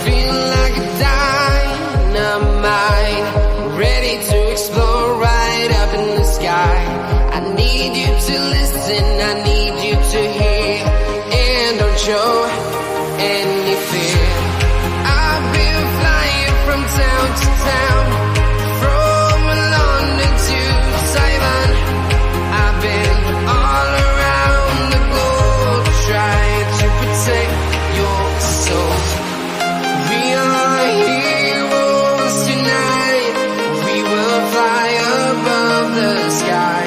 Feeling like a dynamite, ready to explore right up in the sky. I need you to listen, I need you to hear, and don't show any fear. I've been flying from town to town, from London to Taiwan. I've been all around the globe, trying to protect your soul. We are heroes tonight, we will fly above the sky.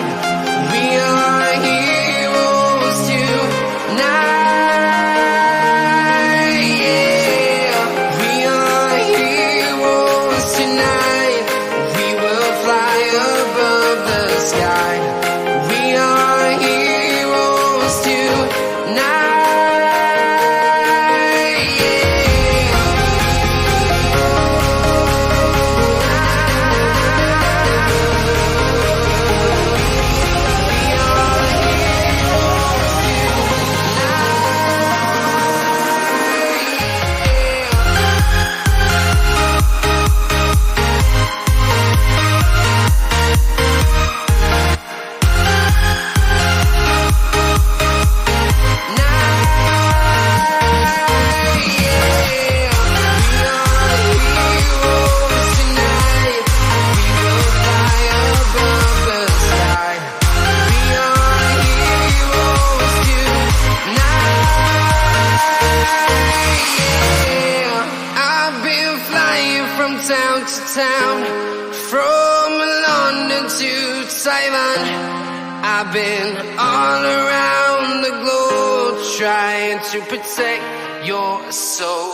We are heroes tonight, yeah. We are heroes tonight, we will fly above the sky. We are heroes tonight, town to town, from London to Taiwan. I've been all around the globe, trying to protect your soul.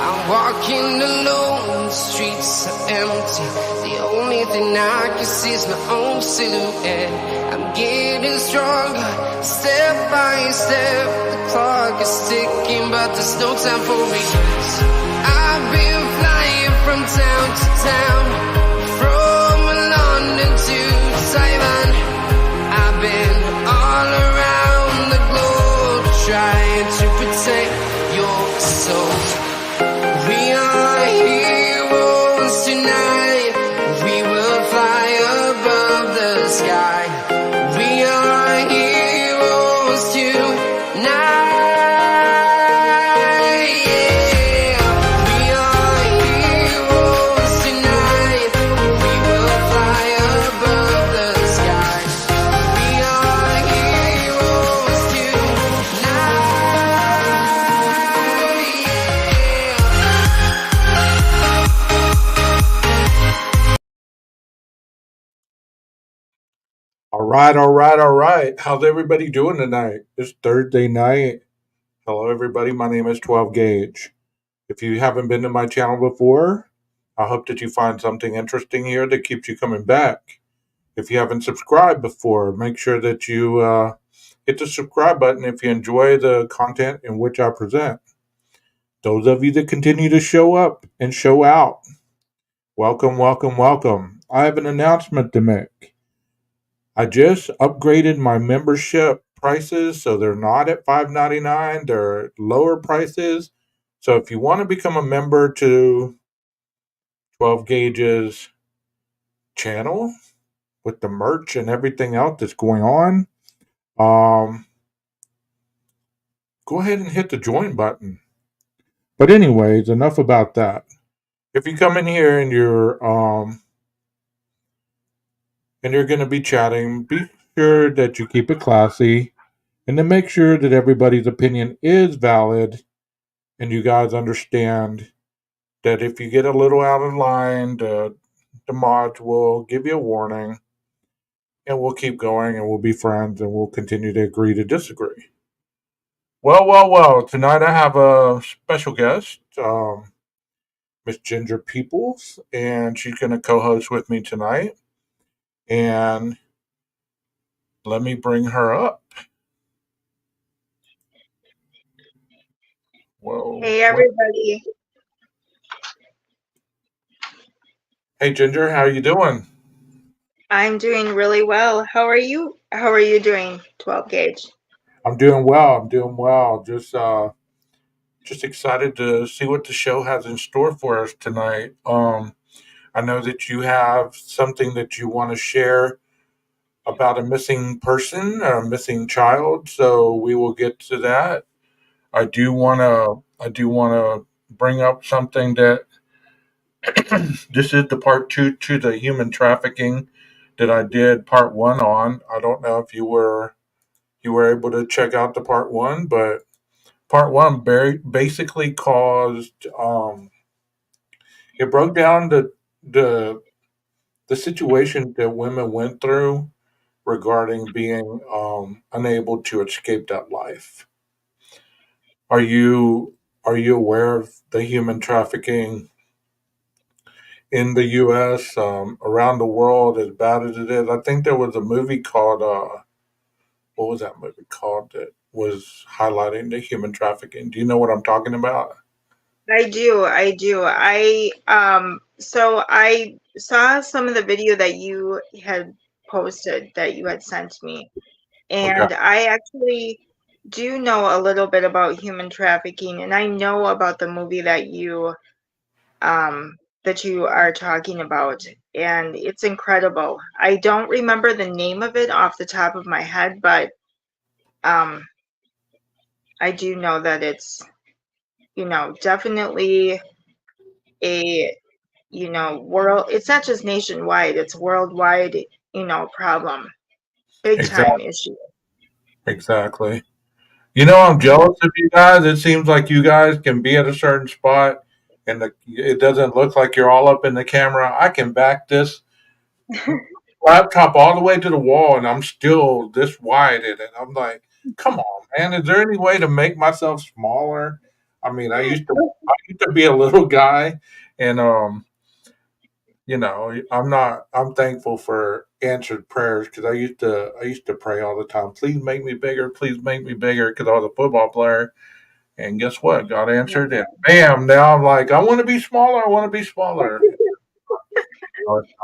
I'm walking alone, the streets are empty. The only thing I can see is my own silhouette. I'm getting stronger, step by step. The clock is ticking, but there's no time for regrets. I've been flying from town to town, from London to Taiwan. I've been all around the globe, trying to protect your soul. We are heroes tonight, we will fly above the sky. We are heroes tonight, yeah. We are heroes tonight, we will fly above the sky. We are heroes tonight, All right. How's everybody doing tonight? It's Thursday night. Hello, everybody. My name is 12 Gauge. If you haven't been to my channel before, I hope that you find something interesting here that keeps you coming back. If you haven't subscribed before, make sure that you hit the subscribe button if you enjoy the content in which I present. Those of you that continue to show up and show out, welcome, welcome, welcome. I have an announcement to make. I just upgraded my membership prices, so they're not at $5.99. They're at lower prices. So if you want to become a member to 12 Gauge's channel with the merch and everything else that's going on, go ahead and hit the join button. But anyways, enough about that. If you come in here and you're going to be chatting, be sure that you keep it classy and to make sure that everybody's opinion is valid and you guys understand that if you get a little out of line, the mods will give you a warning and we'll keep going and we'll be friends and we'll continue to agree to disagree. Well. Tonight I have a special guest, Miss Ginger Peoples, and she's going to co-host with me tonight. And let me bring her up. Whoa. Hey everybody. Hey Ginger, how you doing? I'm doing really well. How are you? How are you doing, 12 gauge? I'm doing well. I'm doing well. Just excited to see what the show has in store for us tonight. I know that you have something that you want to share about a missing person, a missing child, so we will get to that. I do want to bring up something that this is the part 2 to the human trafficking that I did part 1 on. I don't know if you were able to check out the part 1, but part 1 basically caused it broke down the the situation that women went through regarding being unable to escape that life. Are you aware of the human trafficking in the U.S. Around the world as bad as it is? I think there was a movie called what was that movie called that was highlighting the human trafficking? Do you know what I'm talking about? I do. I saw some of the video that you had posted that you had sent me, Okay, and I actually do know a little bit about human trafficking, and I know about the movie that you are talking about, and it's incredible. I don't remember the name of it off the top of my head, but um I do know that it's, definitely a, world, it's not just nationwide, it's worldwide, problem, big time exactly, issue. exactly. You know, I'm jealous of you guys. It seems like you guys can be at a certain spot, and it doesn't look like you're all up in the camera. I can back this laptop all the way to the wall, and I'm still this wide in it. I'm like, come on, man. Is there any way to make myself smaller? I mean, I used to be a little guy, and I'm not. I'm thankful for answered prayers because I used to pray all the time. Please make me bigger. Please make me bigger because I was a football player. And guess what? God answered, and bam! Now I'm like, I want to be smaller. I want to be smaller.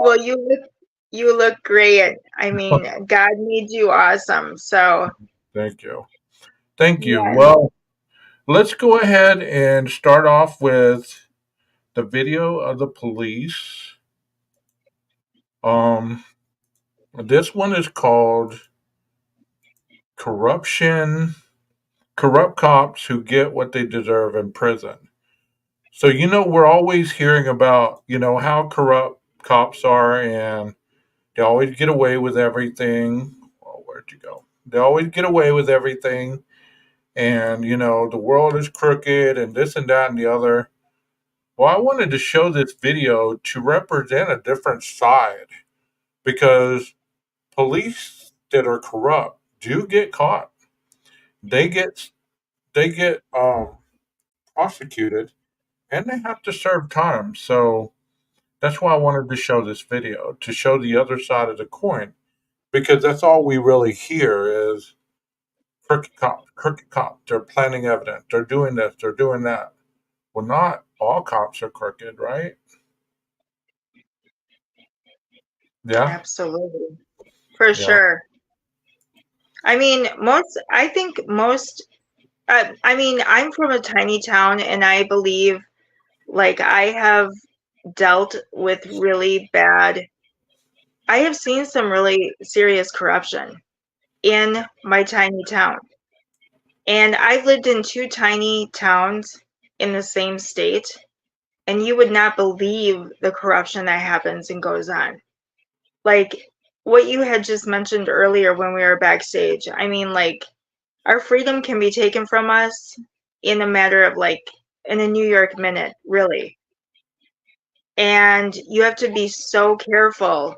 Well, you look great. I mean, God made you awesome. So, Thank you. Thank you. yeah. Well, let's go ahead and start off with the video of the police. Um, this one is called "Corruption." Corrupt cops who get what they deserve in prison. So we're always hearing about how corrupt cops are, and they always get away with everything. Oh, where'd you go? They always get away with everything, and the world is crooked, and this and that and the other. Well, I wanted to show this video to represent a different side because police that are corrupt do get caught. They get they get prosecuted and they have to serve time. So that's why I wanted to show this video to show the other side of the coin because that's all we really hear is crooked cops, crooked cops. They're planting evidence. They're doing this. They're doing that. Well, not all cops are crooked, right? Yeah, Absolutely. For yeah, sure. I think most, I'm from a tiny town, and I believe, like, I have dealt with really bad, I have seen some really serious corruption in my tiny town. And I've lived in two tiny towns in the same state, and you would not believe the corruption that happens and goes on. Like what you had just mentioned earlier when we were backstage. I mean, like, our freedom can be taken from us in a matter of, like, in a New York minute, really. And you have to be so careful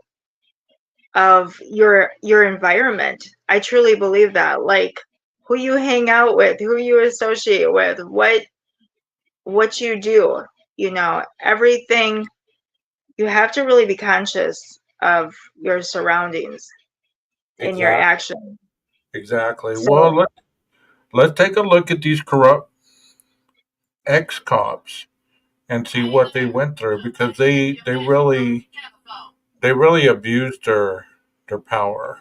of your environment. I truly believe that. Like, who you hang out with, who you associate with, what you do, everything. You have to really be conscious of your surroundings and your exactly, actions. exactly. Well, So, let's take a look at these corrupt ex cops, and see what they went through, because they really abused their power.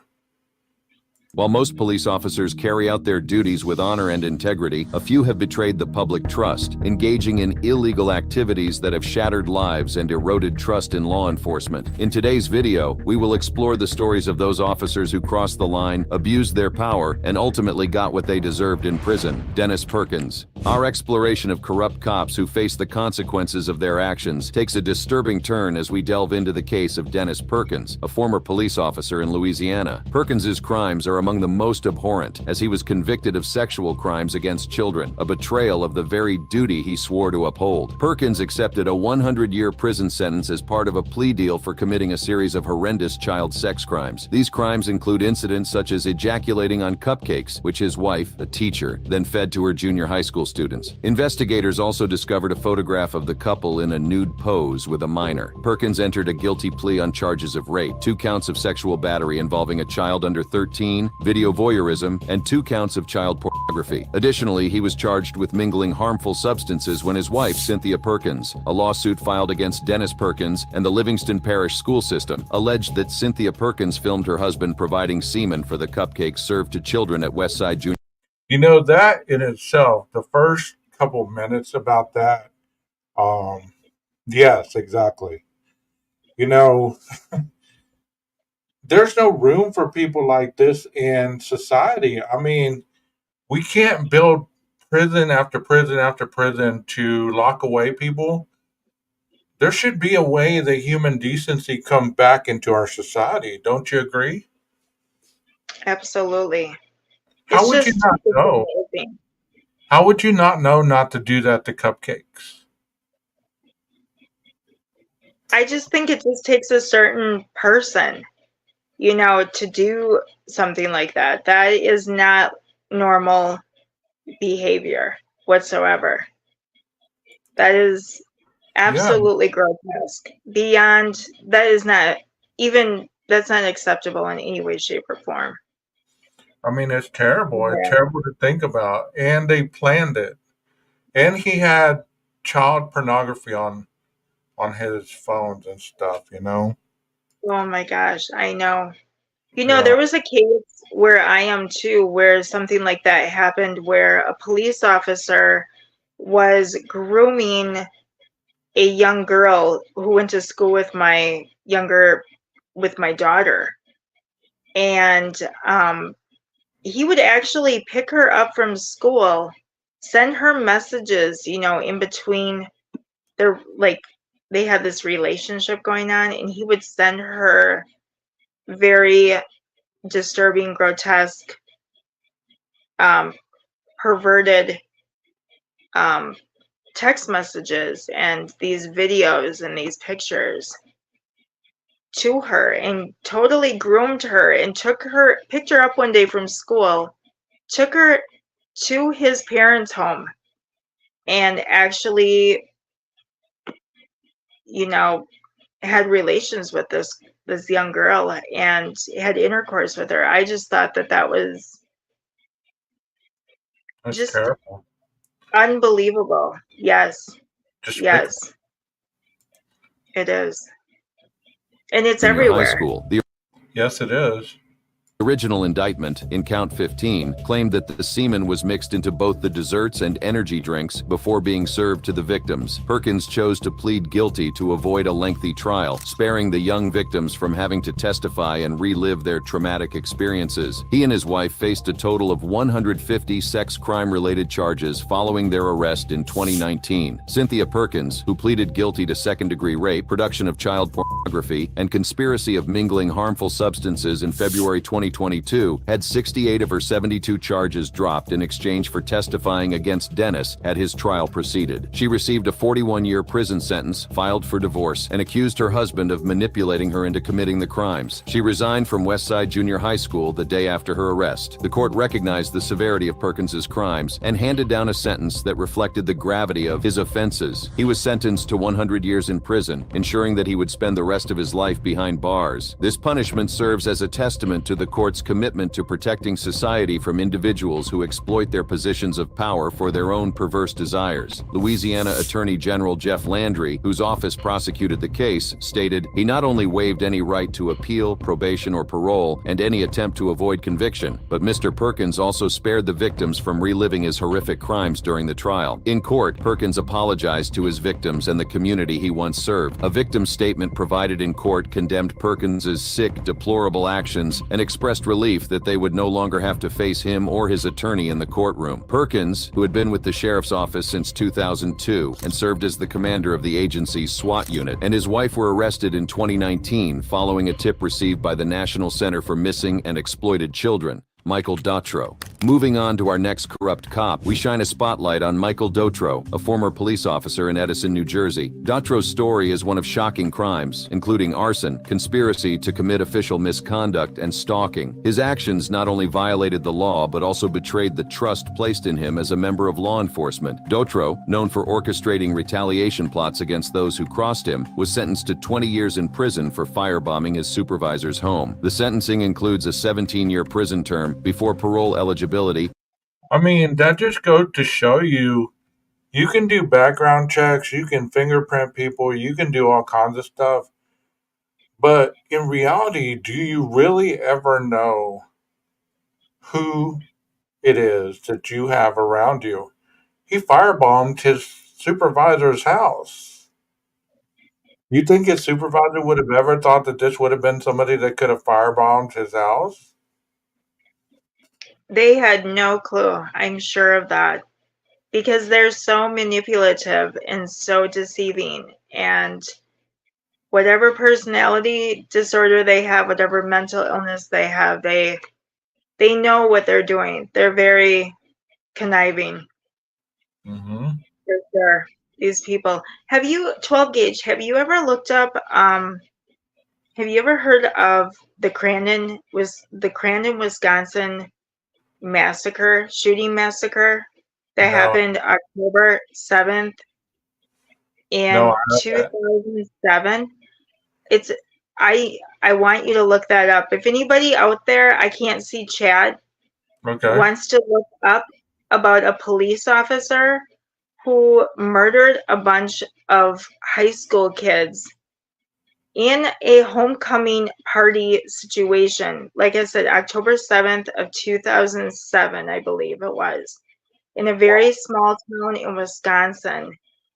While most police officers carry out their duties with honor and integrity, a few have betrayed the public trust, engaging in illegal activities that have shattered lives and eroded trust in law enforcement. In today's video, we will explore the stories of those officers who crossed the line, abused their power, and ultimately got what they deserved in prison. Dennis Perkins. Our exploration of corrupt cops who face the consequences of their actions takes a disturbing turn as we delve into the case of Dennis Perkins, a former police officer in Louisiana. Perkins's crimes are among the most abhorrent, as he was convicted of sexual crimes against children, a betrayal of the very duty he swore to uphold. Perkins accepted a 100-year prison sentence as part of a plea deal for committing a series of horrendous child sex crimes. These crimes include incidents such as ejaculating on cupcakes, which his wife, a teacher, then fed to her junior high school students. Investigators also discovered a photograph of the couple in a nude pose with a minor. Perkins entered a guilty plea on charges of rape, 2 counts of sexual battery involving a child under 13, video voyeurism, and 2 counts of child pornography. Additionally, he was charged with mingling harmful substances when his wife, Cynthia Perkins, a lawsuit filed against Dennis Perkins and the Livingston Parish school system, alleged that Cynthia Perkins filmed her husband providing semen for the cupcakes served to children at Westside Junior. You know, that in itself, the first couple minutes about that, yes, exactly. You know, there's no room for people like this in society. I mean, we can't build prison after prison after prison to lock away people. There should be a way that human decency comes back into our society. Don't you agree? Absolutely. How It's would you just not know? amazing. How would you not know not to do that to cupcakes? I just think it just takes a certain person, to do something like that. That is not normal behavior whatsoever. That is Yeah, absolutely grotesque. Beyond, that's not acceptable in any way, shape, or form. I mean, it's terrible. It's Yeah. terrible to think about. And they planned it. And he had child pornography on his phones and stuff. Oh my gosh, I know. Yeah. There was a case where I am too, where something like that happened, where a police officer was grooming a young girl who went to school with my daughter. And he would actually pick her up from school, send her messages, in between their, like, they had this relationship going on, and he would send her very disturbing, grotesque, perverted text messages and these videos and these pictures to her, and totally groomed her, and picked her up one day from school, took her to his parents' home, and actually, had relations with this young girl and had intercourse with her. I just thought that was That's just terrible. unbelievable. Yes, Despicable. yes, it is. And it's Junior High everywhere. School. The Yes, it is. original indictment, in count 15, claimed that the semen was mixed into both the desserts and energy drinks before being served to the victims. Perkins chose to plead guilty to avoid a lengthy trial, sparing the young victims from having to testify and relive their traumatic experiences. He and his wife faced a total of 150 sex crime-related charges following their arrest in 2019. Cynthia Perkins, who pleaded guilty to second-degree rape, production of child pornography, and conspiracy of mingling harmful substances in February 2022, had 68 of her 72 charges dropped in exchange for testifying against Dennis as his trial proceeded. She received a 41-year prison sentence, filed for divorce, and accused her husband of manipulating her into committing the crimes. She resigned from Westside Junior High School the day after her arrest. The court recognized the severity of Perkins's crimes and handed down a sentence that reflected the gravity of his offenses. He was sentenced to 100 years in prison, ensuring that he would spend the rest of his life behind bars. This punishment serves as a testament to the Court's commitment to protecting society from individuals who exploit their positions of power for their own perverse desires. Louisiana Attorney General Jeff Landry, whose office prosecuted the case, stated, "He not only waived any right to appeal, probation, or parole, and any attempt to avoid conviction, but Mr. Perkins also spared the victims from reliving his horrific crimes during the trial." In court, Perkins apologized to his victims and the community he once served. A victim statement provided in court condemned Perkins's sick, deplorable actions and expressed relief that they would no longer have to face him or his attorney in the courtroom. Perkins, who had been with the sheriff's office since 2002 and served as the commander of the agency's SWAT unit, and his wife were arrested in 2019 following a tip received by the National Center for Missing and Exploited Children, Micheal Dautro. Moving on to our next corrupt cop, we shine a spotlight on Micheal Dautro, a former police officer in Edison, New Jersey. Dautro's story is one of shocking crimes, including arson, conspiracy to commit official misconduct, and stalking. His actions not only violated the law but also betrayed the trust placed in him as a member of law enforcement. Dautro, known for orchestrating retaliation plots against those who crossed him, was sentenced to 20 years in prison for firebombing his supervisor's home. The sentencing includes a 17-year prison term before parole eligibility. I mean, that just goes to show you, you can do background checks, you can fingerprint people, you can do all kinds of stuff. But in reality, do you really ever know who it is that you have around you? He firebombed his supervisor's house. You think his supervisor would have ever thought that this would have been somebody that could have firebombed his house? They had no clue. I'm sure of that, because they're so manipulative and so deceiving, and whatever personality disorder they have, whatever mental illness they have, they know what they're doing. They're very conniving. Mm-hmm. For sure. These people. Have you, 12 gauge, have you ever looked up, have you ever heard of the Crandon, Wisconsin shooting massacre that No. happened October 7th in No, I 2007? It's, I want you to look that up. If anybody out there, I can't see chat, Okay. wants to look up about a police officer who murdered a bunch of high school kids in a homecoming party situation. Like I said, October 7th of 2007, I believe it was, in a very small town in Wisconsin.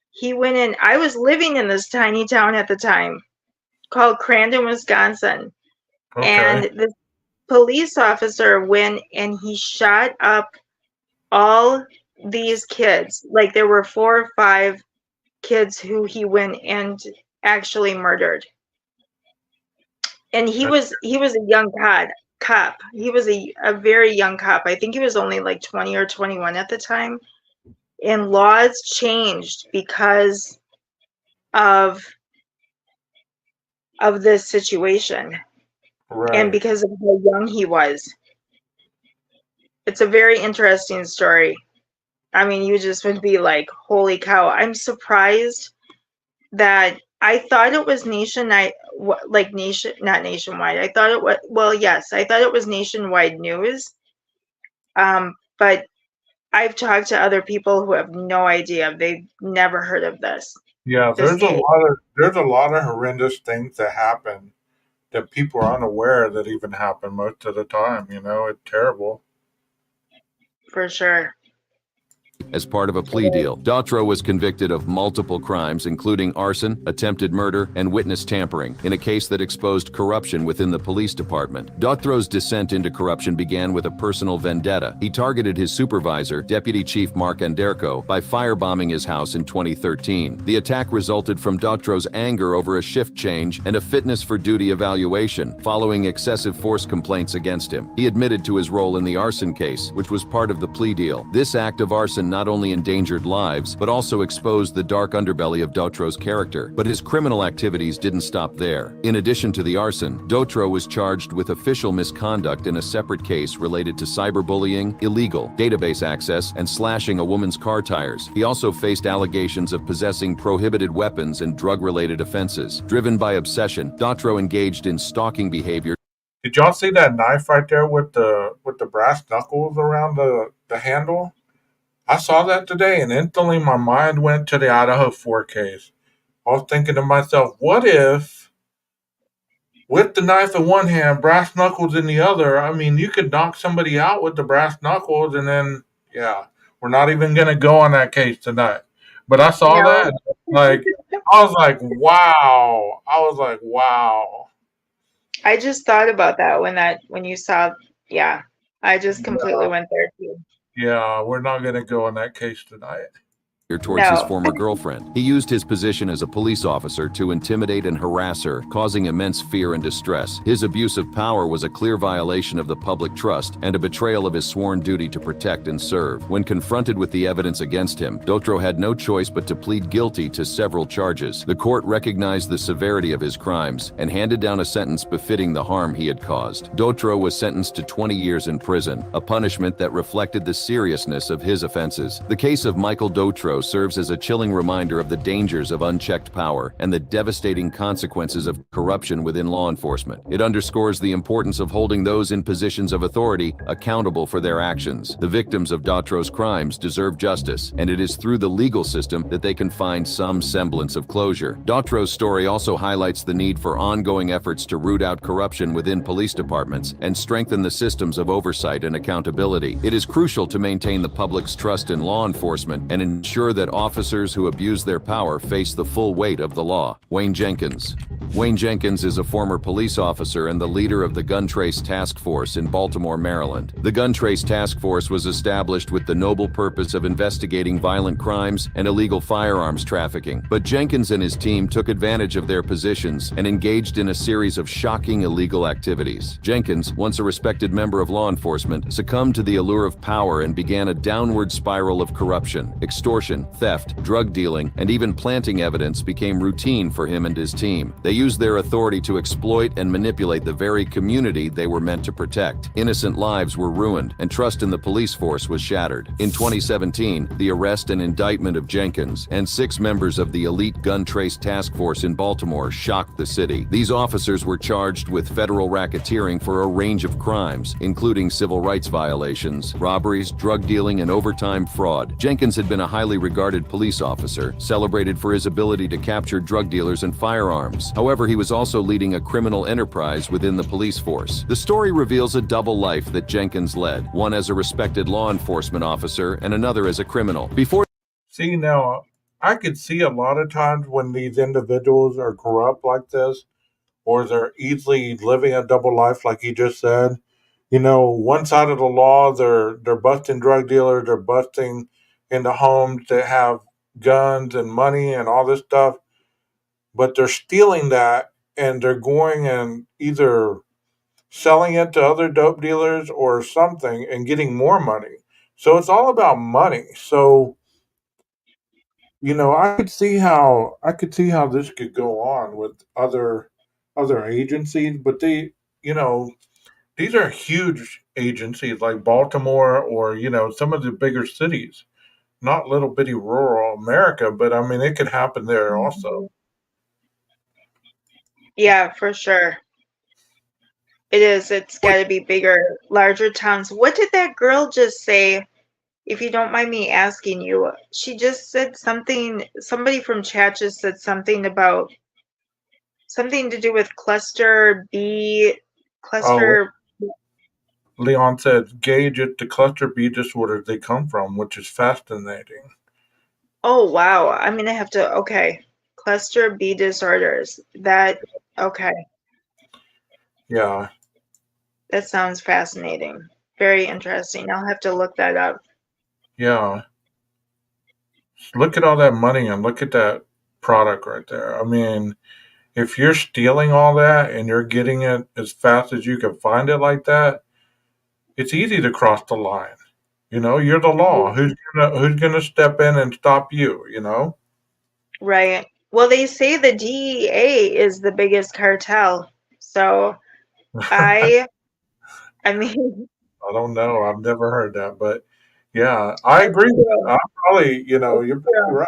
He went in, I was living in this tiny town at the time called Crandon, Wisconsin. Okay. And this police officer went and he shot up all these kids. Like there were 4 or 5 kids who he went and actually murdered. And he was a young cop. He was a very young cop. I think he was only like 20 or 21 at the time. And laws changed because of this situation. Right. And because of how young he was. It's a very interesting story. I mean, you just would be like, holy cow. I'm surprised that I thought it was not nationwide. I thought it was, well, yes, I thought it was nationwide news. But I've talked to other people who have no idea. They've never heard of this. Yeah, there's a lot of horrendous things that happen that people are unaware that even happen most of the time. You know, it's terrible. For sure. As part of a plea deal, Dautro was convicted of multiple crimes, including arson, attempted murder, and witness tampering, in a case that exposed corruption within the police department. Dautro's descent into corruption began with a personal vendetta. He targeted his supervisor, Deputy Chief Mark Anderko, by firebombing his house in 2013. The attack resulted from Dautro's anger over a shift change and a fitness for duty evaluation, following excessive force complaints against him. He admitted to his role in the arson case, which was part of the plea deal. This act of arson not only endangered lives, but also exposed the dark underbelly of Dautro's character. But his criminal activities didn't stop there. In addition to the arson, Dautro was charged with official misconduct in a separate case related to cyberbullying, illegal database access, and slashing a woman's car tires. He also faced allegations of possessing prohibited weapons and drug-related offenses. Driven by obsession, Dautro engaged in stalking behavior Did y'all see that knife right there with the brass knuckles around the handle? I saw that today, and instantly my mind went to the Idaho 4 case. I was thinking to myself, what if with the knife in one hand, brass knuckles in the other? I mean, you could knock somebody out with the brass knuckles, and then yeah, we're not even gonna go on that case tonight. But I saw No, that, like I was like, wow. I was like, wow. I just thought about that when you saw, yeah, I just completely went there too. Yeah, we're not gonna go on that case tonight. Towards his No. former girlfriend. He used his position as a police officer to intimidate and harass her, causing immense fear and distress. His abuse of power was a clear violation of the public trust and a betrayal of his sworn duty to protect and serve. When confronted with the evidence against him, Dotro had no choice but to plead guilty to several charges. The court recognized the severity of his crimes and handed down a sentence befitting the harm he had caused. Dotro was sentenced to 20 years in prison, a punishment that reflected the seriousness of his offenses. The case of Micheal Dotro serves as a chilling reminder of the dangers of unchecked power and the devastating consequences of corruption within law enforcement. It underscores the importance of holding those in positions of authority accountable for their actions. The victims of Dotro's crimes deserve justice, and it is through the legal system that they can find some semblance of closure. Dotro's story also highlights the need for ongoing efforts to root out corruption within police departments and strengthen the systems of oversight and accountability. It is crucial to maintain the public's trust in law enforcement and ensure that officers who abuse their power face the full weight of the law. Wayne Jenkins. Wayne Jenkins is a former police officer and the leader of the Gun Trace Task Force in Baltimore, Maryland. The Gun Trace Task Force was established with the noble purpose of investigating violent crimes and illegal firearms trafficking. But Jenkins and his team took advantage of their positions and engaged in a series of shocking illegal activities. Jenkins, once a respected member of law enforcement, succumbed to the allure of power and began a downward spiral of corruption, extortion, theft, drug dealing, and even planting evidence became routine for him and his team. They used their authority to exploit and manipulate the very community they were meant to protect. Innocent lives were ruined, and trust in the police force was shattered. In 2017, the arrest and indictment of Jenkins and 6 members of the elite Gun Trace Task Force in Baltimore shocked the city. These officers were charged with federal racketeering for a range of crimes, including civil rights violations, robberies, drug dealing, and overtime fraud. Jenkins had been a highly regarded police officer, celebrated for his ability to capture drug dealers and firearms. However, he was also leading a criminal enterprise within the police force. The story reveals a double life that Jenkins led, one as a respected law enforcement officer and another as a criminal. See, now, I could see a lot of times when these individuals are corrupt like this, or they're easily living a double life, like you just said. You know, one side of the law, they're busting drug dealers, they're busting into homes that have guns and money and all this stuff, but they're stealing that and they're going and either selling it to other dope dealers or something and getting more money. So it's all about money. So you know, I could see how this could go on with other agencies, but you know, these are huge agencies like Baltimore or some of the bigger cities, not little bitty rural America. But I mean, it could happen there also. Yeah, for sure. It is. It's got to be bigger, larger towns. What did that girl just say? If you don't mind me asking you, she just said something, somebody from chat just said something about something to do with cluster B, Oh, cluster. Leon said, gauge it the cluster B disorders they come from, which is fascinating. Oh, wow. I'm gonna have to, okay. Cluster B disorders. Okay. Yeah, That sounds fascinating. Very interesting. I'll have to look that up. yeah. Look at all that money and look at that product right there. I mean, if you're stealing all that and you're getting it as fast as you can find it like that, it's easy to cross the line. You know, you're the law. Who's gonna step in and stop you? You know. Right. Well, they say the DEA is the biggest cartel. So I I mean, I don't know. I've never heard that, but yeah, I agree with you. true. I'm probably, It's you're probably true. right.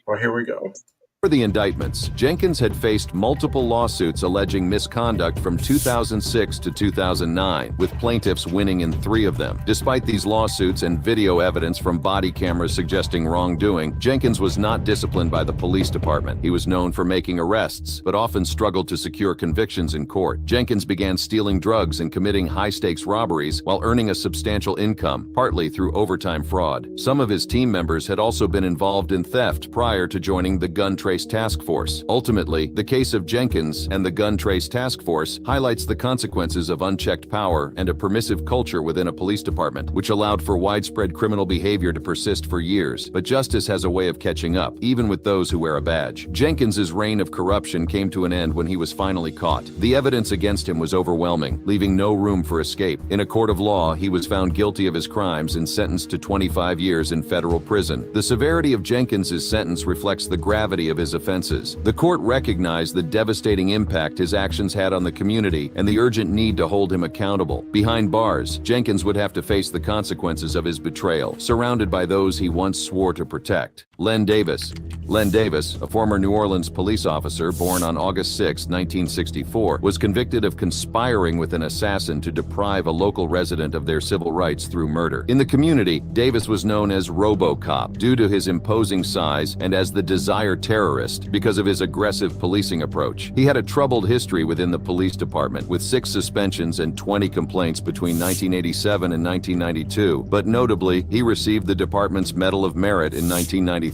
Well, here we go. It's For the indictments, Jenkins had faced multiple lawsuits alleging misconduct from 2006 to 2009, with plaintiffs winning in 3 of them. Despite these lawsuits and video evidence from body cameras suggesting wrongdoing, Jenkins was not disciplined by the police department. He was known for making arrests, but often struggled to secure convictions in court. Jenkins began stealing drugs and committing high-stakes robberies while earning a substantial income, partly through overtime fraud. Some of his team members had also been involved in theft prior to joining the gun trace task force. Ultimately, the case of Jenkins and the gun trace task force highlights the consequences of unchecked power and a permissive culture within a police department, which allowed for widespread criminal behavior to persist for years. But justice has a way of catching up, even with those who wear a badge. Jenkins's reign of corruption came to an end when he was finally caught. The evidence against him was overwhelming, leaving no room for escape. In a court of law, he was found guilty of his crimes and sentenced to 25 years in federal prison. The severity of Jenkins's sentence reflects the gravity of his offenses. The court recognized the devastating impact his actions had on the community and the urgent need to hold him accountable. Behind bars, Jenkins would have to face the consequences of his betrayal, surrounded by those he once swore to protect. Len Davis. Len Davis, a former New Orleans police officer born on August 6, 1964, was convicted of conspiring with an assassin to deprive a local resident of their civil rights through murder. In the community, Davis was known as RoboCop due to his imposing size and as the desired terrorist because of his aggressive policing approach. He had a troubled history within the police department, with 6 suspensions and 20 complaints between 1987 and 1992, but notably, he received the department's Medal of Merit in 1993.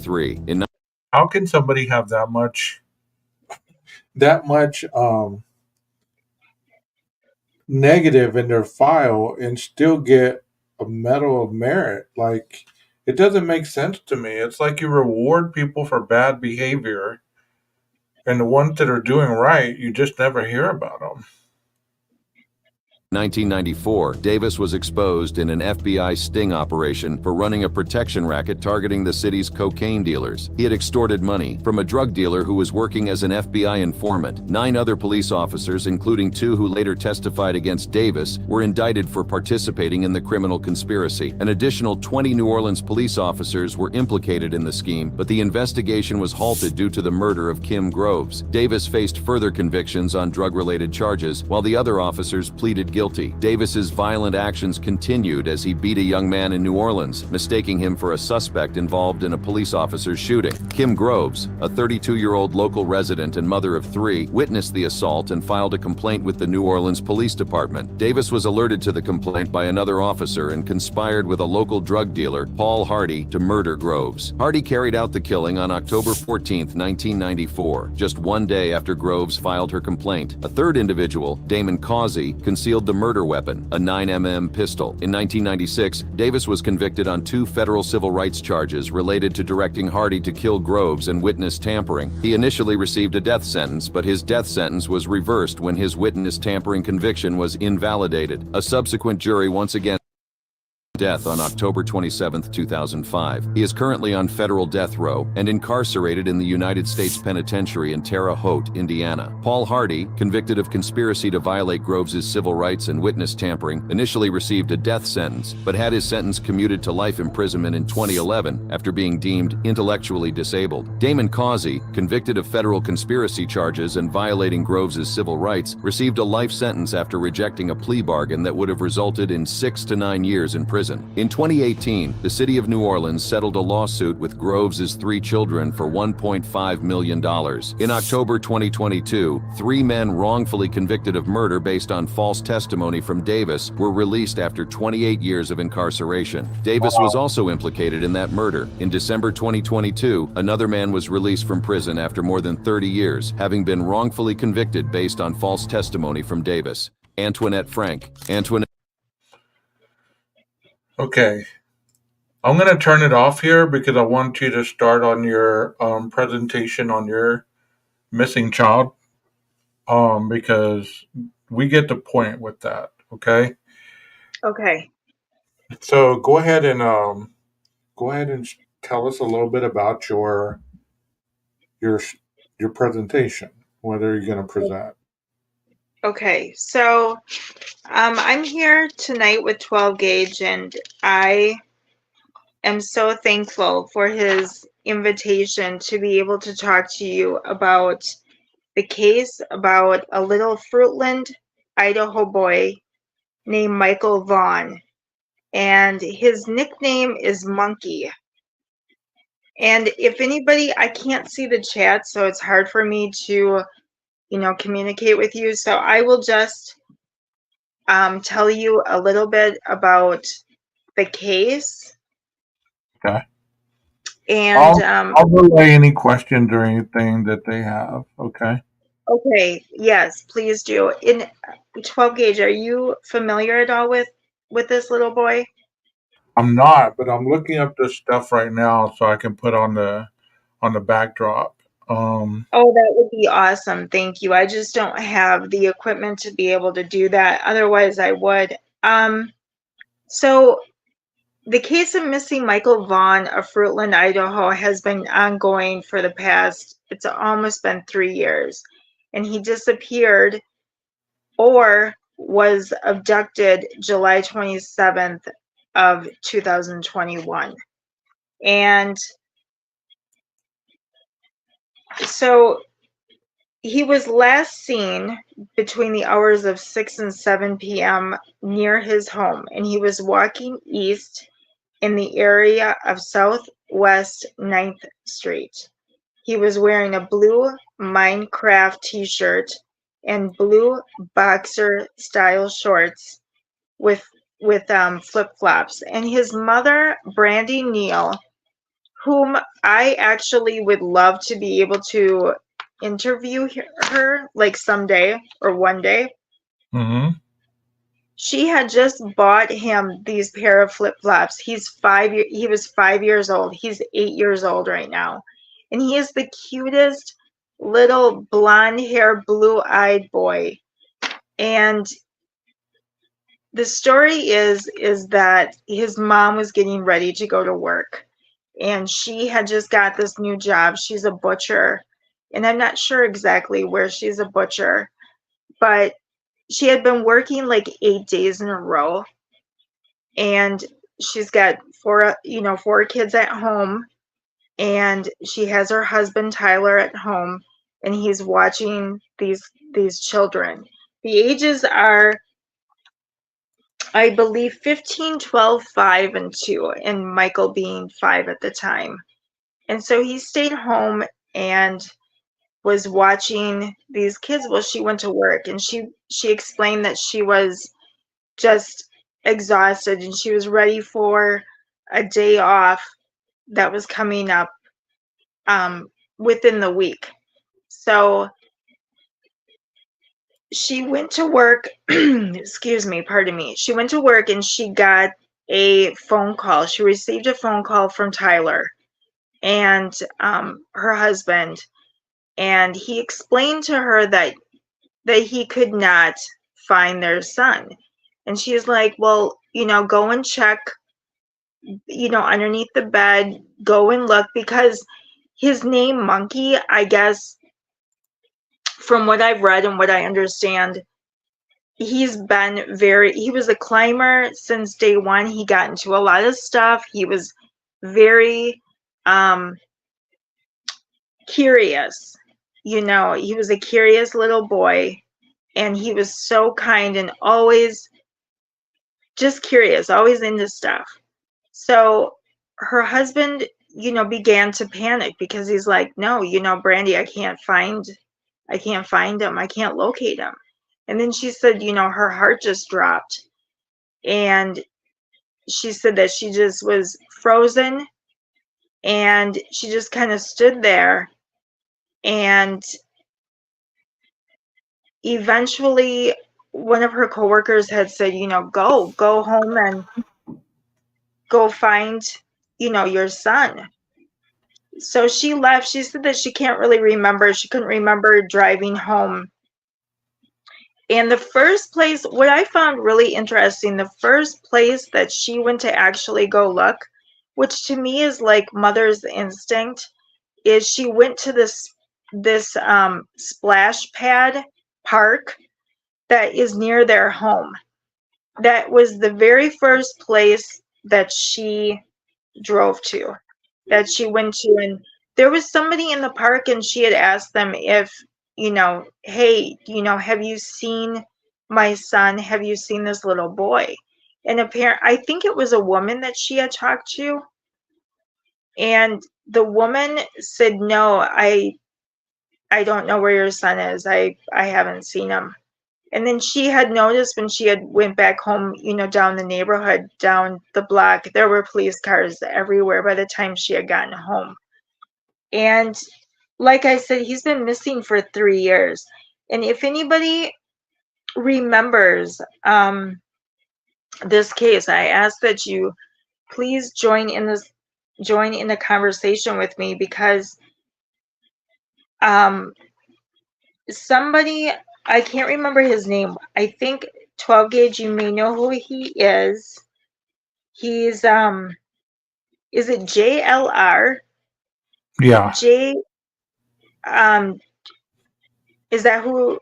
How can somebody have that much negative in their file and still get a Medal of Merit? Like, it doesn't make sense to me. It's like you reward people for bad behavior, and the ones that are doing right, you just never hear about them. 1994, Davis was exposed in an FBI sting operation for running a protection racket targeting the city's cocaine dealers. He had extorted money from a drug dealer who was working as an FBI informant. 9 other police officers, including 2 who later testified against Davis, were indicted for participating in the criminal conspiracy. An additional 20 New Orleans police officers were implicated in the scheme, but the investigation was halted due to the murder of Kim Groves. Davis faced further convictions on drug-related charges, while the other officers pleaded guilty. Davis's violent actions continued as he beat a young man in New Orleans, mistaking him for a suspect involved in a police officer's shooting. Kim Groves, a 32-year-old local resident and mother of 3, witnessed the assault and filed a complaint with the New Orleans Police Department. Davis was alerted to the complaint by another officer and conspired with a local drug dealer, Paul Hardy, to murder Groves. Hardy carried out the killing on October 14, 1994, just 1 day after Groves filed her complaint. A third individual, Damon Causey, concealed the murder weapon, a 9mm pistol. In 1996, Davis was convicted on 2 federal civil rights charges related to directing Hardy to kill Groves and witness tampering. He initially received a death sentence, but his death sentence was reversed when his witness tampering conviction was invalidated. A subsequent jury once again death on October 27, 2005. He is currently on federal death row and incarcerated in the United States Penitentiary in Terre Haute, Indiana. Paul Hardy, convicted of conspiracy to violate Groves' civil rights and witness tampering, initially received a death sentence, but had his sentence commuted to life imprisonment in 2011 after being deemed intellectually disabled. Damon Causey, convicted of federal conspiracy charges and violating Groves' civil rights, received a life sentence after rejecting a plea bargain that would have resulted in 6 to 9 years in prison. In 2018, the city of New Orleans settled a lawsuit with Groves' 3 children for $1.5 million. In October 2022, 3 men wrongfully convicted of murder based on false testimony from Davis were released after 28 years of incarceration. Davis was also implicated in that murder. In December 2022, another man was released from prison after more than 30 years, having been wrongfully convicted based on false testimony from Davis. Antoinette Frank. Okay, I'm going to turn it off here because I want you to start on your presentation on your missing child, because we get the point with that. Okay. Okay. So go ahead and tell us a little bit about your presentation. What are you going to present? Okay, so I'm here tonight with 12 Gauge, and I am so thankful for his invitation to be able to talk to you about the case about a little Fruitland, Idaho boy named Micheal Vaughn. And his nickname is Monkey. And if anybody, I can't see the chat, so it's hard for me to, communicate with you. So I will just tell you a little bit about the case. Okay. And I'll relay any questions or anything that they have. Okay. okay, yes, please do. In 12 gauge, are you familiar at all with this little boy? I'm not, but I'm looking up this stuff right now so I can put on the backdrop. Oh, that would be awesome. Thank you. I just don't have the equipment to be able to do that. Otherwise, I would. So the case of missing Micheal Vaughn of Fruitland, Idaho has been ongoing for the past, it's almost been 3 years. And he disappeared or was abducted July 27th of 2021. And so he was last seen between the hours of 6 and 7 p.m. near his home, and he was walking east in the area of Southwest 9th Street. He was wearing a blue Minecraft t-shirt and blue boxer style shorts with flip-flops. And his mother, Brandy Neal, whom I actually would love to be able to interview her like someday or one day. Mm-hmm. She had just bought him these pair of flip-flops. He was 5 years old. He's 8 years old right now. And he is the cutest little blonde hair, blue-eyed boy. And the story is that his mom was getting ready to go to work. And she had just got this new job. She's a butcher. And I'm not sure exactly where she's a butcher, but she had been working like 8 days in a row. And she's got four kids at home. And she has her husband Tyler at home, and he's watching these children. The ages are, I believe, 15, 12, 5, and 2, and Micheal being 5 at the time. And so he stayed home and was watching these kids while she went to work. And she explained that she was just exhausted and she was ready for a day off that was coming up within the week. So she went to work, excuse me, pardon me. She went to work and she got a phone call. She received a phone call from Tyler and her husband. And he explained to her that he could not find their son. And she's like, well, go and check, underneath the bed, go and look, because his name, Monkey, I guess, from what I've read and what I understand, he was a climber since day one. He got into a lot of stuff. He was very curious. He was a curious little boy, and he was so kind and always just curious, always into stuff. So her husband, began to panic because he's like, no, Brandy, I can't find him. I can't locate him. And then she said, her heart just dropped. And she said that she just was frozen and she just kind of stood there. And eventually one of her coworkers had said, go home and go find, your son. So she left. She said that she can't really remember. She couldn't remember driving home. And the first place, what I found really interesting, the first place that she went to actually go look, which to me is like mother's instinct, is she went to this splash pad park that is near their home. That was the very first place that she drove to, that she went to, and there was somebody in the park, and she had asked them if, hey, have you seen my son? Have you seen this little boy? And I think it was a woman that she had talked to, and the woman said, no, I don't know where your son is. I haven't seen him. And then she had noticed when she had went back home, down the neighborhood, down the block, there were police cars everywhere by the time she had gotten home. And like I said, he's been missing for 3 years. And if anybody remembers this case, I ask that you please join in the conversation with me, because somebody, I can't remember his name. I think 12 Gauge, you may know who he is. He's is it JLR? Yeah. J is that who?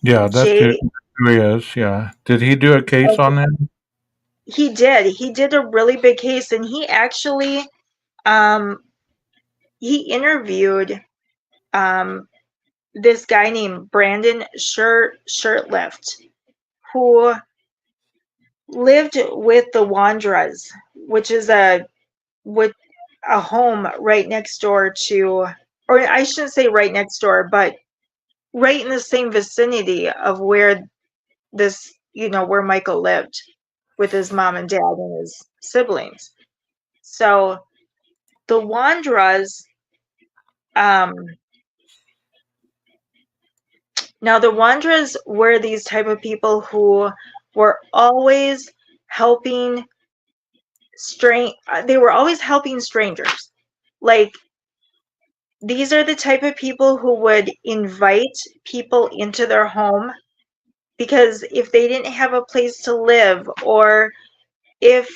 Yeah, that's J who he is. Yeah. Did he do a case on that? He did. He did a really big case, and he actually um he interviewed this guy named Brandon Shirtlift, who lived with the Wandras, which is a home right next door to, or I shouldn't say right next door, but right in the same vicinity of where this, where Micheal lived with his mom and dad and his siblings. So the Wandras, now the Wandras were these type of people who were always helping they were always helping strangers. Like, these are the type of people who would invite people into their home, because if they didn't have a place to live, or if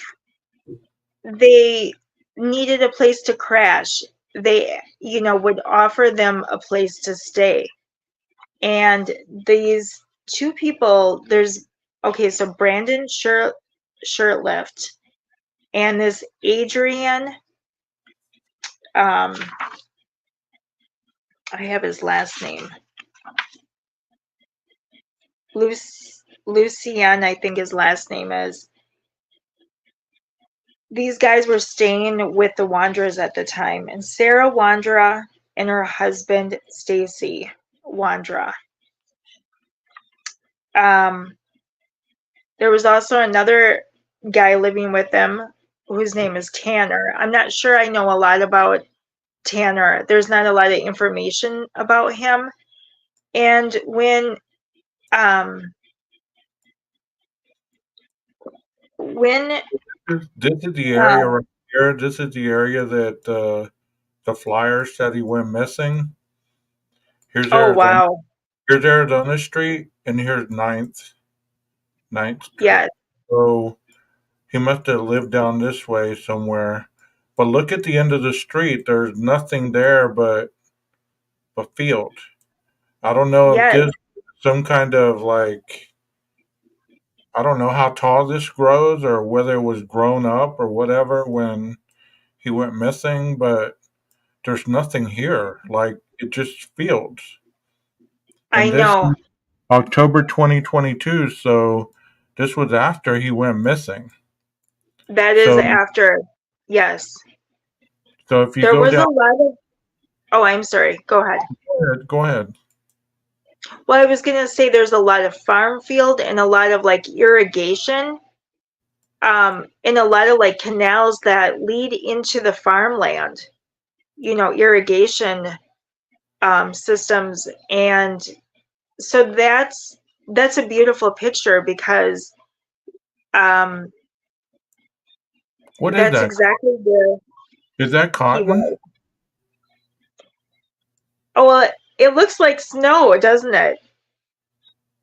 they needed a place to crash, they, would offer them a place to stay. And these two people, so Brandon Shirtlift and this Adrian, I have his last name. Lucian, I think his last name is. These guys were staying with the Wanderers at the time, and Sarah Wandra and her husband Stacy Wandra. There was also another guy living with them whose name is Tanner. I'm not sure I know a lot about Tanner. There's not a lot of information about him. And when This is the area right here. This is the area that the flyer said he went missing. Here's oh Arizona. wow, Here's Arizona Street, and here's Ninth Street. yeah, So he must have lived down this way somewhere. But look at the end of the street. There's nothing there but a field. I don't know if yeah, this is some kind of like, I don't know how tall this grows or whether it was grown up or whatever when he went missing, but there's nothing here. Like, it just fields. I And this know. is October 2022, so this was after he went missing. That is So after, yes. so if you There go was down, a lot of, oh, I'm sorry, go ahead. go ahead. Well, I was going to say there's a lot of farm field and a lot of like irrigation, and a lot of like canals that lead into the farmland, irrigation systems. And so that's a beautiful picture, because What is that's that? exactly where Is that he cotton? was. Oh, well, it looks like snow, doesn't it?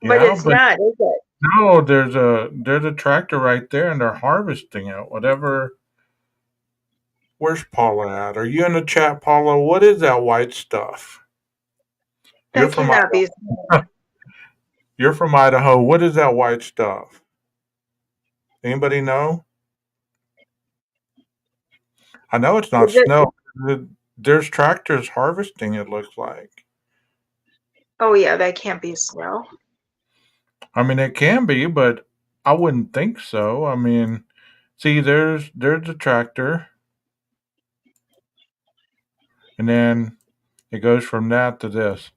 But Yeah, it's but not, is it? no, there's a tractor right there and they're harvesting it. Whatever. Where's Paula at? Are you in the chat, Paula? What is that white stuff? You're That from cannot be snow. Idaho. You're from Idaho. What is that white stuff? Anybody know? I know it's not Is it? snow. There's tractors harvesting, it looks like. Oh yeah, that can't be snow. I mean, it can be, but I wouldn't think so. I mean, see, there's the tractor, and then it goes from that to this.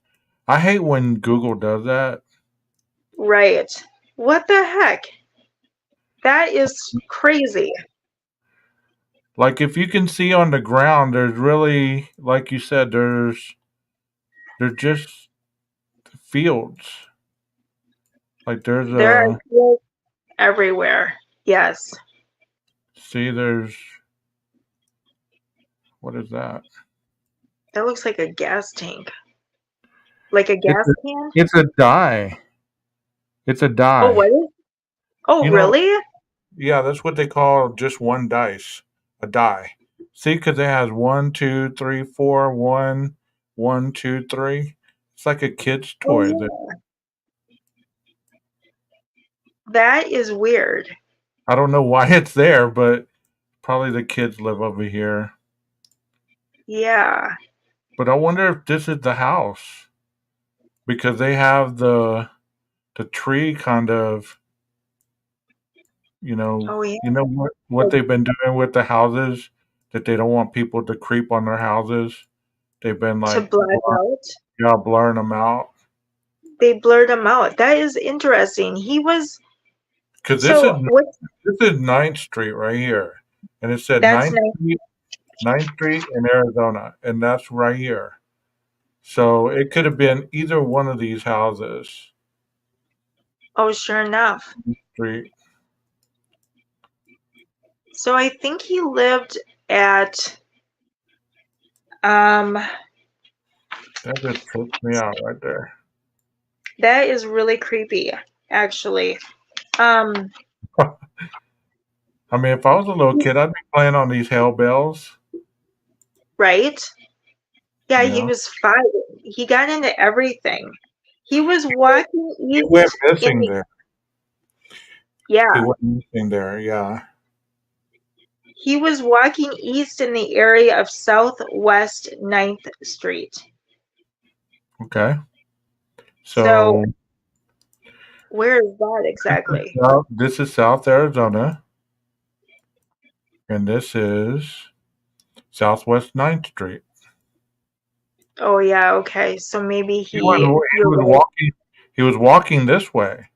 I hate when Google does that. Right. What the heck? That is crazy. Like if you can see on the ground, there's really, like you said, there's just fields. Like there's There are a fields everywhere. Yes. see, there's what is that? That looks like a gas tank. Like a It's gas a, can? it's a die. It's a Oh, die. what is? Oh, You know, really? yeah, that's what they call just one dice, a die. See, because it has one, two, three, four, one, one, two, three. It's like a kid's Oh, toy. yeah. That is weird. I don't know why it's there, but probably the kids live over here. Yeah. But I wonder if this is the house because they have the tree kind of, Oh, yeah. what they've been doing with the houses that they don't want people to creep on their houses. They've been To like black out. blurring them out. They blurred him out. That is interesting. He was Because so what? this is Ninth Street right here, and it said That's nice. Ninth Street in Arizona, and that's right here. So it could have been either one of these houses. Oh, sure enough. Street. So I think he lived at um That just trips me out right there. that is really creepy, actually. Um, I mean, if I was a little kid, I'd be playing on these hell bells. right? Yeah, he Yeah, was 5. He got into everything. He was walking he went east in missing the there. He yeah. went missing there. Yeah. He was walking east in the area of Southwest 9th Street. Okay. So So where is that exactly? this is South Arizona, and this is Southwest Ninth Street. Oh yeah, okay. So maybe He was he you're was right. walking. He was walking this way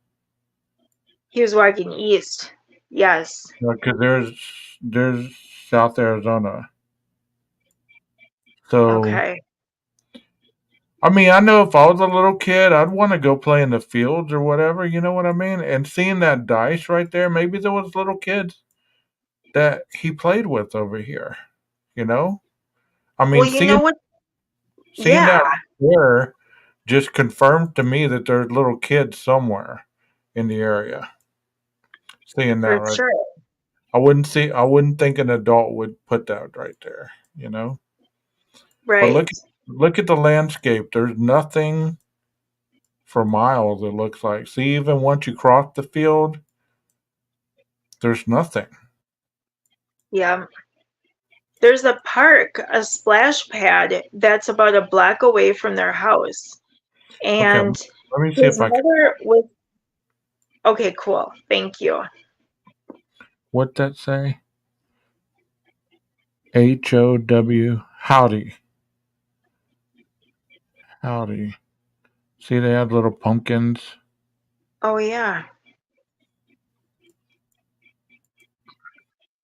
He was walking east. Yes. because there's South Arizona. So Okay. I mean, I know if I was a little kid, I'd want to go play in the fields or whatever. You know what I mean? And seeing that dice right there, maybe there was little kids that he played with over here. You know, I Well, mean, you know what? seeing that Yeah, right there just confirmed to me that there's little kids somewhere in the area. Seeing that for right, sure. I wouldn't think an adult would put that right there. But Right. look at the landscape. There's nothing for miles. It looks like. See, even once you cross the field, there's nothing. Yeah. There's a park, a splash pad that's about a block away from their house. Okay, And let me see his if I can. mother was okay, cool. Thank you. What that say? HOW. Howdy. Howdy. See, they have little pumpkins. Oh yeah.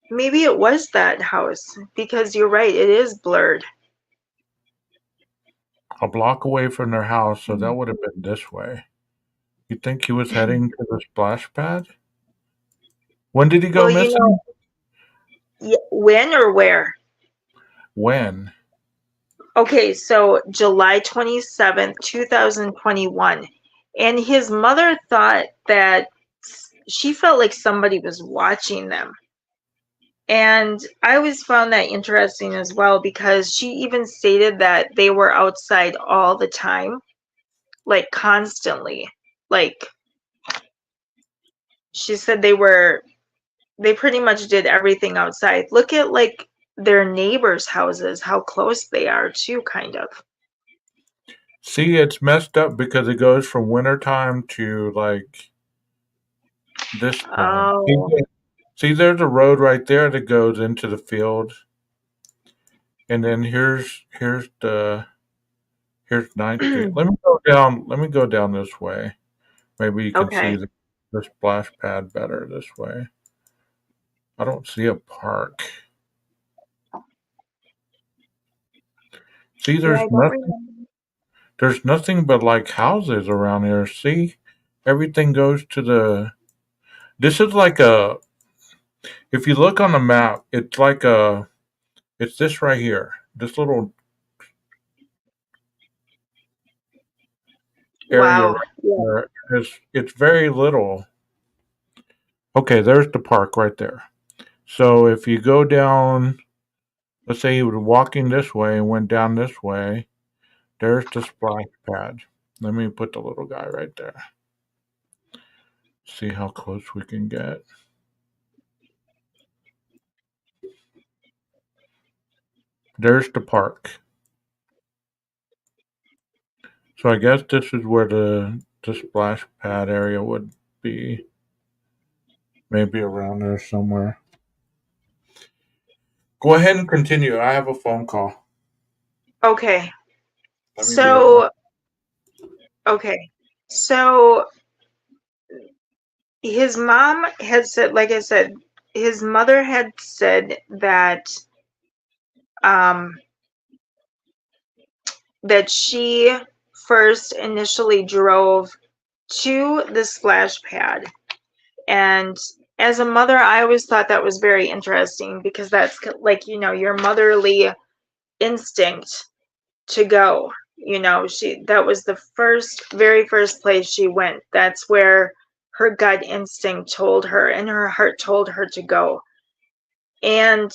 Maybe it was that house because you're right, it is blurred. A block away from their house, so that would have been this way. You think he was heading to the splash pad? When did he go Well, missing? when or where? When? Okay, so July 27th, 2021. And his mother thought that she felt like somebody was watching them. And I always found that interesting as well because she even stated that they were outside all the time, like constantly. Like she said they pretty much did everything outside. Look at like their neighbors' houses, how close they are too, kind of. See, it's messed up because it goes from wintertime to like this time. Oh, See, there's a road right there that goes into the field, and then here's Ninth Gate. Let me go down. Let me go down this way. Maybe you can see okay. the splash pad better this way. I don't see a park. See, Yeah, I don't remember. there's nothing but like houses around here. See, everything goes to the. This is like a. If you look on the map, it's like a. It's this right here. This little area Wow. right Yeah. there. It's very little. Okay, there's the park right there. So if you go down, let's say you were walking this way and went down this way, there's the splash pad. Let me put the little guy right there. See how close we can get. There's the park. So I guess this is where the splash pad area would be. Maybe around there somewhere. Go ahead and continue. I have a phone call. Okay. Let me be right back. So, okay. So his mom had said, like I said, his mother had said um, that she first initially drove to the splash pad. And as a mother, I always thought that was very interesting because that's like, your motherly instinct to go. That was the very first place she went. That's where her gut instinct told her and her heart told her to go. And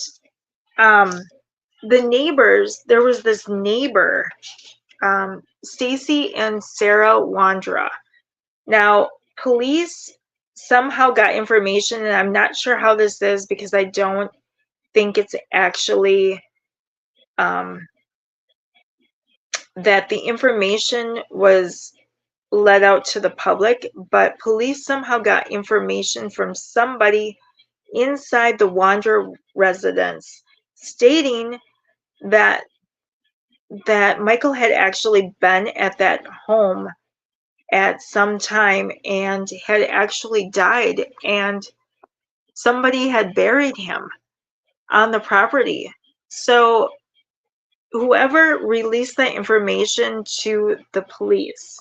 um, the neighbors, there was this neighbor, Stacy and Sarah Wandra. Now, police somehow got information, and I'm not sure how this is because I don't think it's actually that the information was let out to the public, but police somehow got information from somebody inside the Wander residence stating that Micheal had actually been at that home at some time and had actually died, and somebody had buried him on the property. So whoever released that information to the police,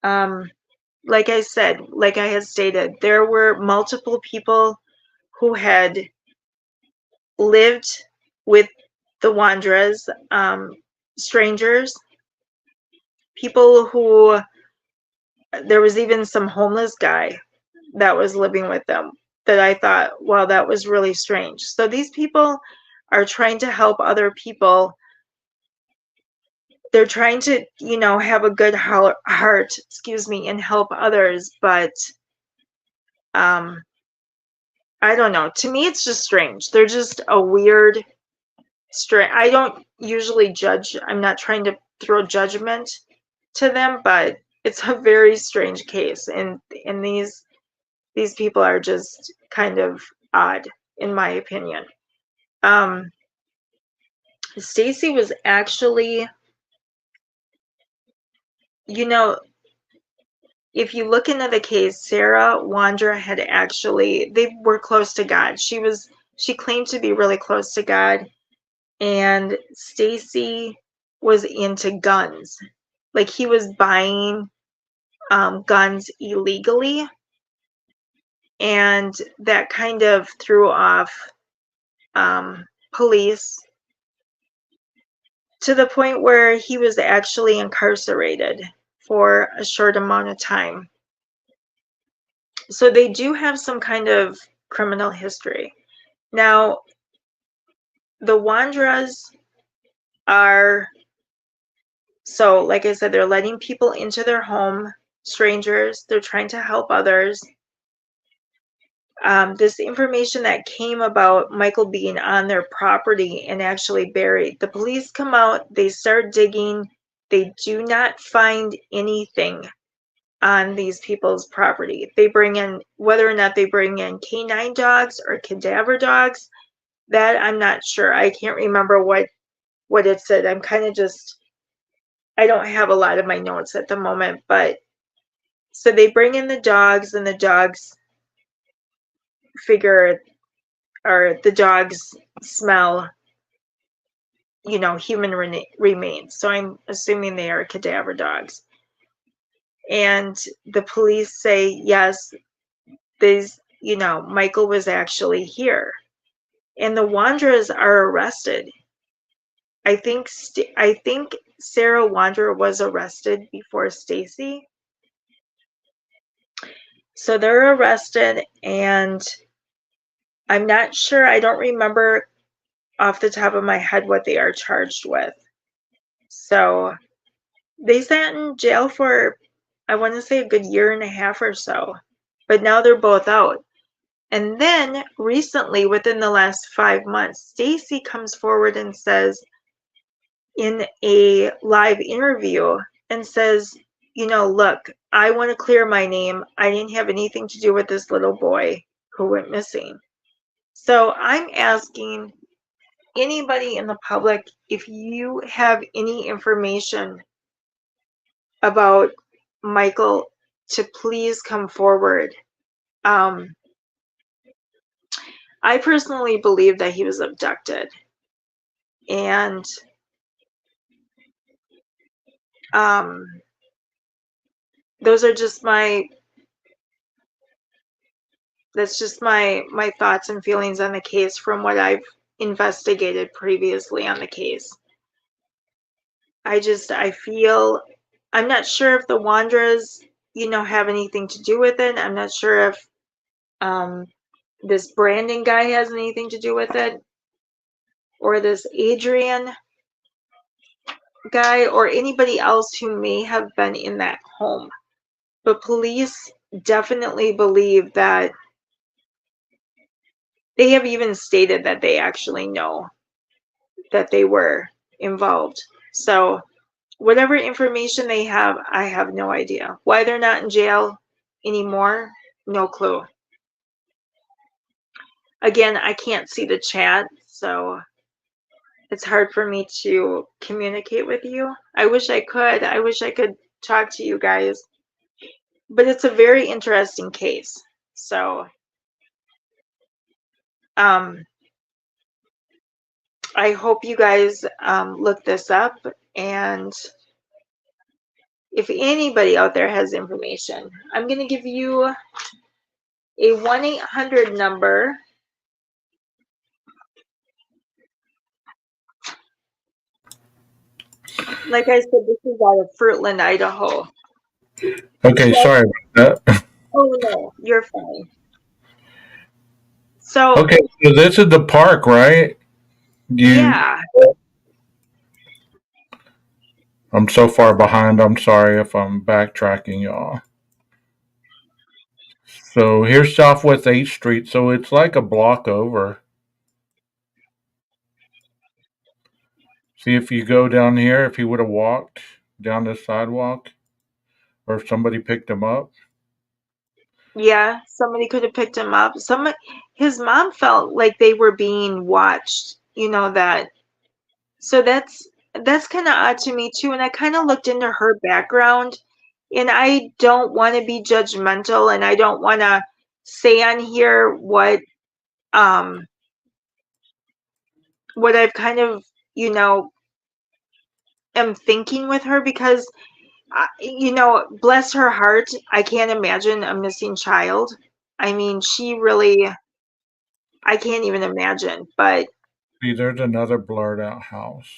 like I had stated, there were multiple people who had lived with the Wanderers, strangers, people who, there was even some homeless guy that was living with them that I thought, wow, that was really strange. So these people are trying to help other people. They're trying to, have a good heart, and help others, but I don't know. To me, it's just strange. They're just a weird, strange. I don't usually judge. I'm not trying to throw judgment to them, but it's a very strange case, and these people are just kind of odd, in my opinion. Stacy was actually, if you look into the case, Sarah Wandra had actually, they were close to God. She claimed to be really close to God, and Stacy was into guns. Like, he was buying guns illegally, and that kind of threw off police to the point where he was actually incarcerated for a short amount of time. So they do have some kind of criminal history. Now, the Wandras are, so like I said, they're letting people into their home, strangers. They're trying to help others. this information that came about Micheal being on their property and actually buried. The police come out, they start digging, they do not find anything on these people's property. They bring in, whether or not they bring in canine dogs or cadaver dogs, that I'm not sure. I can't remember what it said. I'm kind of just, I don't have a lot of my notes at the moment, but so they bring in the dogs, and the dogs figure, or the dogs smell, human remains. So I'm assuming they are cadaver dogs. And the police say, yes, Micheal was actually here. And the Wanderers are arrested. I think Sarah Wanderer was arrested before Stacy. So they're arrested, and I'm not sure, I don't remember off the top of my head what they are charged with. So they sat in jail for, I want to say, a good year and a half or so. But now they're both out. And then recently, within the last 5 months, Stacy comes forward and says in a live interview and says, look, I want to clear my name. I didn't have anything to do with this little boy who went missing. So I'm asking anybody in the public, if you have any information about Micheal, to please come forward. I personally believe that he was abducted. And those are just that's just my thoughts and feelings on the case from what I've investigated previously on the case. I feel, I'm not sure if the Wanderers, have anything to do with it. I'm not sure if this Brandon guy has anything to do with it, or this Adrian guy, or anybody else who may have been in that home. But police definitely believe that, they have even stated that they actually know that they were involved. So whatever information they have, I have no idea. Why they're not in jail anymore, no clue. Again, I can't see the chat, so it's hard for me to communicate with you. I wish I could. I wish I could talk to you guys. But it's a very interesting case. So I hope you guys look this up, and if anybody out there has information, I'm going to give you a 1-800 number. Like I said, this is out of Fruitland, Idaho. Okay, sorry about that. Oh no, you're fine. So Okay, so this is the park, right? yeah. I'm so far behind. I'm sorry if I'm backtracking, y'all. So here's Southwest 8th Street. So it's like a block over. See, if you go down here, if he would have walked down this sidewalk, or if somebody picked him up. Yeah, somebody could have picked him up. His mom felt like they were being watched, that. So that's kind of odd to me too. And I kind of looked into her background, and I don't want to be judgmental, and I don't want to say on here what I've kind of, am thinking with her, because bless her heart, I can't imagine a missing child. I mean, I can't even imagine, but. See, there's another blurred out house.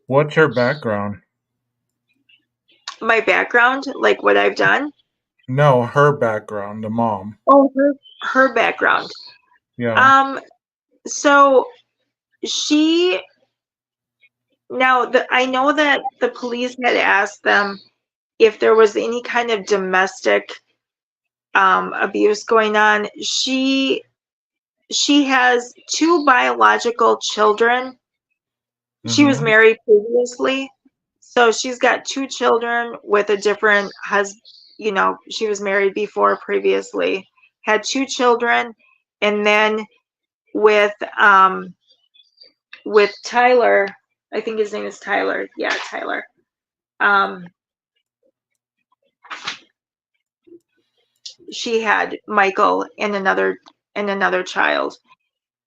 What's her background? My background, like what I've done? No, her background, the mom. Oh, her background. Yeah. So I know that the police had asked them if there was any kind of domestic abuse going on. She has 2 biological children. She was Mm-hmm. married previously, so she's got 2 children with a different husband. You know, she was married before previously, had 2 children, and then with Tyler, I think his name is Tyler. Yeah, Tyler. She had Micheal and another child.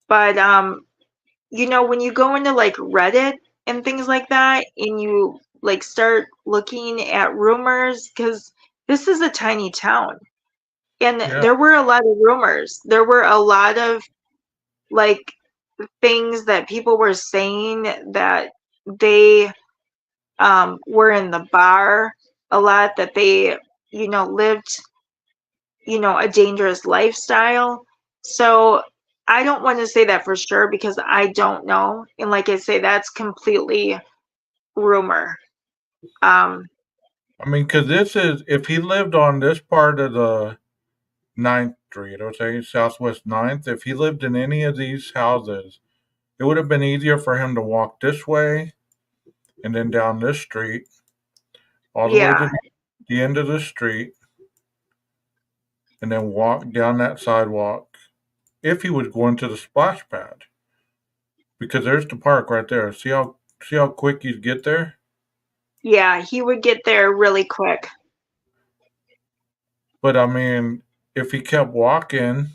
But you know, when you go into like Reddit and things like that, and you like start looking at rumors, because this is a tiny town, and Yeah. there were a lot of rumors. There were a lot of like things that people were saying that they were in the bar a lot, that they, you know, lived, you know, a dangerous lifestyle. So I don't want to say that for sure because I don't know. And like I say, that's completely rumor. Um, I mean, because this is, if he lived on this part of the Ninth Street, okay, Southwest Ninth, if he lived in any of these houses, it would have been easier for him to walk this way and then down this street, all the way yeah, to the end of the street, and then walk down that sidewalk if he was going to the splash pad. Because there's the park right there. See how quick you get there? yeah, he would get there really quick. But I mean, if he kept walking,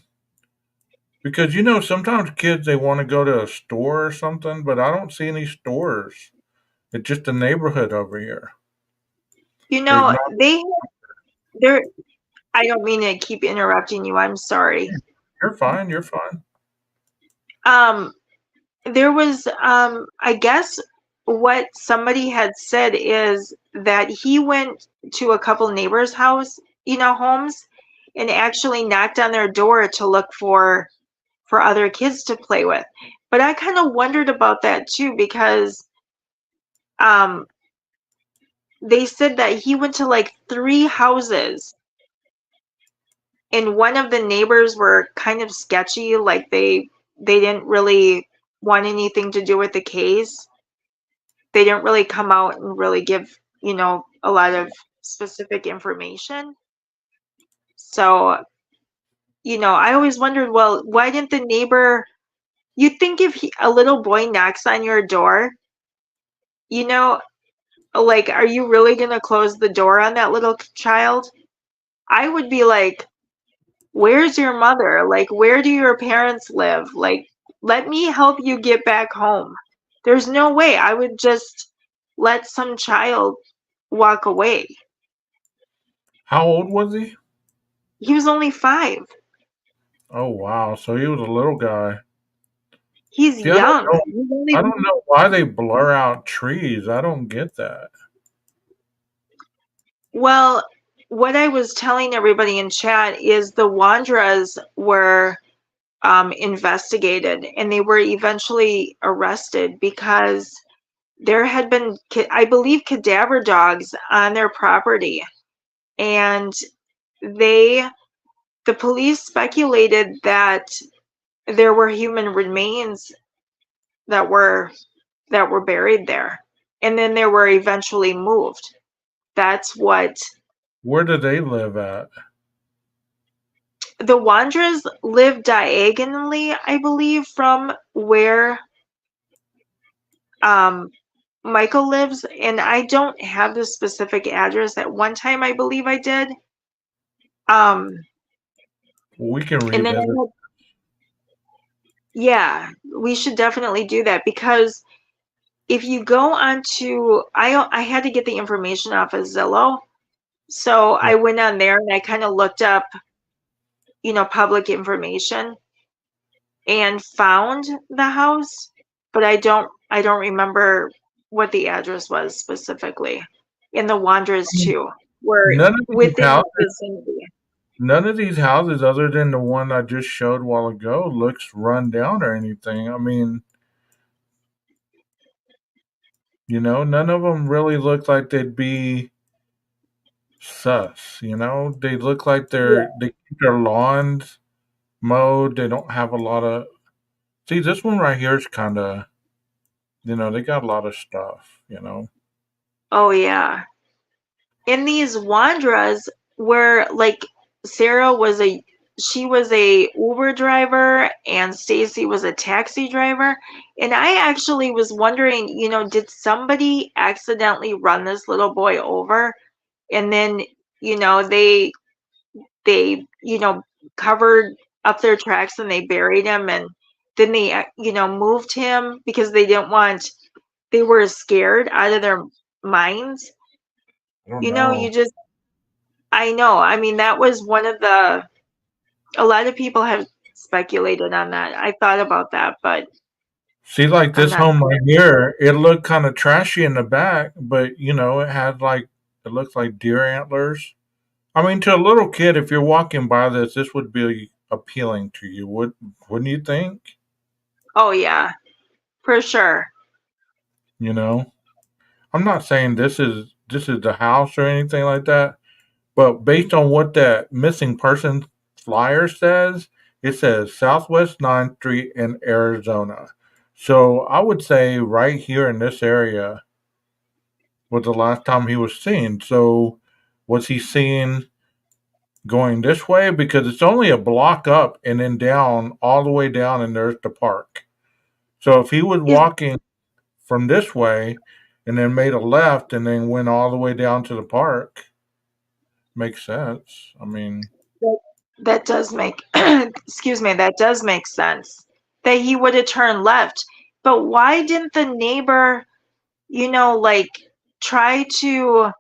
because sometimes kids they want to go to a store or something, but I don't see any stores. It's just a neighborhood over here. You There's know, not. they're, I don't mean to keep interrupting you. I'm sorry. You're fine. You're fine. Um, there was, I guess what somebody had said is that he went to a couple neighbors' house, you know, homes, and actually knocked on their door to look for other kids to play with. But I kind of wondered about that too because um they said that he went to like 3 houses, and one of the neighbors were kind of sketchy, like they didn't really want anything to do with the case. They didn't really come out and really give, you know, a lot of specific information. So, you know, I always wondered, well, why didn't the neighbor, you'd think if a little boy knocks on your door, you know, like, are you really going to close the door on that little child? I would be like, where's your mother? Like, where do your parents live? Like, let me help you get back home. There's no way I would just let some child walk away. How old was he? He was only 5. Oh wow, so he was a little guy. He's See, I don't young. know. He's I only, don't know why they blur out trees. I don't get that. well, what I was telling everybody in chat is the Wandras were investigated, and they were eventually arrested because there had been, I believe, cadaver dogs on their property, and they, the police speculated that there were human remains that were buried there, and then they were eventually moved. That's what Where do they live at? the Wanderers live diagonally, I believe, from where um, Micheal lives, and I don't have the specific address. At one time, I believe I did. Um, Well, we can and then I revisit. had, yeah, we should definitely do that because if you go onto, I had to get the information off of Zillow, so Yeah. I went on there and I kind of looked up, you know, public information and found the house, but I don't remember what the address was specifically. And the Wanderers too were None of these within the houses, vicinity. other than the one I just showed a while ago, looks run down or anything. I mean, none of them really look like they'd be sus. They look like they keep their lawns mowed. They don't have a lot of. See, this one right here is kind of. They got a lot of stuff. Oh yeah. In these Wandras where like Sarah was a she was a Uber driver and Stacy was a taxi driver. And I actually was wondering, did somebody accidentally run this little boy over? And then, you know, they covered up their tracks and they buried him, and then they moved him because they were scared out of their minds. I don't You know, know. you just I know. I mean, that was one of the a lot of people have speculated on that. I thought about that, but See, like I'm this not home sure. right here, it looked kind of trashy in the back, but it looked like deer antlers. I mean, to a little kid, if you're walking by this would be appealing to you, wouldn't you think? Oh yeah, for sure. You know, I'm not saying this is the house or anything like that, but based on what that missing person flyer says, it says Southwest 9th Street in Arizona. So I would say right here in this area was the last time he was seen. So was he seen going this way? Because it's only a block up and then down, all the way down, and there's the park. So if he was Is walking from this way and then made a left and then went all the way down to the park, makes sense. I mean, that, that does make excuse me, that does make sense. That he would have turned left. But why didn't the neighbor, like try to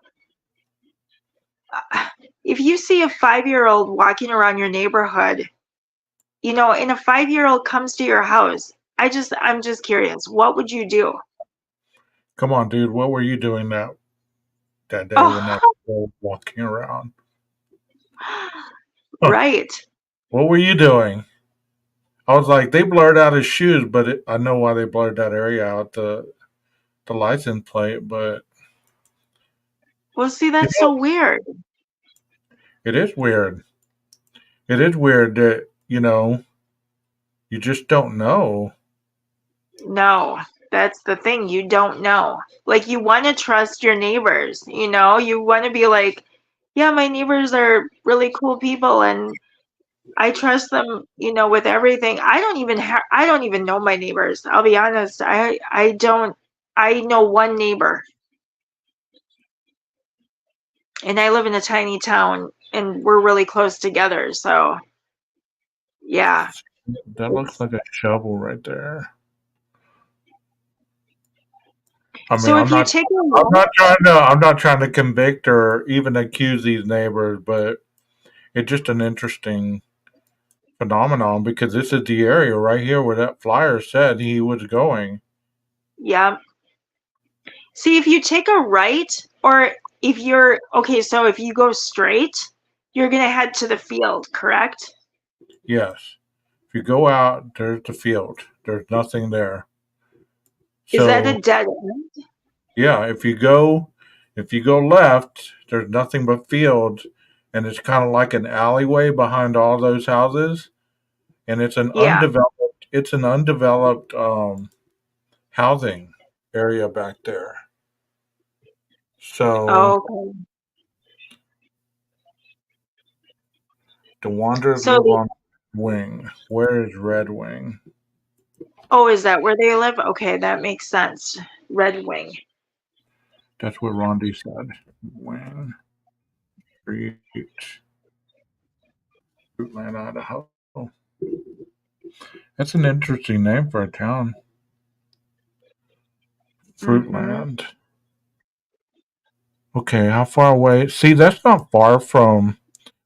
if you see a 5-year-old walking around your neighborhood, and a 5-year-old comes to your house, I'm just curious, what would you do? come on, dude, what were you doing that day when that Oh, girl was walking around? Huh. right. What were you doing? I was like, they blurred out his shoes, but I know why they blurred that area out, the license plate. But Well, see, you that's know, so weird. it is weird. It is weird that you just don't know. No, that's the thing. You don't know. Like, you want to trust your neighbors, you want to be like, yeah, my neighbors are really cool people and I trust them, with everything. I don't even know my neighbors. I'll be honest. I don't I know one neighbor and I live in a tiny town and we're really close together. So, yeah. That looks It's like a shovel right there. I mean, so if you take a I'm look, not trying to convict or even accuse these neighbors, but it's just an interesting phenomenon because this is the area right here where that flyer said he was going. yeah. See, if you take a right, or if you're okay, so if you go straight, you're gonna head to the field, correct? Yes. If you go out, there's the field. There's nothing there. Is that So a dead end? yeah, if you go left, there's nothing but fields, and it's kind of like an alleyway behind all those houses, and Yeah. it's an undeveloped housing area back there. So Okay. the Wanderers So live the on Wing. Where is Red Wing? oh, is that where they live? Okay, that makes sense. Red Wing. That's what Rondi said. Wing Street, Fruitland, Idaho. That's an interesting name for a town. Mm-hmm. Fruitland. Okay, how far away? See, that's not far from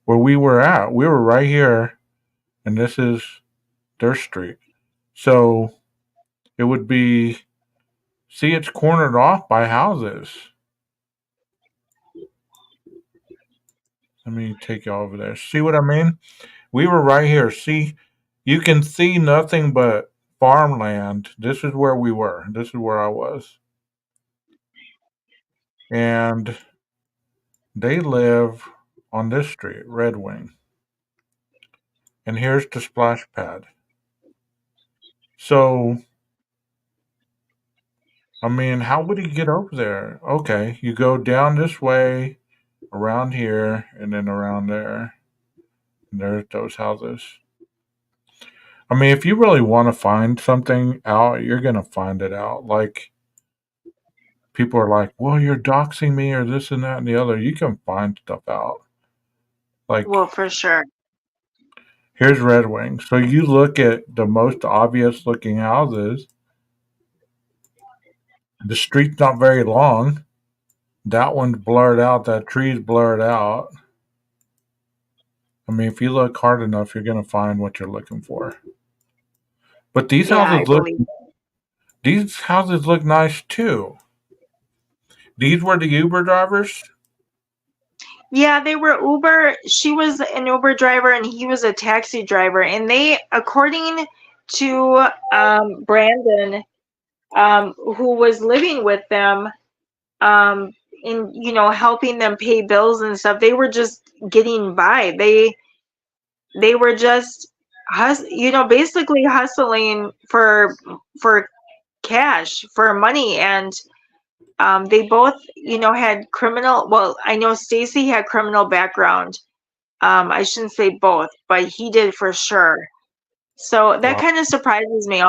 where we were at. We were right here, and this is their street. So it would be, see, it's cornered off by houses. Let me take you over there. See what I mean? We were right here. See, you can see nothing but farmland. This is where we were. This is where I was. And They live on this street, Red Wing. And here's the splash pad. So, I mean, how would he get over there? Okay, you go down this way, around here, and then around there. And there's those houses. I mean, if you really want to find something out, you're going to find it out. Like, people are like, well, you're doxing me or this and that and the other. You can find stuff out. Like, Well, for sure. here's Red Wing. So you look at the most obvious looking houses. The street's not very long. That one's blurred out. That tree's blurred out. I mean, if you look hard enough, you're going to find what you're looking for. But Yeah, I believe it. these houses look nice too. These were the Uber drivers. Yeah, they were Uber. She was an Uber driver and he was a taxi driver. And they, according to Brandon, who was living with them, in helping them pay bills and stuff, they were just getting by. They were just basically hustling for cash, for money. And they both had criminal, well, I know Stacy had criminal background. I shouldn't say both, but he did for sure. So that Wow. kind of surprises me,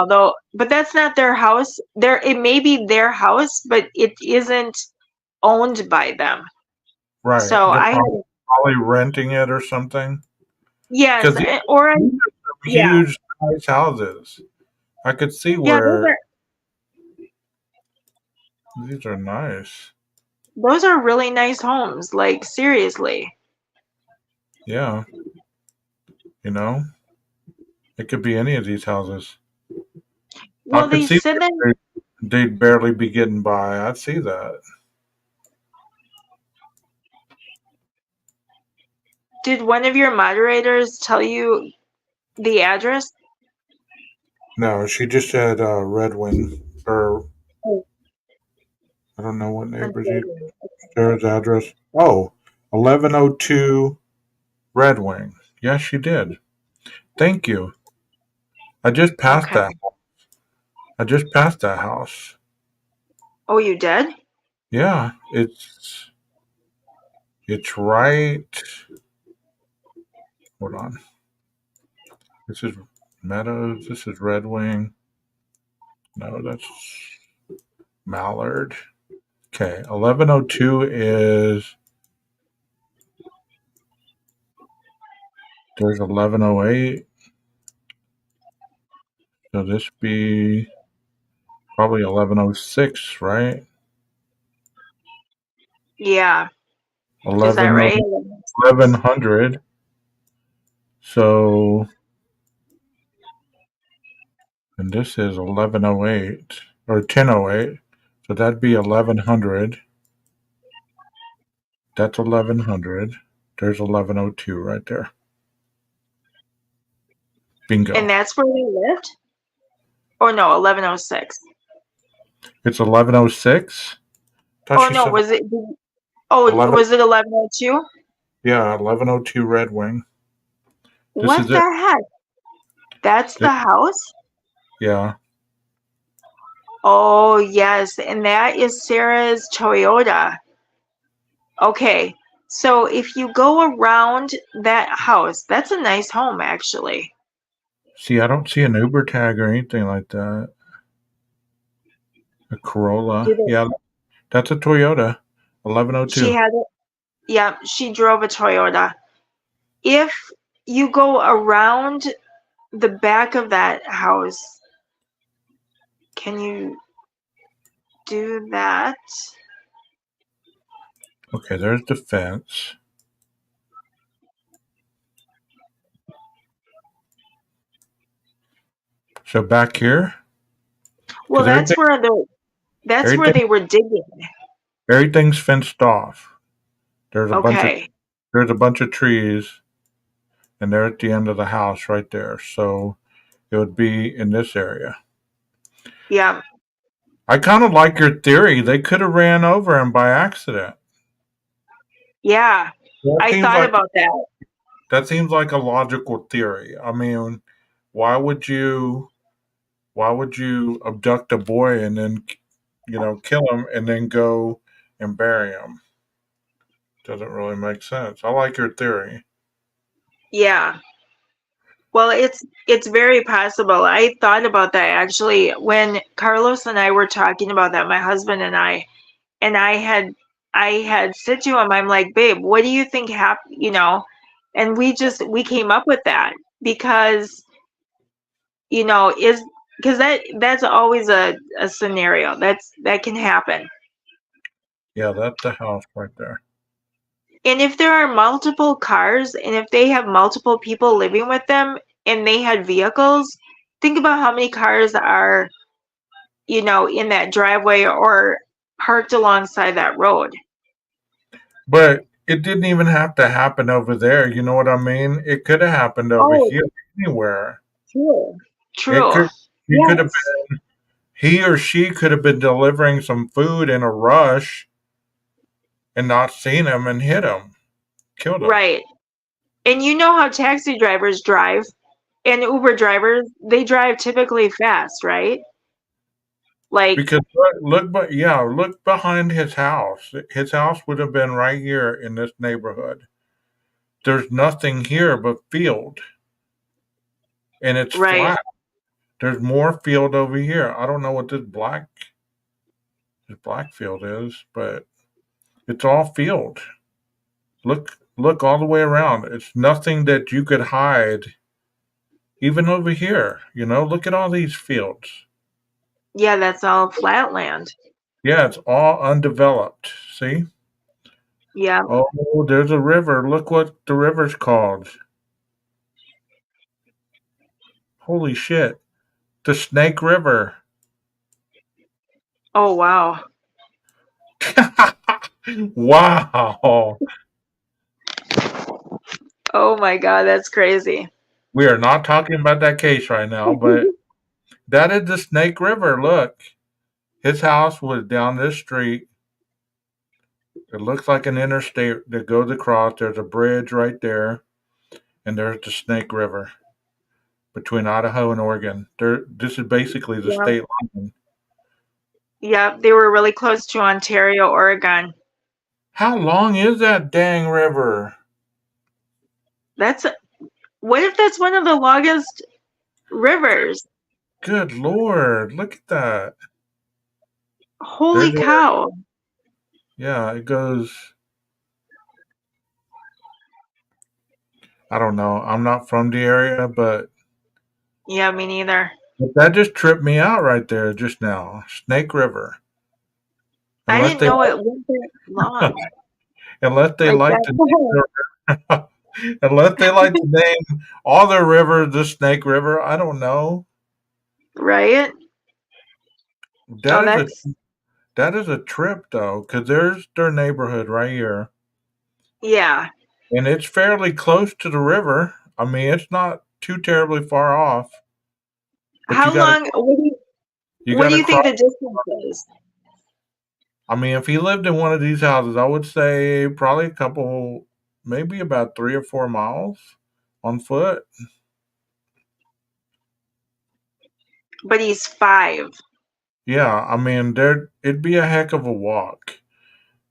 but that's not their house. It may be their house, but it isn't owned by them. Right. So They're I had, probably renting it or something. yes, Because these or these are some yeah, huge, nice houses. I could see yeah, where these are nice. those are really nice homes. Like seriously. Yeah. You know, it could be any of these houses. I Well, could they see said that. where they'd barely be getting by. I'd see that. Did one of your moderators tell you the address? No, she just said Red Wing, or I don't know what neighbors you. Sarah's address. Oh, 1102 Red Wing. Yes, she did. Thank you. I just passed Okay. that. I just passed that house. Oh, you did? Yeah, it's right. Hold on. This is Meadows. This is Red Wing. No, that's Mallard. Okay, 1102 is. There's 1108. So this be probably 1106, right? Yeah. Is that 11 right? 1100. So, and this is 1108 or 1008. So that'd be 1100. That's 1100. There's 1102 right there. Bingo. And that's where they lived? Oh no, 1106. It's 1106. Oh no, was it? Oh, 11, was it 1102? yeah, 1102 Red Wing. This What is the it. heck? That's the house? Yeah. Oh yes, and that is Sarah's Toyota. Okay, so if you go around that house, that's a nice home actually. See, I don't see an Uber tag or anything like that. A Corolla. Yeah, that's a Toyota. 1102. She had it. Yeah, she drove a Toyota. If you go around the back of that house, can you do that? Okay, there's the fence. So back here, Well, because that's where everything, they were digging. everything's fenced off. There's a bunch of Okay. there's a bunch of trees, and they're at the end of the house right there. So it would be in this area. Yeah. I kind of like your theory. They could have ran over him by accident. Yeah, That I seems thought like about that. that seems like a logical theory. I mean, why would you why would you abduct a boy and then kill him and then go and bury him? Doesn't really make sense. I like your theory. Yeah. Well, it's very possible. I thought about that actually when Carlos and I were talking about that, my husband and I had said to him, I'm like, babe, what do you think happened? And we came up with that because is because that's always a scenario that can happen. Yeah, that's the house right there. And if there are multiple cars and if they have multiple people living with them and they had vehicles, think about how many cars are, in that driveway or parked alongside that road. But it didn't even have to happen over there. You know what I mean? It could have happened over Oh, here, anywhere. true. It True. could. He could have. Yes. He or she could have been delivering some food in a rush and not seen him and hit him, killed him. Right. And you know how taxi drivers drive and Uber drivers, they drive typically fast, right? Like, Because look behind his house. His house would have been right here in this neighborhood. There's nothing here but field, and it's right. flat. There's more field over here. I don't know what this black field is, but it's all field. Look all the way around. It's nothing that you could hide. Even over here, look at all these fields. Yeah, that's all flatland. Yeah, it's all undeveloped. See? Yeah. Oh, there's a river. Look what the river's called. Holy shit. The Snake River. Oh, wow. Wow. Oh my God, that's crazy. We are not talking about that case right now, but that is the Snake River. Look. His house was down this street. It looks like an interstate that goes across. There's a bridge right there, and there's the Snake River between Idaho and Oregon. This is basically the Yeah. state line. Yeah, they were really close to Ontario, Oregon. How long is that dang river? That's what if that's one of the longest rivers? Good Lord, look at that. Holy There's a, cow. yeah, it goes. I don't know. I'm not from the area, Yeah, me neither. but that just tripped me out right there just now. Snake River. I Unless didn't they know it went that long unless they like like to that. unless they like to name all their rivers the Snake River. I don't know. Right? That Oh, is a that's that is a trip though, because there's their neighborhood right here, yeah. and it's fairly close to the river. I mean, it's not too terribly far off, but How long you what got do to you think cross. the distance is? I mean, if he lived in one of these houses, I would say probably a couple, maybe about 3 or 4 miles on foot. But he's 5. Yeah, I mean, it'd be a heck of a walk.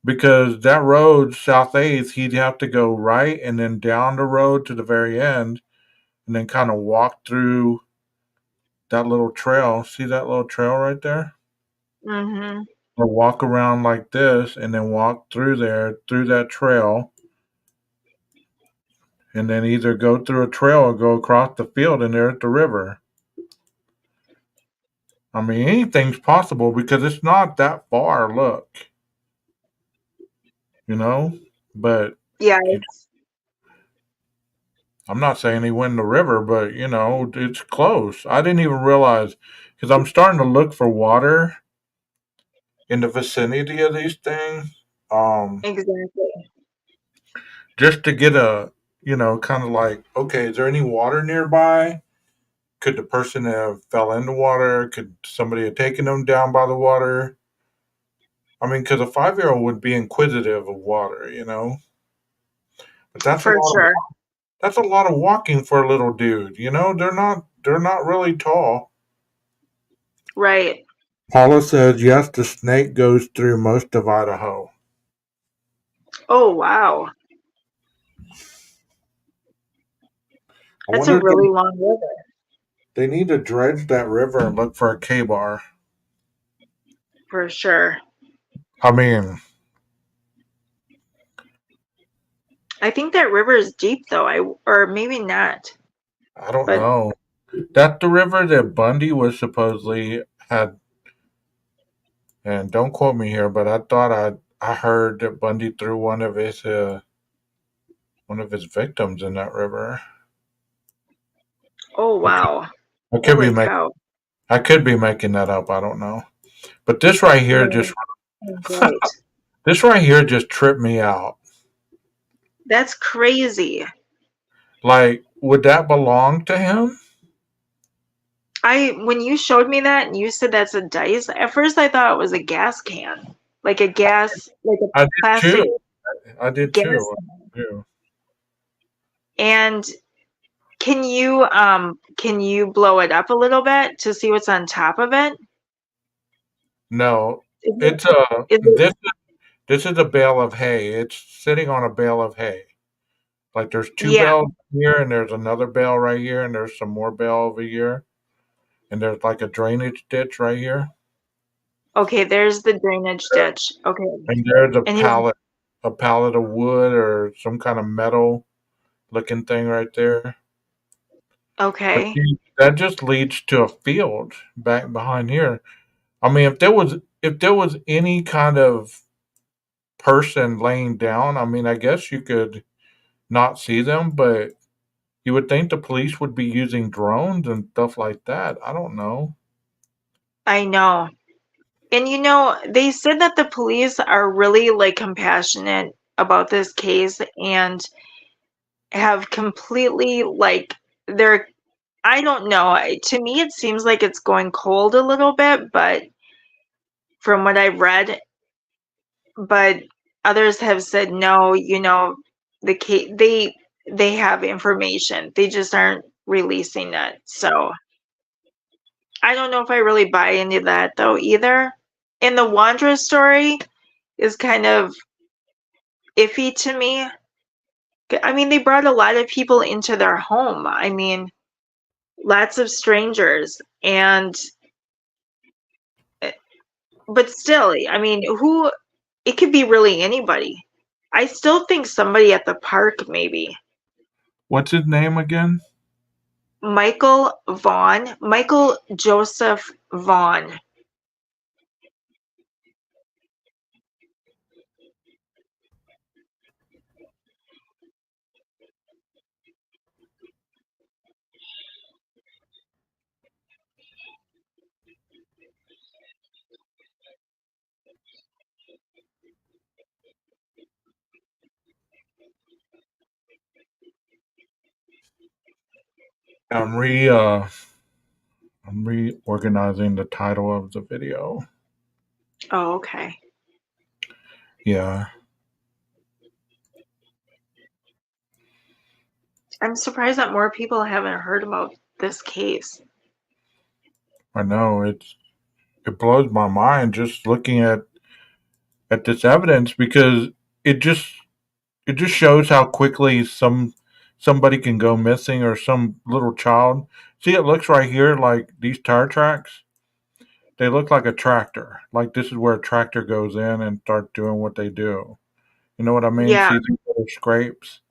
Because that road, South 8th, he'd have to go right and then down the road to the very end and then kind of walk through that little trail. See that little trail right there? Mhm. Or walk around like this and then walk through there, through that trail, and then either go through a trail or go across the field and there at the river. I mean, anything's possible because it's not that far, look, you know? But Yeah, I'm not saying he went in the river, but it's close. I didn't even realize because I'm starting to look for water in the vicinity of these things, exactly. just to get kind of like, okay, is there any water nearby? Could the person have fell in the water? Could somebody have taken them down by the water? I mean, because a 5-year-old would be inquisitive of water. But that's a For lot of sure. walking for a little dude. They're not really tall. Right. Paula says yes, the snake goes through most of Idaho. Oh, wow. I That's a wonder if really long river. they need to dredge that river and look for a K-bar. For sure. I mean, I think that river is deep though. Or maybe not. I don't But know. That's the river that Bundy was supposedly had, and don't quote me here, but I thought I heard that Bundy threw one of his victims in that river. oh, I could, wow. I could be Holy making cow. I could be making that up. I don't know. But this right here just No. Right. this right here just tripped me out. That's crazy. Like, would that belong to him? When you showed me that and you said that's a dice, at first I thought it was a gas can. Like a I did plastic too. I did gas too. can. Yeah. And can you blow it up a little bit to see what's on top of it? No, Is it, it's is it this is a bale of hay. It's sitting on a bale of hay. Like there's two yeah. bales here, and there's another bale right here, and there's some more bale over here, and there's like a drainage ditch right here, Okay, there's the drainage ditch. Okay. and there's And he's a pallet of wood or some kind of metal looking thing right there. But okay. see, that just leads to a field back behind here. I mean, if there was any kind of person laying down, I mean, I guess you could not see them, but you would think the police would be using drones and stuff like that. I don't know. I know. And they said that the police are really like compassionate about this case and have completely like they're I don't know. To me it seems like it's going cold a little bit, but from what I've read, but others have said no, the case they have information. They just aren't releasing it. So, I don't know if I really buy into that though either. And the Wanderers story is kind of iffy to me. I mean, they brought a lot of people into their home. I mean, lots of strangers and but still, I mean, who it could be really anybody. I still think somebody at the park maybe. What's his name again? Michael Joseph Vaughn. I'm reorganizing the title of the video. Oh, okay. Yeah. I'm surprised that more people haven't heard about this case. I know it blows my mind just looking at this evidence because it just it just shows how quickly somebody can go missing or some little child. See, it looks right here like these tire tracks. They look like a tractor. Like this is where a tractor goes in and starts doing what they do. You know what I mean? Yeah, See these little scrapes.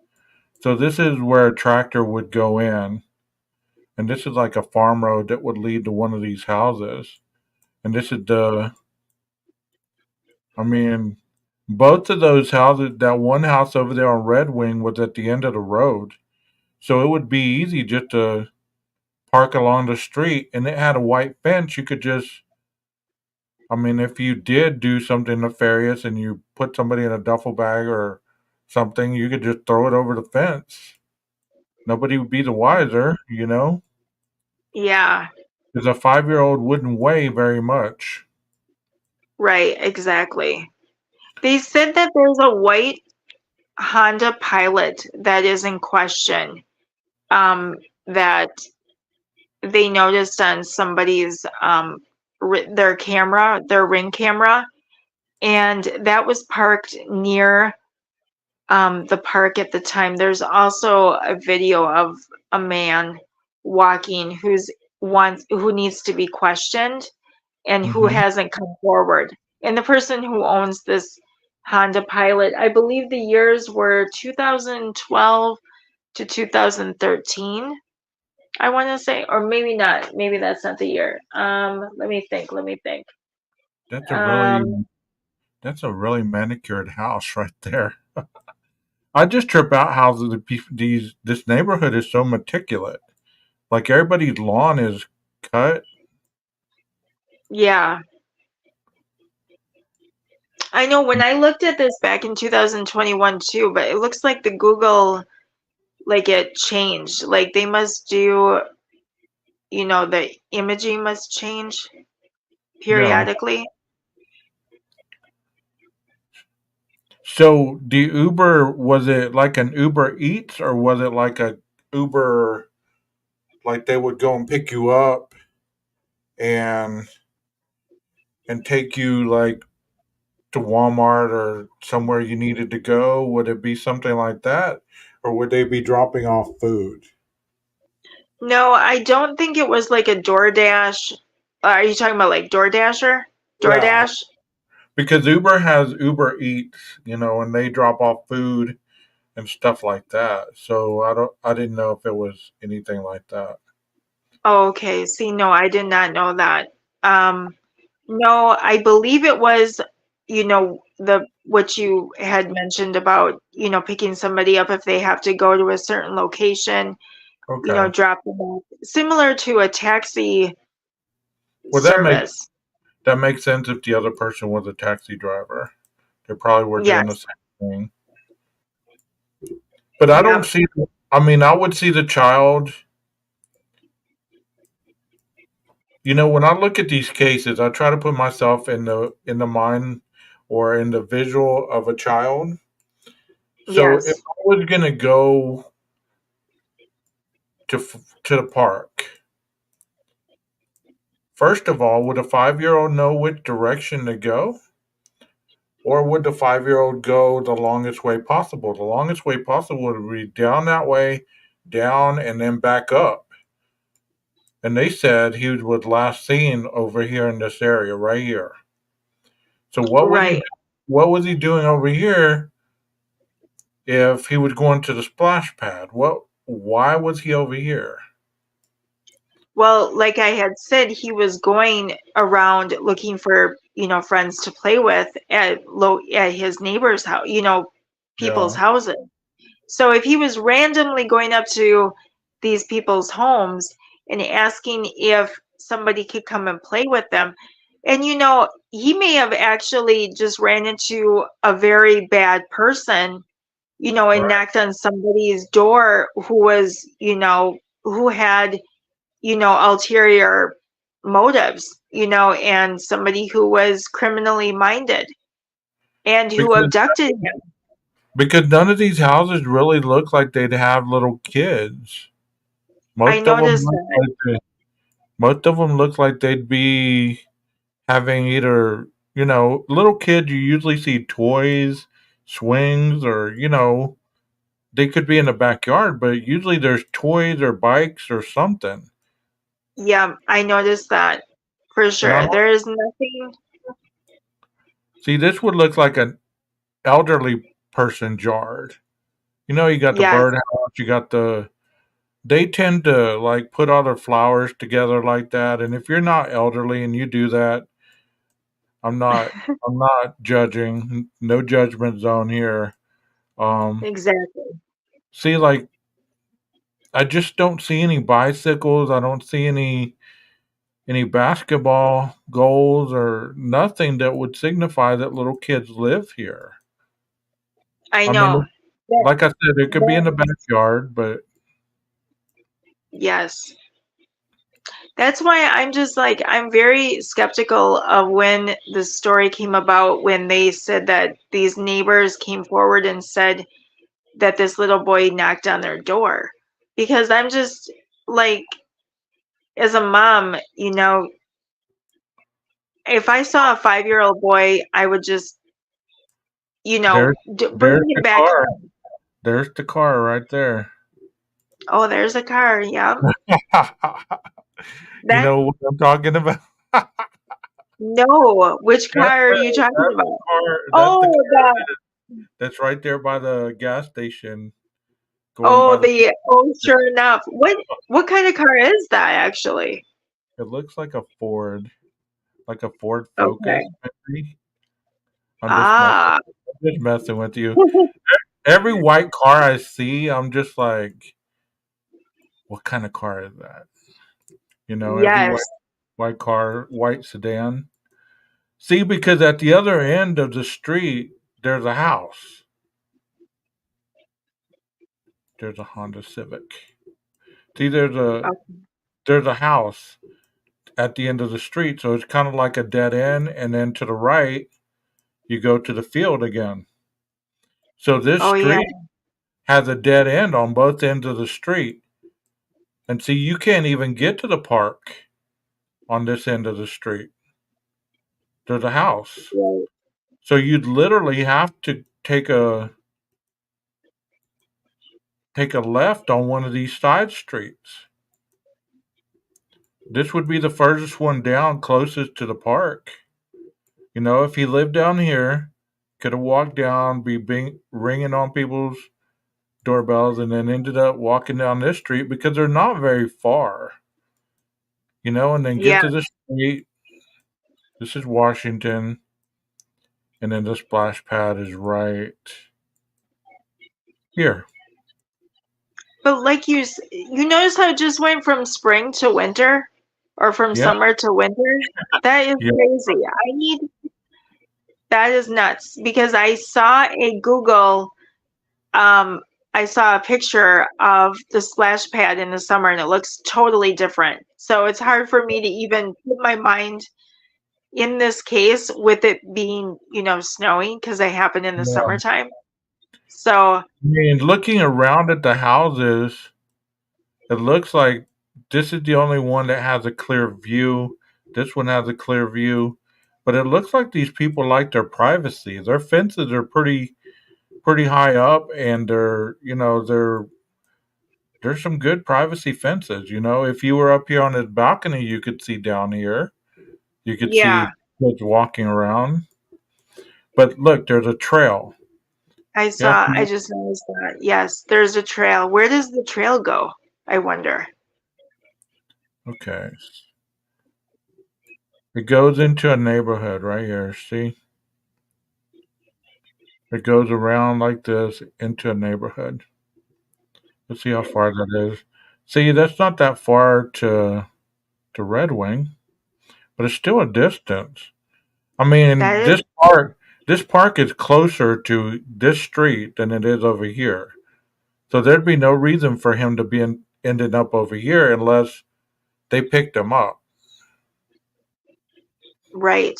So this is where a tractor would go in, and this is like a farm road that would lead to one of these houses. And this is I mean, both of those houses, that one house over there on Red Wing was at the end of the road. So it would be easy just to park along the street and it had a white fence. You could just, I mean, if you did do something nefarious and you put somebody in a duffel bag or something, you could just throw it over the fence. Nobody would be the wiser. yeah, Because a 5-year-old wouldn't weigh very much. right, exactly. They said that there's a white Honda Pilot that is in question, that they noticed on somebody's their camera, their Ring camera, and that was parked near the park at the time. There's also a video of a man walking who needs to be questioned and who Mm-hmm. hasn't come forward. And the person who owns this Honda Pilot, I believe the years were 2012 to 2013. I want to say, or maybe not. Maybe that's not the year. Let me think. Let me think. That's a really Um, that's a really manicured house right there. I just trip out how this neighborhood is so meticulous. Like everybody's lawn is cut. yeah, I know when I looked at this back in 2021 too, but it looks like the Google, like it changed. Like they must do, the imaging must change Yeah. periodically. So the Uber, was it like an Uber Eats, or was it like a Uber, like they would go and pick you up and take you like to Walmart or somewhere you needed to go? Would it be something like that, or would they be dropping off food? No, I don't think it was like a DoorDash. Are you talking about like DoorDasher? Yeah, DoorDash? because Uber has Uber Eats, and they drop off food and stuff like that. So I didn't know if it was anything like that. Oh, okay. See, no, I did not know that. Um, no, I believe it was, the what you had mentioned about, picking somebody up if they have to go to a certain location, Okay. drop them off, similar to a taxi Well, that makes service. that makes sense if the other person was a taxi driver. They probably were doing the Yes. same thing. But I don't Yep. see. I mean, I would see the child. When I look at these cases, I try to put myself in the mind or in the visual of a child. So if Yes. I was gonna go to the park, first of all, would a 5-year-old know which direction to go, or would the 5-year-old go the longest way possible? The longest way possible would be down that way, down, and then back up. And they said he was last seen over here in this area, right here. So Right. what was he doing over here if he was going to the splash pad? Why was he over here? Well, like I had said, he was going around looking for, friends to play with at his neighbor's house, people's Yeah. houses. So if he was randomly going up to these people's homes and asking if somebody could come and play with them, and he may have actually just ran into a very bad person, and Right. knocked on somebody's door who was, who had, ulterior motives, and somebody who was criminally minded and who Because abducted him. none of these houses really look like they'd have little kids. I Most of them noticed look that. like most of them look like they'd be having either, little kids. You usually see toys, swings, or they could be in the backyard, but usually there's toys or bikes or something. Yeah, I noticed that for And I sure. don't There is nothing. see, this would look like an elderly person's yard. You got the Yes, birdhouse, you got they tend to like put all their flowers together like that. And if you're not elderly and you do that, I'm not I'm not judging. No judgment zone here. Um exactly. See, like, I just don't see any bicycles. I don't see any basketball goals or nothing that would signify that little kids live here. I I mean, know. That, like I said, it could be in that, the backyard, but yes. That's why I'm just like, I'm very skeptical of when the story came about, when they said that these neighbors came forward and said that this little boy knocked on their door, because I'm just like, as a mom, if I saw a 5-year-old boy, I would just, There's bring there's him the back car. home. There's the car right there. Oh, there's a car. Yeah. You That, know what I'm talking about? no, which That's car are you the talking that's the about? car. That's the Oh, car that's right there by the gas station, going by the. sure enough. What kind of car is that actually? It looks like a Ford Focus. Okay. Maybe. I'm just messing. Ah, I'm just messing with you. Every white car I see, I'm just like, what kind of car is that? Every yes. white car, white sedan. See, because at the other end of the street, there's a house. There's a Honda Civic. See, Okay. there's a house at the end of the street, so it's kind of like a dead end, and then to the right, you go to the field again. So this Oh yeah. street has a dead end on both ends of the street. And see, you can't even get to the park on this end of the street. There's a house. Right. So you'd literally have to take a left on one of these side streets. This would be the furthest one down closest to the park. If he lived down here, could have walked down, ringing on people's doorbells, and then ended up walking down this street because they're not very far. And then get Yeah. to the street. This is Washington, and then the splash pad is right here. But like you notice how it just went from spring to winter, or from Yeah, summer to winter? That is yeah, crazy. That is nuts, because um I saw a picture of the splash pad in the summer, and it looks totally different. So it's hard for me to even put my mind in this case with it being, snowing, because they happen in the yeah. summertime. So, I mean, looking around at the houses, it looks like this is the only one that has a clear view. This one has a clear view, but it looks like these people like their privacy. Their fences are pretty high up, and there's some good privacy fences. If you were up here on this balcony, you could see down here. You could see yeah, kids walking around. But look, there's a trail. Yes. I just noticed that. Yes, there's a trail. Where does the trail go? I wonder. Okay. It goes into a neighborhood right here. See? It goes around like this into a neighborhood. Let's see how far that is. See, that's not that far to Red Wing, but it's still a distance. I mean, That is this park is closer to this street than it is over here. So there'd be no reason for him to be ending up over here unless they picked him up. right.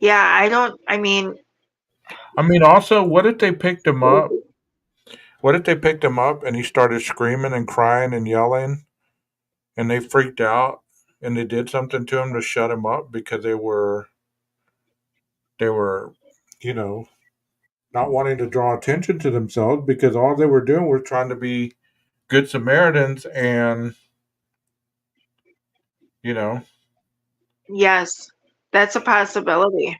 Yeah, I mean, also, what if they picked him up? What if they picked him up and he started screaming and crying and yelling, and they freaked out and they did something to him to shut him up because they were, you know, not wanting to draw attention to themselves because all they were doing was trying to be good Samaritans and, you know, yes, that's a possibility.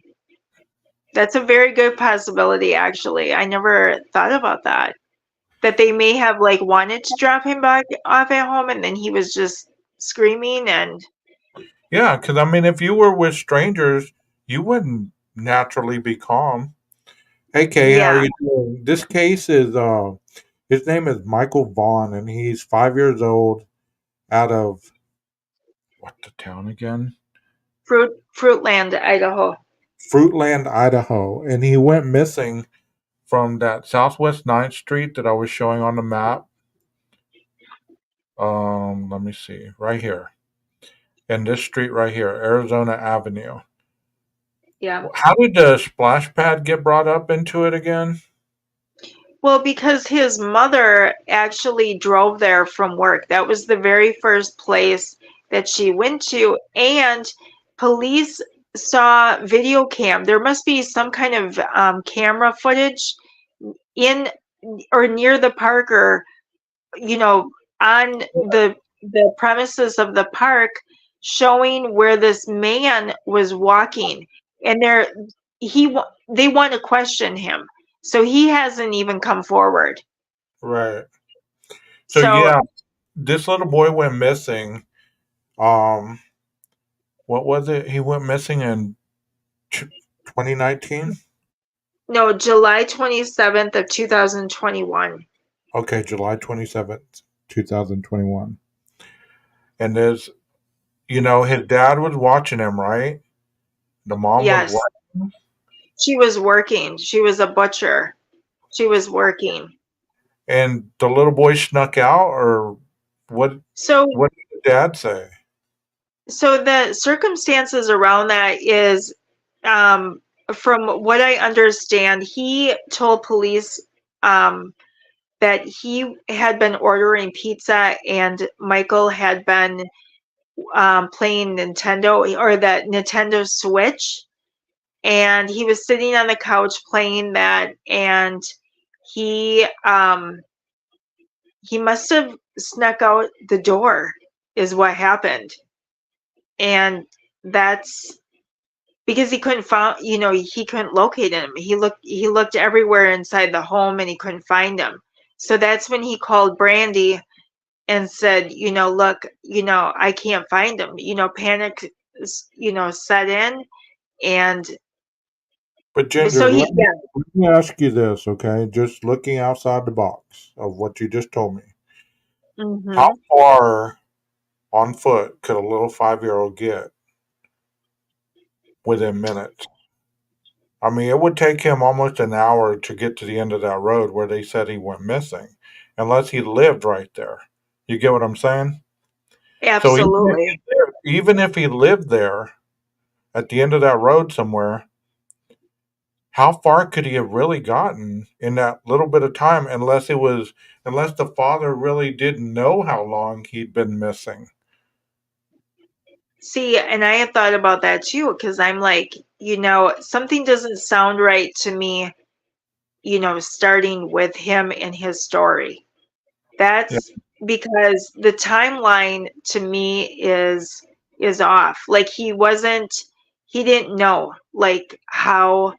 That's a very good possibility, actually. I never thought about that. That they may have like wanted to drop him back off at home, and then he was just screaming and yeah, because I mean, if you were with strangers, you wouldn't naturally be calm. Hey Kay, how are yeah, you doing? This case is his name is Michael Vaughn and he's 5 years old out of what the town again? Fruitland, Idaho. Fruitland, Idaho. And he went missing from that Southwest 9th Street that I was showing on the map. Let me see. Right here. In this street right here, Arizona Avenue. Yeah. How did the splash pad get brought up into it again? Well, because his mother actually drove there from work. That was the very first place that she went to. And police saw video cam. There must be some kind of camera footage in or near the park, or you know, on the premises of the park, showing where this man was walking. And they want to question him, so he hasn't even come forward. Right. So So yeah, this little boy went missing. Um, what was it? He went missing in 2019. no, July 27th of 2021. Okay, July 27th, 2021. And there's, his dad was watching him, right? The mom was Yes, watching. she was working. She was a butcher. She was working. And the little boy snuck out, or what? So What did the dad say? so the circumstances around that is, um, from what I understand, he told police um, that he had been ordering pizza and Micheal had been playing Nintendo, or that Nintendo Switch, and he was sitting on the couch playing that, and he um, he must have snuck out the door, is what happened, and that's because he couldn't find, he couldn't locate him. He looked everywhere inside the home and he couldn't find him. So that's when he called Brandy and said, look, I can't find him. Panic, set in, and But Ginger, so he, yeah. let me ask you this, okay? Just looking outside the box of what you just told me. How Hmm. far on foot could a little 5-year-old get within minutes? I mean, it would take him almost an hour to get to the end of that road where they said he went missing, unless he lived right there. You get what I'm saying? So Absolutely. even if he lived there at the end of that road somewhere, how far could he have really gotten in that little bit of time, unless the father really didn't know how long he'd been missing? See, and I had thought about that too, because I'm like, something doesn't sound right to me, starting with him and his story. Yeah. That's because the timeline to me is off. Like he didn't know like how.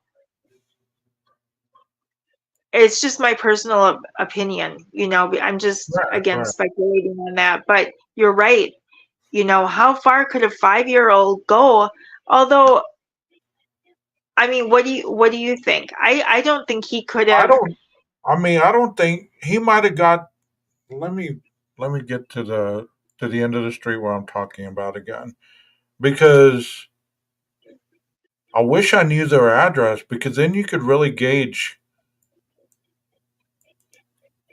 It's just my personal opinion, I'm just Right, again right. speculating on that, but you're right. How far could a 5-year-old go? Although, I mean, what do you think? I don't think he could I have. don't. I mean, I don't think he might have got. Let me let me get to the end of the street where I'm talking about again, because I wish I knew their address, because then you could really gauge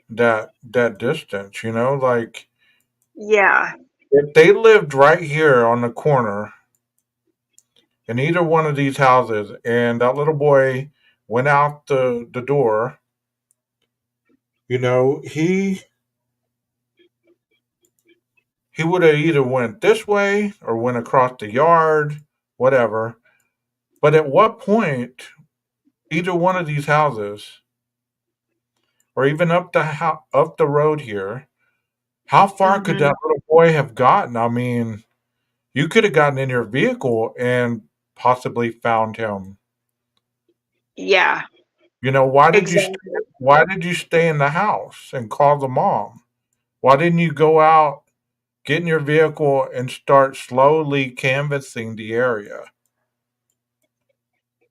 that distance. Like Yeah. if they lived right here on the corner in either one of these houses, and that little boy went out the door, he would have either went this way or went across the yard, whatever. But at what point, either one of these houses, or even up the road here, how far could Hmm. that little boy have gotten? I mean, you could have gotten in your vehicle and possibly found him. Yeah, Why did you stay, exactly. why did you stay in the house and call the mom? Why didn't you go out, get in your vehicle, and start slowly canvassing the area?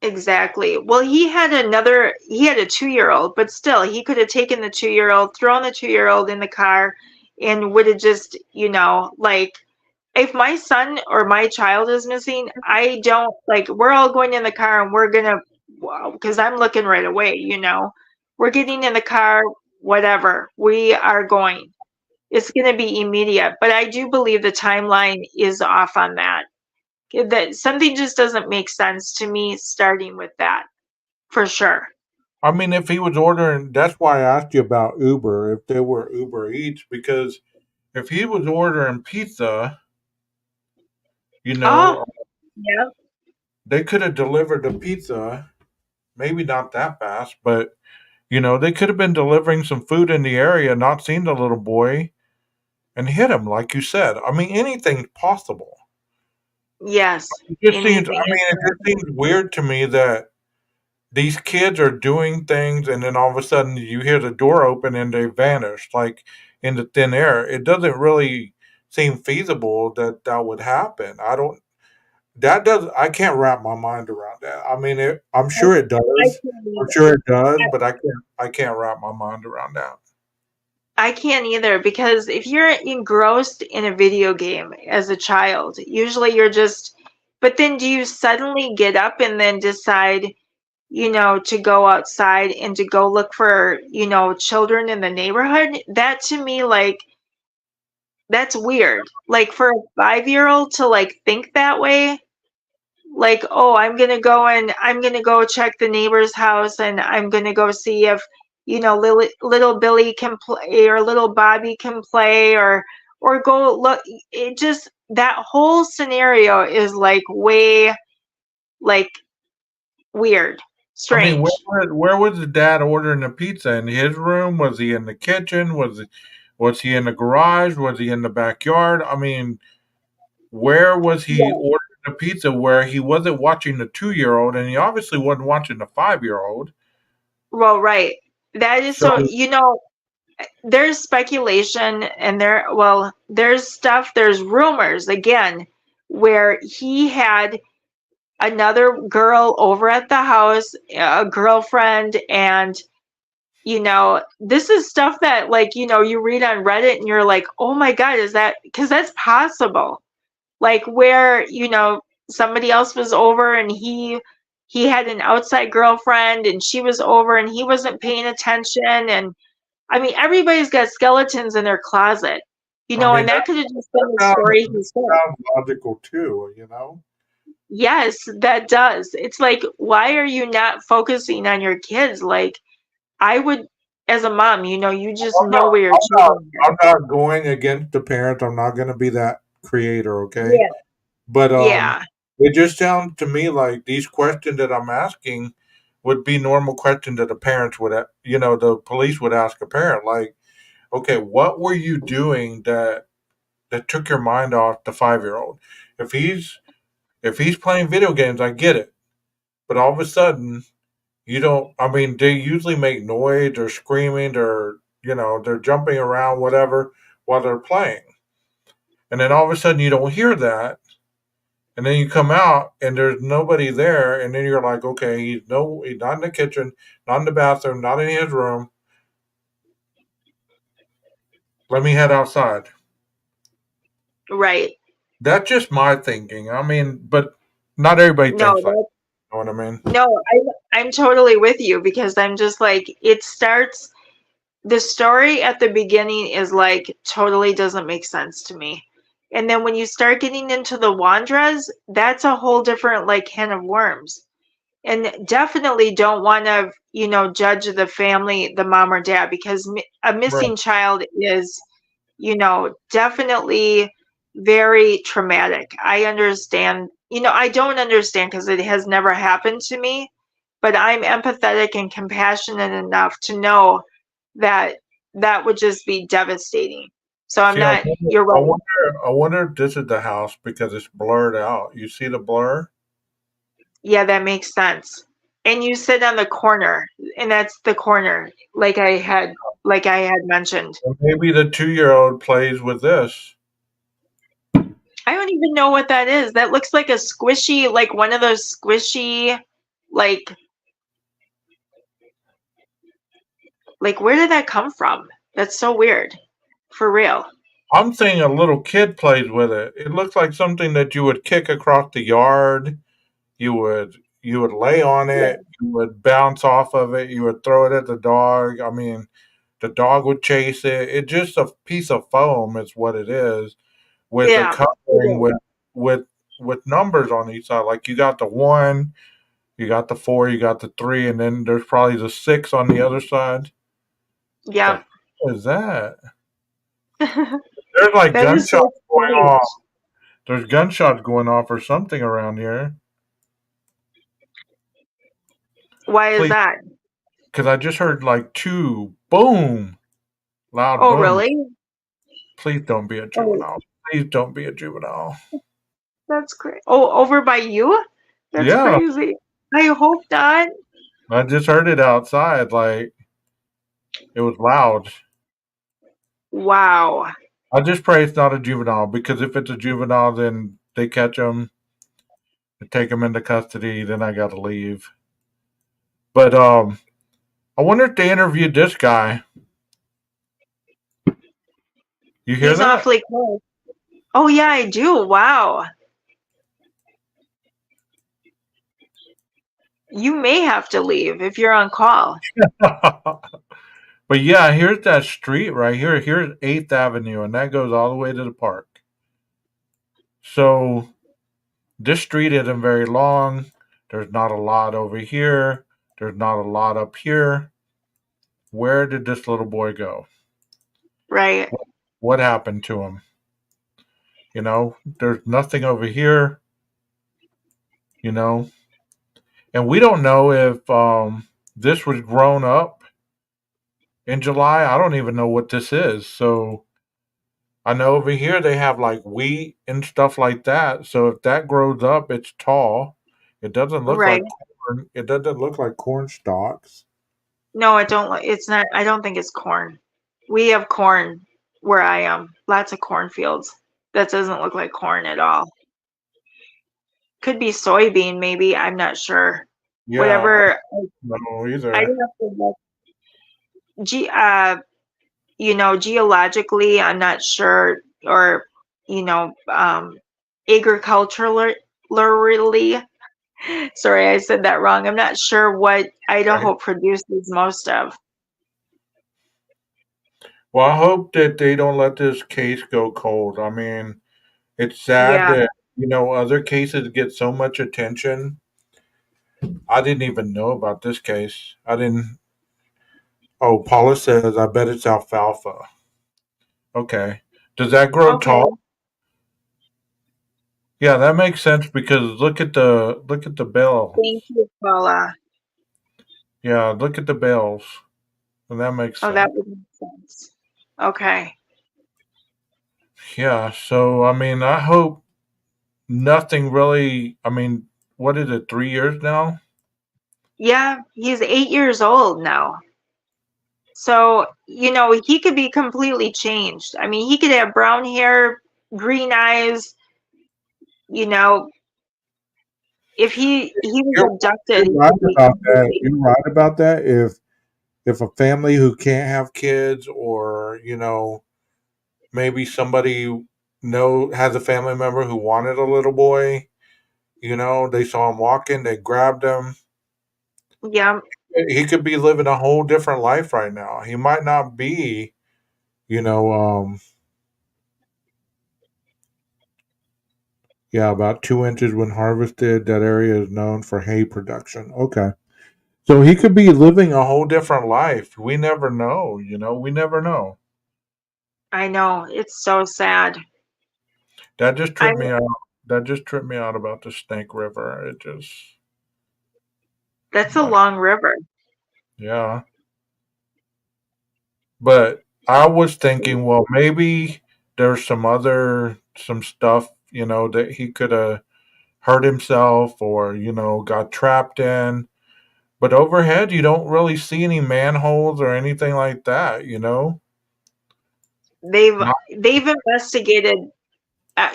Exactly. Well, he had a 2-year-old, but still, he could have taken the 2-year-old, thrown the 2-year-old in the car, and would have just, like, if my son or my child is missing, I don't like, we're all going in the car and we're gonna, because I'm looking right away, we're getting in the car, whatever, we are going. It's gonna be immediate, but I do believe the timeline is off on that. That something just doesn't make sense to me, starting with that, for sure. I mean, if he was ordering, that's why I asked you about Uber, if there were Uber Eats, because if he was ordering pizza, you Oh, know, yeah. they could have delivered the pizza, maybe not that fast, but, they could have been delivering some food in the area, not seen the little boy, and hit him, like you said. I mean, anything's possible. Yes. I Anything is mean, it just seems weird to me that these kids are doing things and then all of a sudden you hear the door open and they vanish like into thin air. It doesn't really seem feasible that that would happen. I can't wrap my mind around that. I mean, I'm sure it I does. can't I'm either. sure it does, but I can't wrap my mind around that. I can't either, because if you're engrossed in a video game as a child, usually you're just, but then do you suddenly get up and then decide, to go outside and to go look for, children in the neighborhood? That to me, like, that's weird. Like for a 5-year-old to like think that way, like, oh, I'm gonna go check the neighbor's house and I'm gonna go see if, little Billy can play or little Bobby can play, or go look. It just, that whole scenario is like way, like, weird, I mean, strange. where was the dad ordering the pizza? In his room? Was he in the kitchen? Was he in the garage? Was he in the backyard? I mean, where was he Yeah. ordering the pizza where he wasn't watching the 2-year-old and he obviously wasn't watching the 5-year-old? Well, right. That is So, so, there's speculation and there's stuff, there's rumors again where he had another girl over at the house, a girlfriend, and this is stuff that, like, you read on Reddit and you're like, oh my God, is that, because that's possible. Like where, somebody else was over and he had an outside girlfriend and she was over and he wasn't paying attention. And I mean, everybody's got skeletons in their closet, I mean, and that could have just been that the sounds, story he that said. sounds logical too. Yes, that does. It's like, why are you not focusing on your kids? Like, I would, as a mom, you just I'm know not, where your I'm not, children are. I'm not going against the parents. I'm not going to be that creator, okay? Yeah. But Yeah. it just sounds to me like these questions that I'm asking would be normal questions that the parents would, the police would ask a parent. Like, okay, what were you doing that took your mind off the 5-year-old? If he's playing video games, I get it. But all of a sudden, you don't. I mean, they usually make noise or screaming or they're jumping around, whatever, while they're playing. And then all of a sudden, you don't hear that. And then you come out and there's nobody there, and then you're like, okay, he's not in the kitchen, not in the bathroom, not in his room. Let me head outside. Right. That's just my thinking. I mean, but not everybody No, thinks like that, that. You know what I mean? no, I'm totally with you, because I'm just like, it starts, the story at the beginning is like totally doesn't make sense to me. And then when you start getting into the Wandras, that's a whole different like can of worms. And definitely don't want to, judge the family, the mom or dad, because a Right. missing child is, definitely very traumatic. I understand, I don't understand because it has never happened to me, but I'm empathetic and compassionate enough to know that that would just be devastating. So I'm See, I not, wonder, you're I right. wonder, I wonder if this is the house because it's blurred out. You see the blur? Yeah, that makes sense. And you sit on the corner, and that's the corner, like I had mentioned. Or maybe the 2-year-old plays with this. I don't even know what that is. That looks like a squishy, like one of those squishy, like where did that come from? That's so weird. For real. I'm saying a little kid plays with it. It looks like something that you would kick across the yard. You would lay on Yeah. it. You would bounce off of it. You would throw it at the dog. I mean, the dog would chase it. It's just a piece of foam, is what it is, with a Yeah. It covering is. with with numbers on each side. Like you got the 1, you got the 4, you got the 3, and then there's probably the 6 on the other side. It's Yeah. like, what is that? There's like That is so gunshots going strange. off. There's gunshots going off or something around here. Why is Please, that? because I just heard like 2 boom, loud Oh, boom. really? Please don't be a Oh, juvenile. Please don't be a juvenile. that's great. Oh, over by you? That's Yeah, crazy. I hope not. I just heard it outside. Like it was loud. Wow. I just pray it's not a juvenile because if it's a juvenile, then they catch them, they take them into custody. Then I got to leave. But I wonder if they interviewed this guy. You hear He's that? awfully close. Oh, yeah, I do. Wow. You may have to leave if you're on call. But yeah, here's that street right here. Here's 8th Avenue, and that goes all the way to the park. So this street isn't very long. There's not a lot over here. There's not a lot up here. Where did this little boy go? Right. What happened to him? You know, there's nothing over here, you know, and we don't know if this was grown up in July. I don't even know what this is. So I know over here they have like wheat and stuff like that. So if that grows up, it's tall. It doesn't look Right. like corn. It doesn't look like corn stalks. No, I don't. It's not. I don't think it's corn. We have corn where I am. Lots of cornfields. That doesn't look like corn at all. Could be soybean, maybe. I'm not sure. Yeah, Whatever. no I'd either. have to look. Ge- uh, geologically, I'm not sure, or agriculturally. Sorry, I said that wrong. I'm not sure what Right. Idaho produces most of. Well, I hope that they don't let this case go cold. I mean, it's sad Yeah. that other cases get so much attention. I didn't even know about this case. I didn't. Oh, Paula says, I bet it's alfalfa. Okay. Does that grow Okay. tall? Yeah, that makes sense because look at the bell. Thank you, Paula. Yeah, look at the bells. And that makes Oh, sense. that would make sense. Okay. Yeah, so I mean, I hope nothing really. I mean, what is it? 3 years now? Yeah, he's 8 years old now. So, he could be completely changed. I mean, he could have brown hair, green eyes, you know, if he was You're, abducted, you're he right could be about that. completely. You're right about that. If a family who can't have kids, or maybe somebody has a family member who wanted a little boy, they saw him walking, they grabbed him. Yeah, He could be living a whole different life right now. He might not be, you know, yeah, about 2 inches when harvested. That area is known for hay production. Okay. So he could be living a whole different life. We never know, we never know. I know. It's so sad. That just I tripped me out. That just tripped me out about the Snake River. It just, That's a like, long river. yeah. But I was thinking, well, maybe there's some stuff, that he could have hurt himself or, got trapped in. But overhead, you don't really see any manholes or anything like that. They've Not, they've investigated.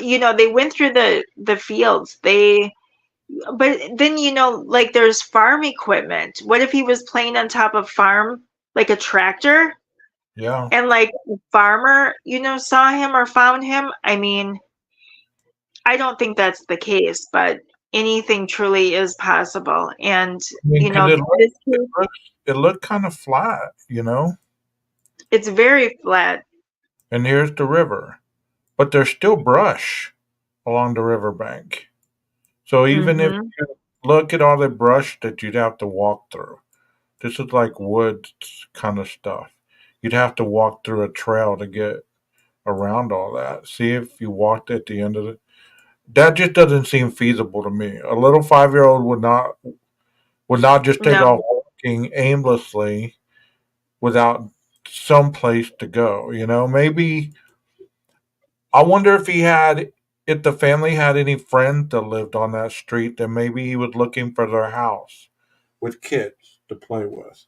They went through the fields. But then like there's farm equipment. What if he was playing on top of farm, like a tractor, yeah. and like a farmer, saw him or found him? I mean, I don't think that's the case, but anything truly is possible. And I mean, because this case, it looked kind of flat. it's very flat. And here's the river. But there's still brush along the riverbank. So even if Mm-hmm. you look at all the brush that you'd have to walk through, this is like woods kind of stuff. You'd have to walk through a trail to get around all that. See if you walked at the end of it. That just doesn't seem feasible to me. A little 5 year old would not just take No, off walking aimlessly without some place to go. Maybe I wonder if the family had any friends that lived on that street, then maybe he was looking for their house with kids to play with.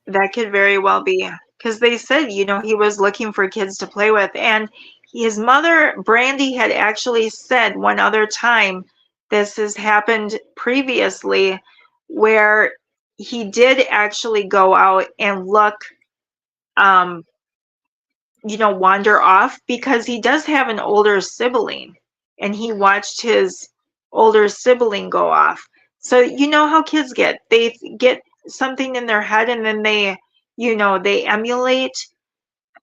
that could very well be because they said, he was looking for kids to play with. And his mother, Brandy, had actually said one other time this has happened previously where he did actually go out and look, um, wander off because he does have an older sibling and he watched his older sibling go off. So you know how kids get. They get something in their head and then they emulate,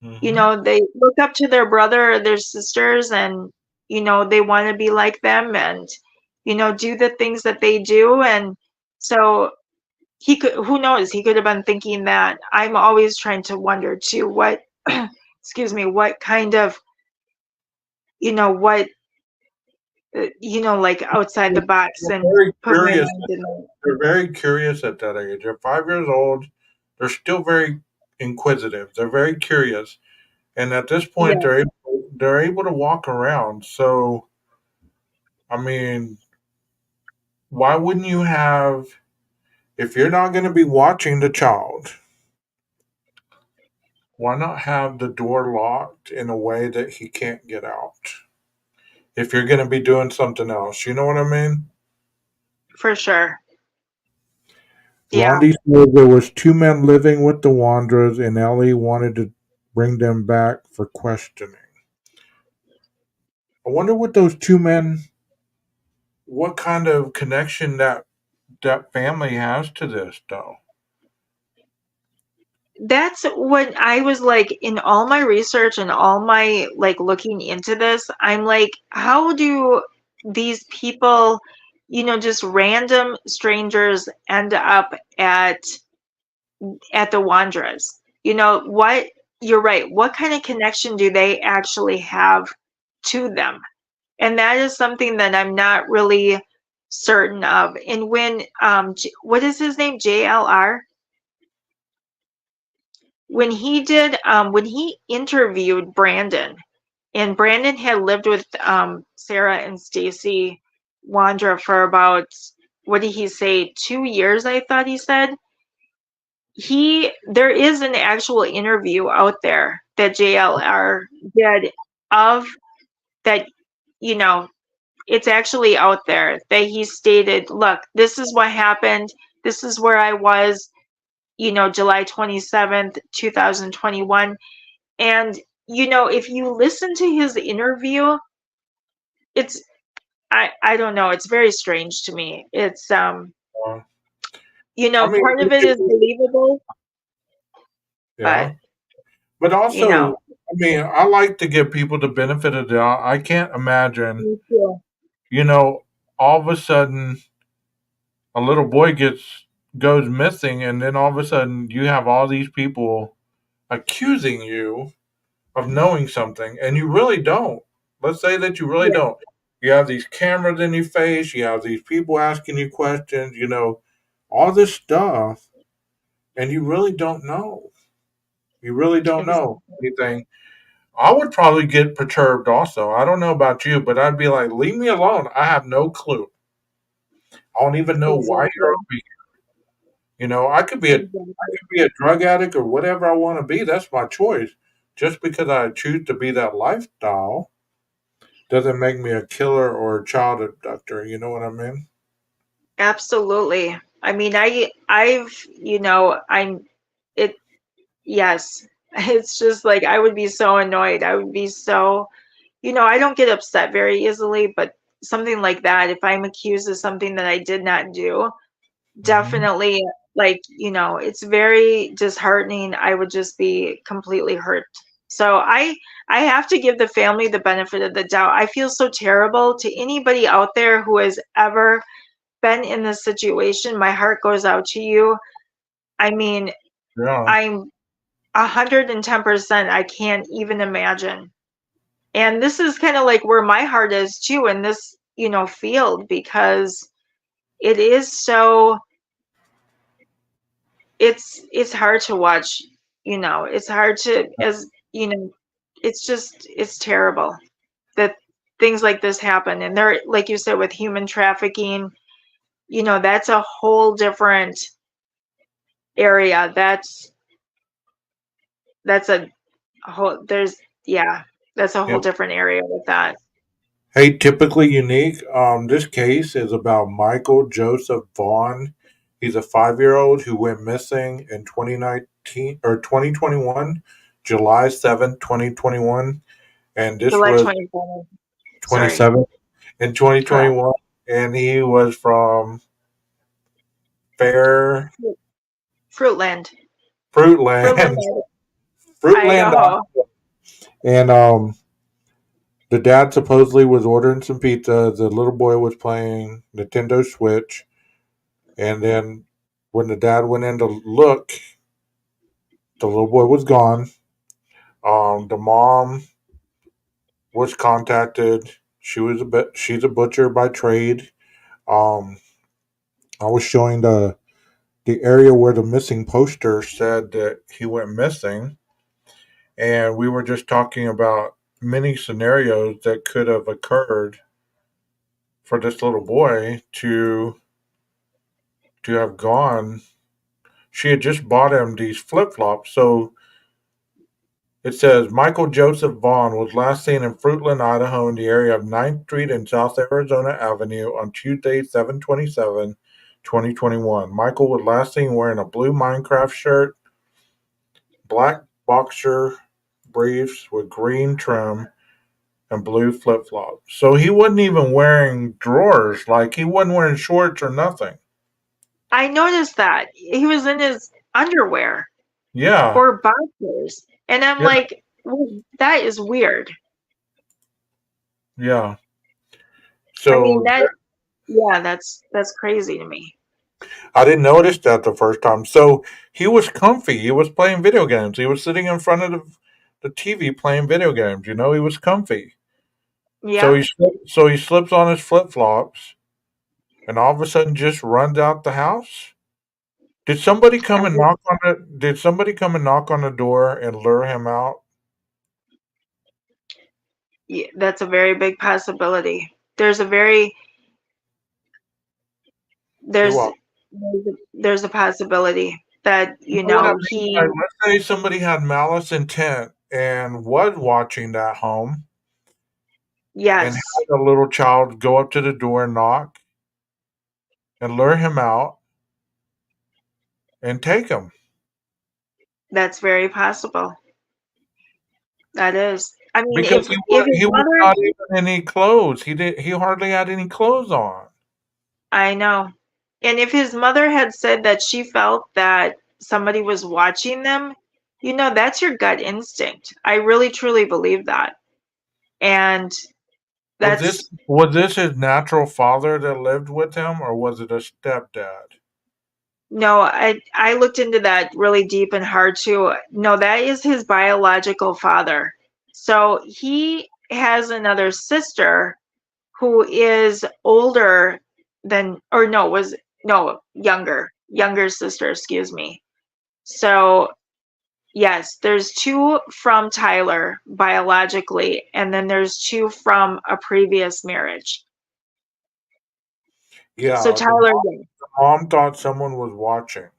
Hmm. they look up to their brother or their sisters and, they want to be like them and, do the things that they do. And so he could, who knows, he could have been thinking that. I'm always trying to wonder too what excuse me, what kind of, what, like outside the box They're and very put my curious. mind in it. They're very curious at that age. They're 5 years old. They're still very inquisitive. They're very curious, and at this point, Yeah, they're able to walk around. So, I mean, why wouldn't you have if you're not going to be watching the child? Why not have the door locked in a way that he can't get out? If you're going to be doing something else, you know what I mean? for sure. Yeah, Blondie said there was two men living with the Wanderers, and Ellie wanted to bring them back for questioning. I wonder what those two men, what kind of connection that family has to this, though. that's what I was like in all my research and all my like looking into this. I'm like, how do these people, just random strangers end up at the Wanderers? What, you're right. What kind of connection do they actually have to them? And that is something that I'm not really certain of. And when what is his name, JLR, when he interviewed Brandon, and Brandon had lived with Sarah and Stacy Wandra for about, what did he say, 2 years, I thought he said. There is an actual interview out there that JLR did of that, you know it's actually out there that he stated, look, this is what happened. This is where I was, July 27th, 2021. And, if you listen to his interview, it's, I don't know, it's very strange to me. It's, Uh, I mean, part of it is believable, but, yeah, but you know, also, I mean, I like to give people the benefit of the doubt. I can't imagine, me too. you know, all of a sudden a little boy goes missing, and then all of a sudden you have all these people accusing you of knowing something, and you really don't. Let's say that you really Yeah, don't. You have these cameras in your face. You have these people asking you questions. All this stuff, and you really don't know. You really don't know exactly. anything. I would probably get perturbed also. I don't know about you, but I'd be like, leave me alone. I have no clue. I don't even know why you're Exactly. over here. I could be Exactly. a drug addict or whatever I want to be. That's my choice. Just because I choose to be that lifestyle doesn't make me a killer or a child abductor. You know what I mean? Absolutely. I mean, I'm it. Yes. It's just like I would be so annoyed. I would be so, I don't get upset very easily, but something like that, if I'm accused of something that I did not do, Hmm. definitely, like, it's very disheartening. I would just be completely hurt. So I have to give the family the benefit of the doubt. I feel so terrible to anybody out there who has ever been in this situation. My heart goes out to you. I mean, Yeah. I'm 110%. I can't even imagine. And this is kind of like where my heart is too in this, field, because it is so it's hard to watch, it's hard to, as it's terrible that things like this happen. And they're, like you said, with human trafficking, that's a whole different area. That's a whole there's yeah, that's a whole Yep. different area with that. Hey, typically unique. This case is about Michael Joseph Vaughn. He's a 5-year-old who went missing in 2019 or 2021, July 7th, 2021, and this July was 27th. Sorry. 27 in Correct. 2021, and he was from Fair Fruitland. Fruitland, Fruitland, Fruitland, Idaho. and the dad supposedly was ordering some pizza. The little boy was playing Nintendo Switch. And then when the dad went in to look, the little boy was gone. The mom was contacted. She's a butcher by trade. Um, I was showing the area where the missing poster said that he went missing, and we were just talking about many scenarios that could have occurred for this little boy to have gone. She had just bought him these flip flops, so it says Michael Joseph Vaughn was last seen in Fruitland, Idaho, in the area of 9th Street and South Arizona Avenue on Tuesday, 7/27, 2021. Michael was last seen wearing a blue Minecraft shirt, black boxer briefs with green trim, and blue flip flops. So he wasn't even wearing drawers, like he wasn't wearing shorts or nothing. I noticed that. He was in his underwear Yeah, or boxers. And I'm yeah, like, "Well, that is weird." yeah. I mean, So yeah, that's crazy to me. I didn't notice that the first time. So he was comfy. He was playing video games. He was sitting in front of the TV playing video games. He was comfy. So Yeah. he slips on his flip flops, and all of a sudden just runs out the house. Did somebody I come and mean, knock on the? Did somebody come and knock on the door and lure him out? yeah, that's a very big possibility. There's a very You're there's welcome. there's a possibility that You know what I mean? he, Like, let's say somebody had malice intent and was watching that home and yes, had a little child go up to the door and knock and lure him out and take him. that's very possible. That is. I mean, Because if his he was mother, not even in any clothes. He hardly had any clothes on. I know. And if his mother had said that she felt that somebody was watching them, that's your gut instinct. I really truly believe that. And Was this that's was this his natural father that lived with him, or was it a stepdad? no, I looked into that really deep and hard too. No, that is his biological father. So he has another sister who is older than, or no, was no, younger sister, excuse me. So yes, there's two from Tyler biologically, and then there's two from a previous marriage. So Yeah, Tyler, the mom thought someone was watching.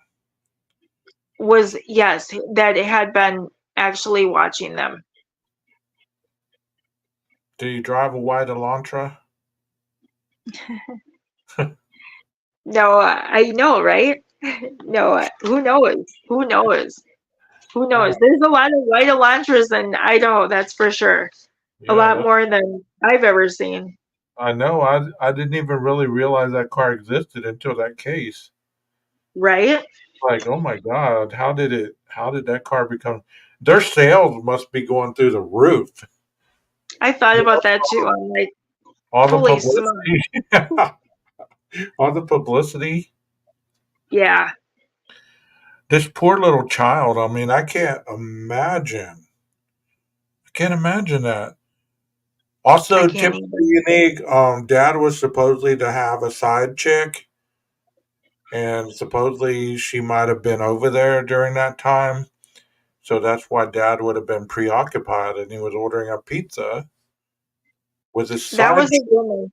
was, yes, that had been actually watching them. Did he drive a white Elantra? No, I know, right? No, who knows? Who knows? Who Oh my, knows? There's a lot of white Elantras in Idaho, that's for sure. A yeah, lot more than I've ever seen, I know. I didn't even really realize that car existed until that case. right? Like, oh my God, how did that car become? their sales must be going through the roof. I thought about that too. I'm like, All the holy smokes. publicity, all the publicity. Yeah, This poor little child. I mean, I can't imagine. I can't imagine that. I Also, can't Timothy even. Unique, Dad was supposedly to have a side chick, and supposedly she might have been over there during that time. So that's why Dad would have been preoccupied, and he was ordering a pizza with his That side was chick. a rumor.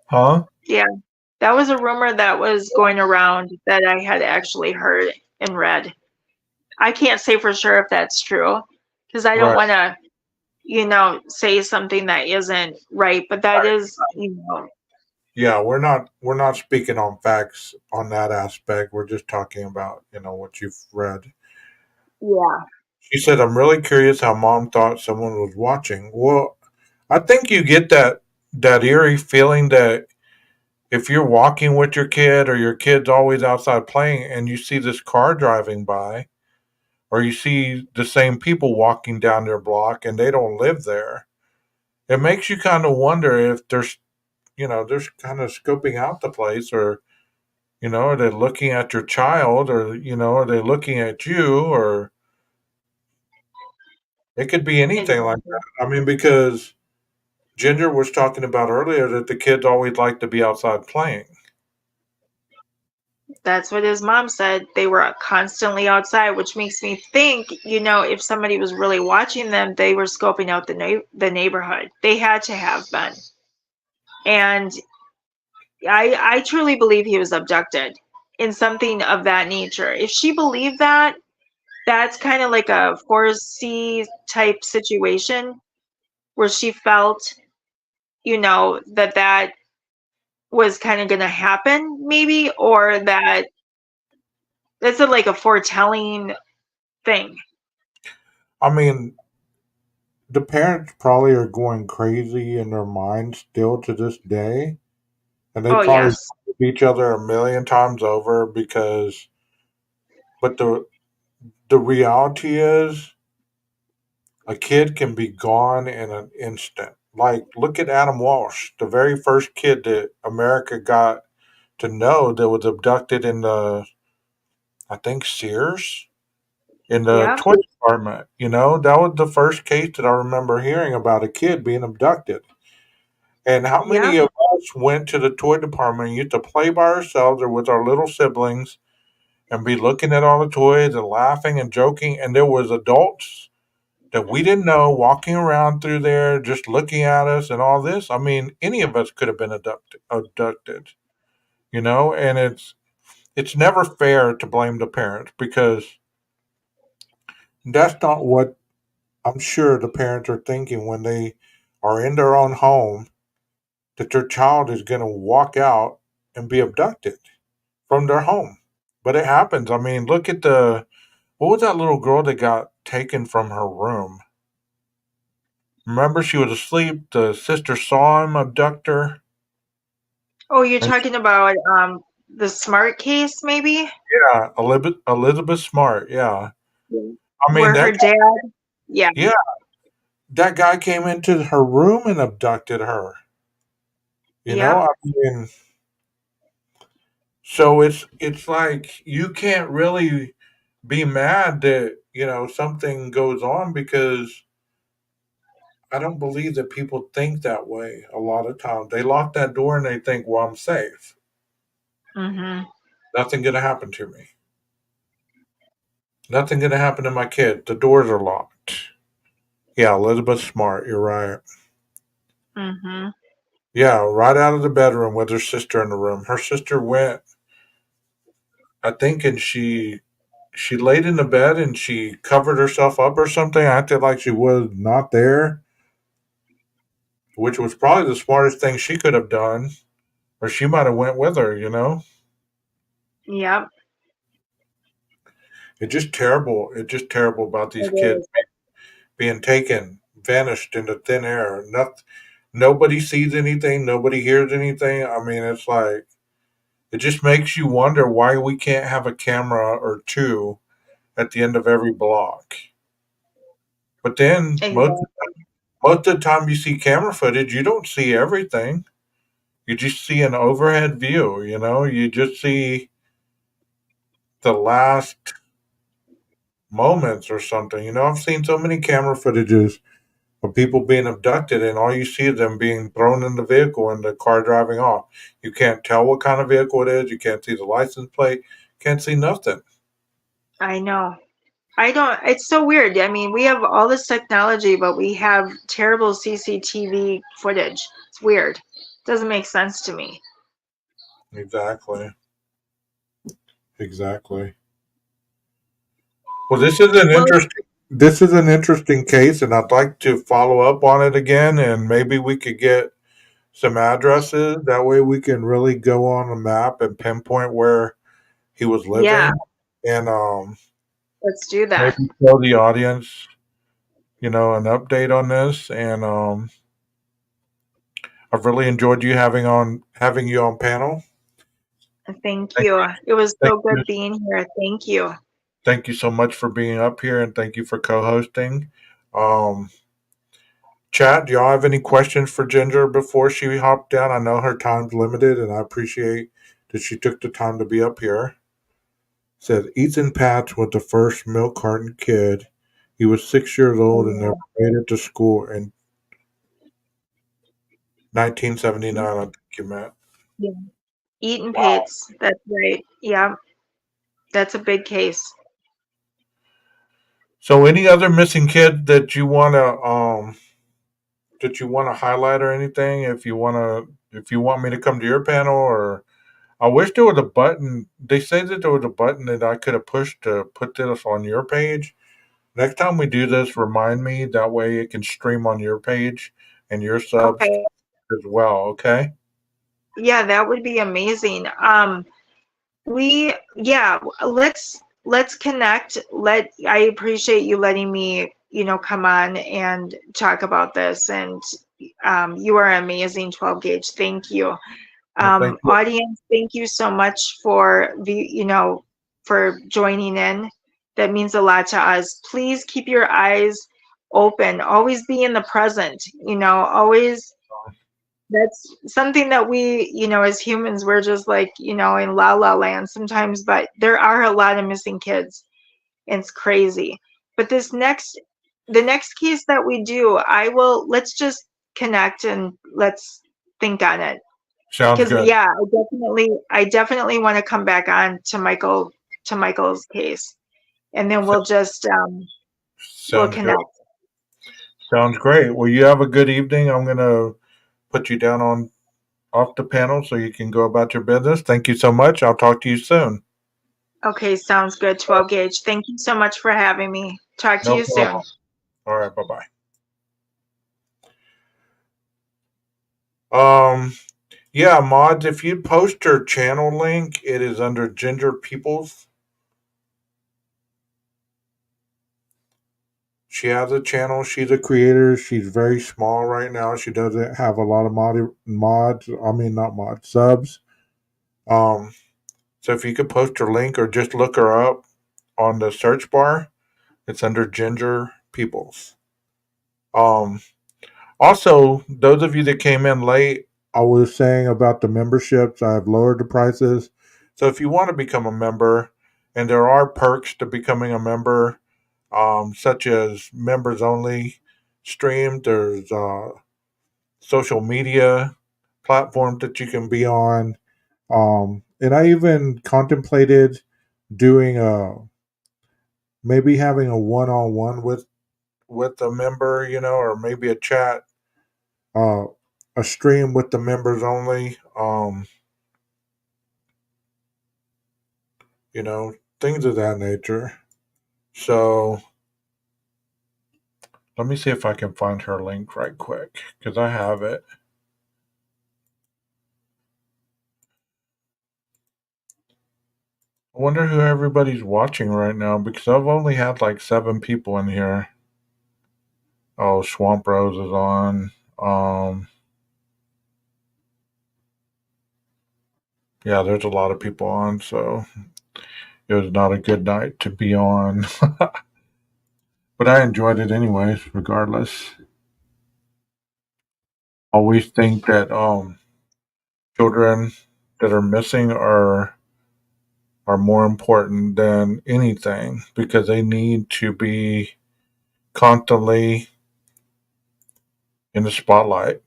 Huh? Yeah, that was a rumor that was going around that I had actually heard and read. I can't say for sure if that's true because I don't Right. want to, say something that isn't right, but that is, Yeah, we're not speaking on facts on that aspect. We're just talking about what you've read. yeah, She said, "I'm really curious how Mom thought someone was watching." Well, I think you get that eerie feeling that if you're walking with your kid or your kid's always outside playing and you see this car driving by or you see the same people walking down their block and they don't live there, it makes you kind of wonder if there's kind of scoping out the place, or are they looking at your child, or are they looking at you, or it could be anything like exactly. that. I mean, because Ginger was talking about earlier that the kids always like to be outside playing. That's what his mom said. They were constantly outside, which makes me think, if somebody was really watching them, they were scoping out the neighborhood. They had to have been. And I truly believe he was abducted in something of that nature. If she believed that, that's kind of like a 4C type situation where she felt, that was kind of going to happen, maybe, or that that's like a foretelling thing. I mean, the parents probably are going crazy in their minds still to this day, and they Oh, probably yes. each other a million times over because. But the reality is, a kid can be gone in an instant. Like, look at Adam Walsh, the very first kid that America got to know that was abducted in I think, Sears, in the Yeah. toy department. That was the first case that I remember hearing about a kid being abducted. And how Yeah. many of us went to the toy department and used to play by ourselves or with our little siblings and be looking at all the toys and laughing and joking? And there was adults that we didn't know walking around through there just looking at us and all this. I mean, any of us could have been abducted, and it's never fair to blame the parents because that's not what I'm sure the parents are thinking when they are in their own home, that their child is going to walk out and be abducted from their home. But it happens. I mean, look at what was that little girl that got taken from her room? Remember, she was asleep. The sister saw him abduct her. Oh, you're And talking about the smart case, maybe? yeah, Elizabeth Smart. Yeah. Yeah. I mean, Where her dad, yeah, yeah, that guy came into her room and abducted her. yep, I mean, so it's like you can't really be mad that something goes on because I don't believe that people think that way. A lot of times they lock that door and they think, well, I'm safe, mhm, nothing gonna happen to me, nothing gonna happen to my kid, the doors are locked. Yeah, Elizabeth Smart, you're right. mhm, Yeah, right out of the bedroom with her sister in the room. Her sister went, I think, and she laid in the bed and she covered herself up or something, acted like she was not there, which was probably the smartest thing she could have done, or she might have went with her. yep, It's just terrible about it these kids is. being taken, vanished into thin air. Nobody sees anything, nobody hears anything. I mean, it's like it just makes you wonder why we can't have a camera or two at the end of every block. But then Exactly. most of the time you see camera footage, you don't see everything. You just see an overhead view, you just see the last moments or something. I've seen so many camera footages of people being abducted, and all you see is them being thrown in the vehicle and the car driving off. You can't tell what kind of vehicle it is. You can't see the license plate. Can't see nothing. I know. I don't, it's so weird. I mean, we have all this technology, but we have terrible CCTV footage. It's weird. Doesn't make sense to me. Exactly. Exactly. Well, this is an interesting case, and I'd like to follow up on it again, and maybe we could get some addresses. That way, we can really go on a map and pinpoint where he was Yeah, living, and let's do that. maybe tell the audience, an update on this. And I've really enjoyed having you on panel. Thank Thank you. It was thank so you, good being here. Thank you. thank you so much for being up here, and thank you for co-hosting. Um, Chat, do y'all have any questions for Ginger before she hopped down? I know her time's limited, and I appreciate that she took the time to be up here. Said Ethan Patch was the first milk carton kid. He was 6 years old and never Yeah. made it to school in 1979. I think you meant. Yeah. Eaton Wow. Pates. That's right. Yeah, that's a big case. So, any other missing kids that you wanna highlight or anything? If you want me to come to your panel, or I wish there was a button. They say that there was a button that I could have pushed to put this on your page. Next time we do this, remind me. That way it can stream on your page and your subs Okay. as well. Okay. Yeah, that would be amazing. Yeah, let's connect. I appreciate you letting me, come on and talk about this. And you are amazing, 12 gauge. Thank you. Well, thank you. Audience, thank you so much for joining in. That means a lot to us. Please keep your eyes open. Always be in the present. Always, that's something that we, as humans, we're just like, in la la land sometimes, but there are a lot of missing kids. And it's crazy. But the next case that we do, let's just connect and let's think on it. Sounds Because good. yeah, I definitely want to come back on to Michael's case, and then So, we'll sounds good. connect. Sounds great. Well, you have a good evening. I'm gonna put you down on off the panel so you can go about your business. Thank you so much. I'll talk to you soon. Okay, sounds good. 12 gauge. Thank you so much for having me. Talk to No you soon. problem. All right. Bye bye. Yeah, mods. If you post her channel link, it is under Ginger Peoples. She has a channel. She's a creator. She's very small right now. She doesn't have a lot of mods. I mean, not mods, subs. Um, so if you could post her link or just look her up on the search bar, it's under Ginger Peoples. Um, Also, those of you that came in late, I was saying about the memberships. I've lowered the prices. So if you want to become a member, and there are perks to becoming a member, such as members only stream. There's social media platforms that you can be on. And I even contemplated doing maybe having a one-on-one with a member, or maybe a chat, uh, a stream with the members only. Things of that nature. So let me see if I can find her link right quick because I have it. I wonder who everybody's watching right now because I've only had like 7 people in here. Oh, Swamp Rose is on. Yeah, there's a lot of people on, so it was not a good night to be on. But I enjoyed it anyways, regardless. Always think that children that are missing are more important than anything because they need to be constantly in the spotlight.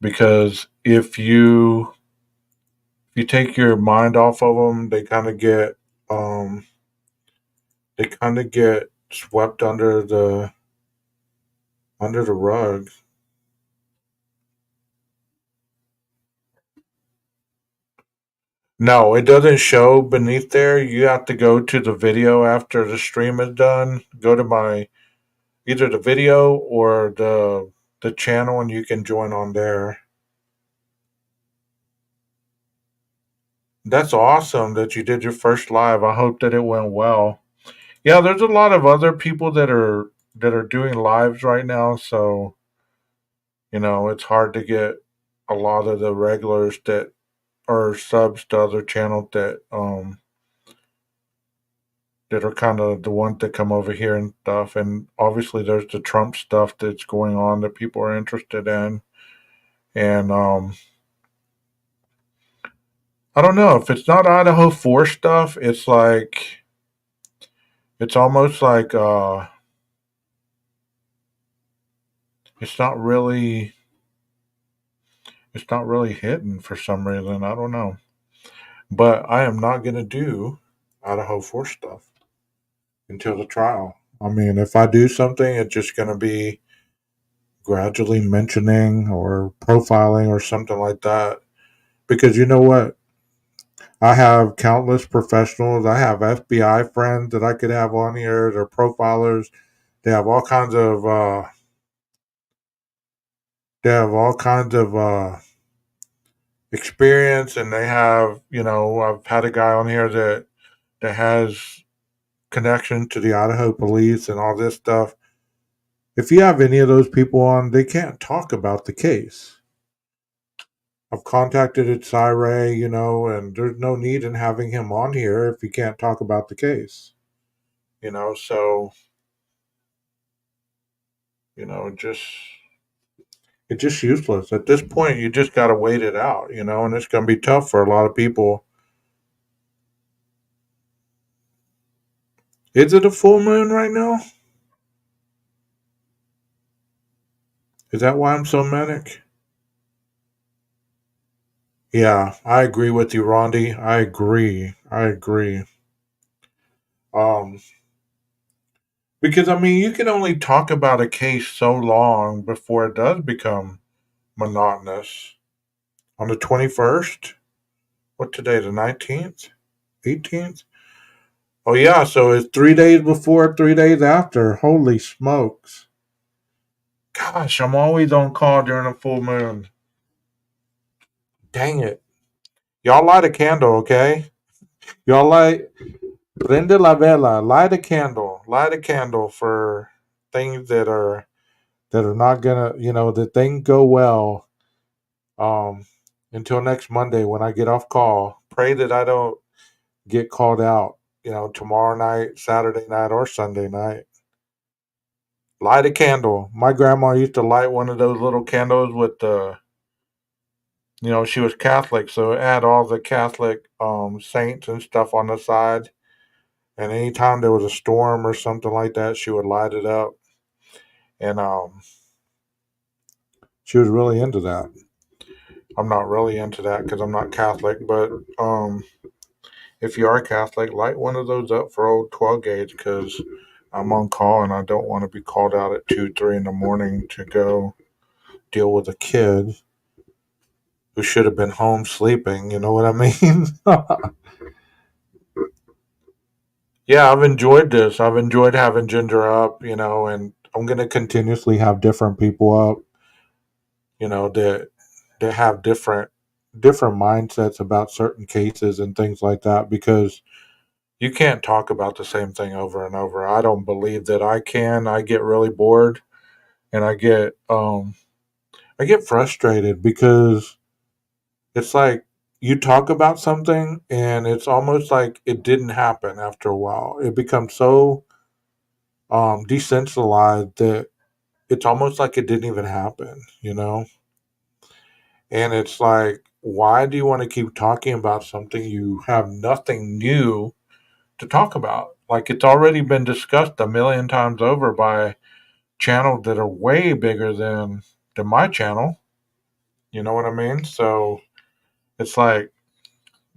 Because if you take your mind off of them, um, they kind of get swept under the rug. No, it doesn't show beneath there. You have to go to the video after the stream is done. Go to my either the video or the channel, and you can join on there. That's awesome that you did your first live. I hope that it went well. Yeah, there's a lot of other people that are doing lives right now, so it's hard to get a lot of the regulars that are subs to other channels that are kind of the ones that come over here and stuff. And obviously, there's the Trump stuff that's going on that people are interested in. And I don't know if it's not Idaho 4 stuff. It's almost like it's not really it's not really hidden for some reason. I don't know, but I am not gonna do Idaho 4 stuff until the trial. I mean, if I do something, it's just gonna be gradually mentioning or profiling or something like that. Because you know what? I have countless professionals. I have FBI friends that I could have on here. They're profilers. They have all kinds of experience, and they have I've had a guy on here that has connection to the Idaho police and all this stuff. If you have any of those people on, they can't talk about the case. I've contacted Ray, and there's no need in having him on here if he can't talk about the case. So just it's just useless. At this point, you just got to wait it out, and it's going to be tough for a lot of people. Is it a full moon right now? Is that why I'm so manic? Yeah, I agree with you, Rondi. I agree. I agree. Um, because I mean, you can only talk about a case so long before it does become monotonous. On the 21st, what today? The 19th, 18th. Oh yeah, so it's 3 days before, 3 days after. Holy smokes! Gosh, I'm always on call during a full moon. Dang it! Y'all light a candle, okay? Y'all light prende la vela. Light a candle. Light a candle for things that are not gonna, that things go well. Um, until next Monday when I get off call. Pray that I don't get called out. Tomorrow night, Saturday night, or Sunday night. Light a candle. My grandma used to light one of those little candles with she was Catholic, so it had all the Catholic saints and stuff on the side. And anytime there was a storm or something like that, she would light it up. And she was really into that. I'm not really into that because I'm not Catholic, but if you are Catholic, light one of those up for old 12 gauge because I'm on call and I don't want to be called out at 2, 3 in the morning to go deal with a kid who should have been home sleeping. You know what I mean? Yeah, I've enjoyed this. I've enjoyed having Ginger up, and I'm going to continuously have different people up, that have different mindsets about certain cases and things like that because you can't talk about the same thing over and over. I don't believe that I can. I get really bored and I get frustrated because it's like you talk about something and it's almost like it didn't happen after a while. It becomes so desensibilized that it's almost like it didn't even happen, you know? And it's like, why do you want to keep talking about something you have nothing new to talk about? Like it's already been discussed a million times over by channels that are way bigger than my channel. You know what I mean? So it's like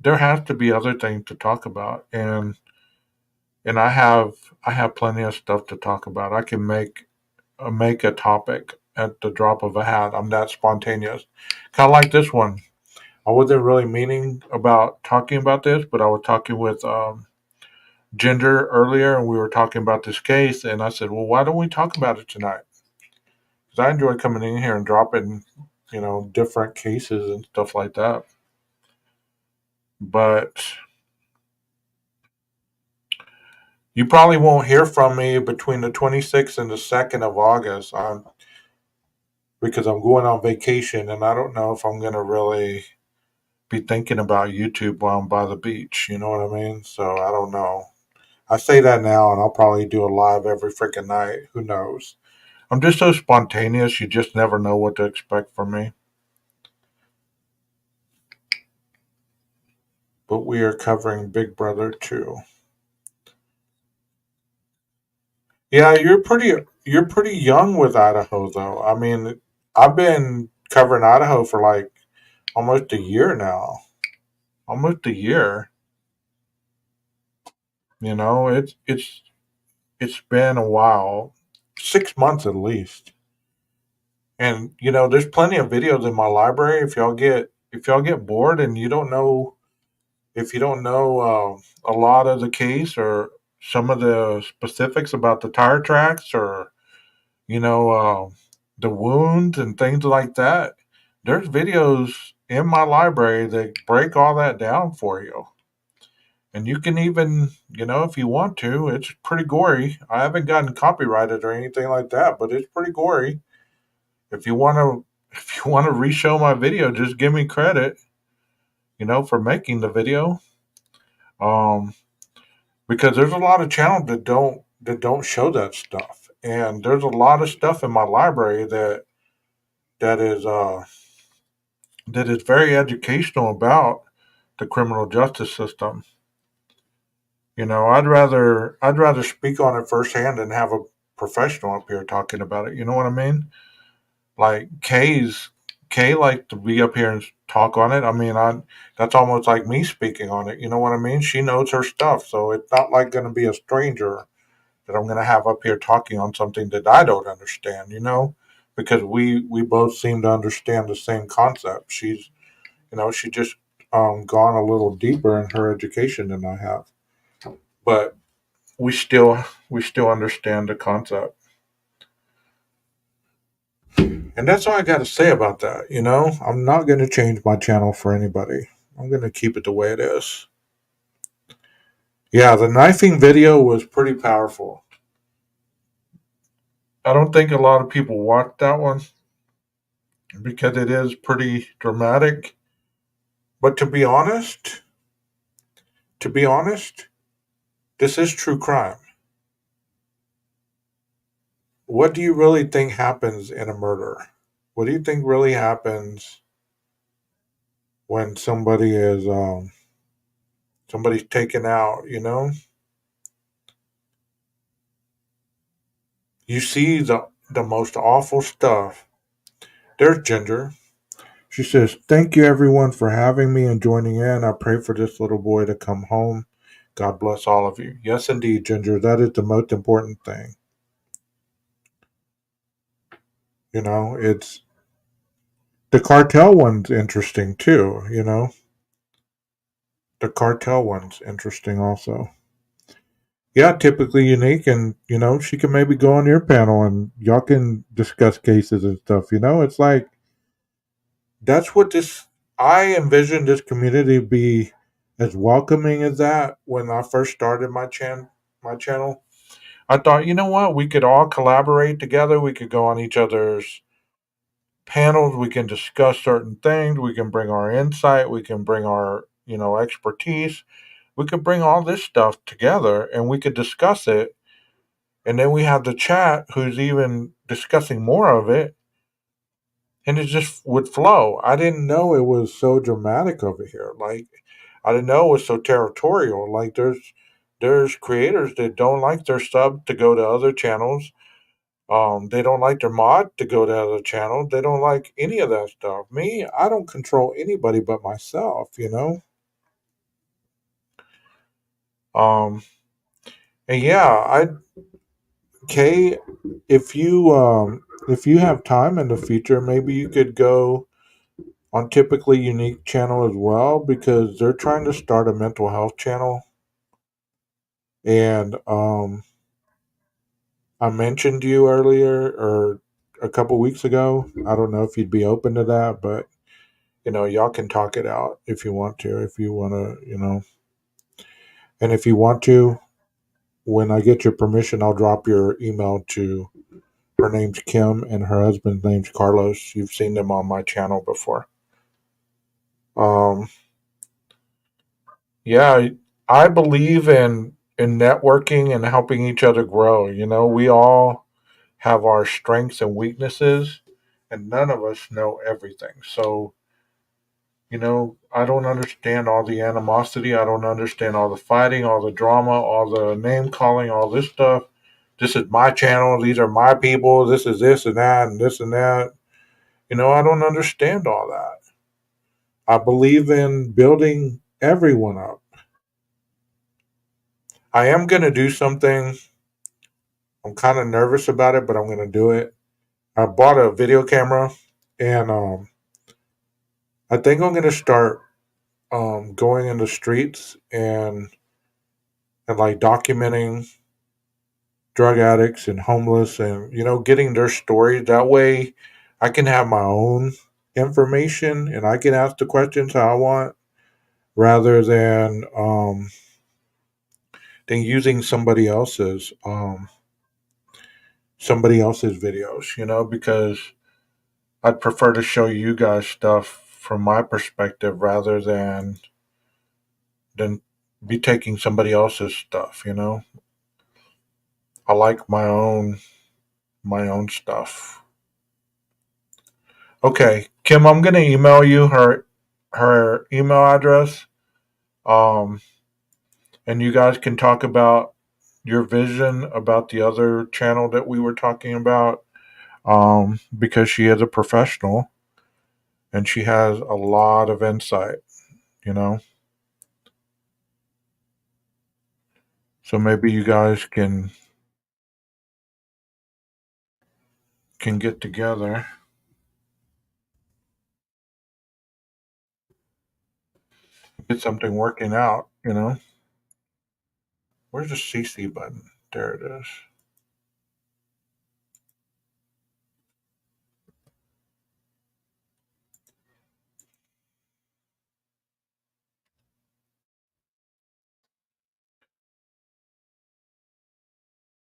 there has to be other things to talk about, and I have plenty of stuff to talk about. I can make a topic at the drop of a hat. I'm that spontaneous. Kind of like this one. I wasn't really meaning about talking about this, but I was talking with Ginger earlier, and we were talking about this case, and I said, "Well, why don't we talk about it tonight?" Because I enjoy coming in here and dropping, different cases and stuff like that. But you probably won't hear from me between the 26th and the 2nd of August because I'm going on vacation, and I don't know if I'm going to really be thinking about YouTube while I'm by the beach. You know what I mean? So I don't know. I say that now, and I'll probably do a live every freaking night. Who knows? I'm just so spontaneous, you just never know what to expect from me. But we are covering Big Brother 2. Yeah, you're pretty young with Idaho though. I mean, I've been covering Idaho for like almost a year now. Almost a year. It's been a while. 6 months at least. And there's plenty of videos in my library. If y'all get bored and you don't know if you don't know a lot of the case or some of the specifics about the tire tracks or you know the wounds and things like that, there's videos in my library that break all that down for you. And you can even, if you want to, it's pretty gory. I haven't gotten copyrighted or anything like that, but it's pretty gory. If you want to, if you want to reshow my video, just give me credit, for making the video. Um, because there's a lot of channels that don't show that stuff, and there's a lot of stuff in my library that is uh that is very educational about the criminal justice system. I'd rather speak on it firsthand than have a professional up here talking about it. You know what I mean? Like Kay likes to be up here and talk on it. I mean, I that's almost like me speaking on it. You know what I mean? She knows her stuff, so it's not like going to be a stranger that I'm going to have up here talking on something that I don't understand. Because we both seem to understand the same concept. She just gone a little deeper in her education than I have, but we still understand the concept. And that's all I got to say about that. I'm not going to change my channel for anybody. I'm going to keep it the way it is. Yeah, the knifing video was pretty powerful. I don't think a lot of people watched that one because it is pretty dramatic. But to be honest, this is true crime. What do you really think happens in a murder? What do you think really happens when somebody's taken out? You see the most awful stuff. There's Ginger. She says, "Thank you everyone for having me and joining in. I pray for this little boy to come home. God bless all of you." Yes, indeed, Ginger. That is the most important thing. It's the cartel one's interesting too. The cartel one's interesting also. Yeah, typically unique, and she can maybe go on your panel and y'all can discuss cases and stuff. It's like that's what this. I envision this community be as welcoming as that when I first started my channel. I thought, you know what, we could all collaborate together. We could go on each other's panels. We can discuss certain things. We can bring our insight. We can bring our expertise. We could bring all this stuff together and we could discuss it And then we have the chat who's even discussing more of it, and it just would flow. I didn't know it was so dramatic over here. Like, I didn't know it was so territorial. Like, there's creators that don't like their sub to go to other channels. They don't like their mod to go to other channels. They don't like any of that stuff. Me, I don't control anybody but myself. Um, and yeah, Kay, if you have time in the future, maybe you could go on Typically Unique channel as well, because they're trying to start a mental health channel. And I mentioned you earlier or a couple weeks ago. I don't know if you'd be open to that, but y'all can talk it out if you want to, if you want to, and if you want to, when I get your permission, I'll drop your email to her name's Kim and her husband's name's Carlos. You've seen them on my channel before. Um, yeah, I believe in networking and helping each other grow. We all have our strengths and weaknesses, and none of us know everything. So, I don't understand all the animosity. I don't understand all the fighting, all the drama, all the name calling, all this stuff. This is my channel. These are my people. This is this and that and this and that. I don't understand all that. I believe in building everyone up. I am going to do something. I'm kind of nervous about it, but I'm going to do it. I bought a video camera, and I think I'm going to start going in the streets and like documenting drug addicts and homeless, and getting their stories. That way I can have my own information and I can ask the questions how I want, rather than using somebody else's videos, because I'd prefer to show you guys stuff from my perspective rather than be taking somebody else's stuff. I like my own stuff. Okay, Kim, I'm gonna email you her email address, um, and you guys can talk about your vision about the other channel that we were talking about, because she is a professional and she has a lot of insight, you know. So maybe you guys can get together, get something working out. Where's the CC button? There it is.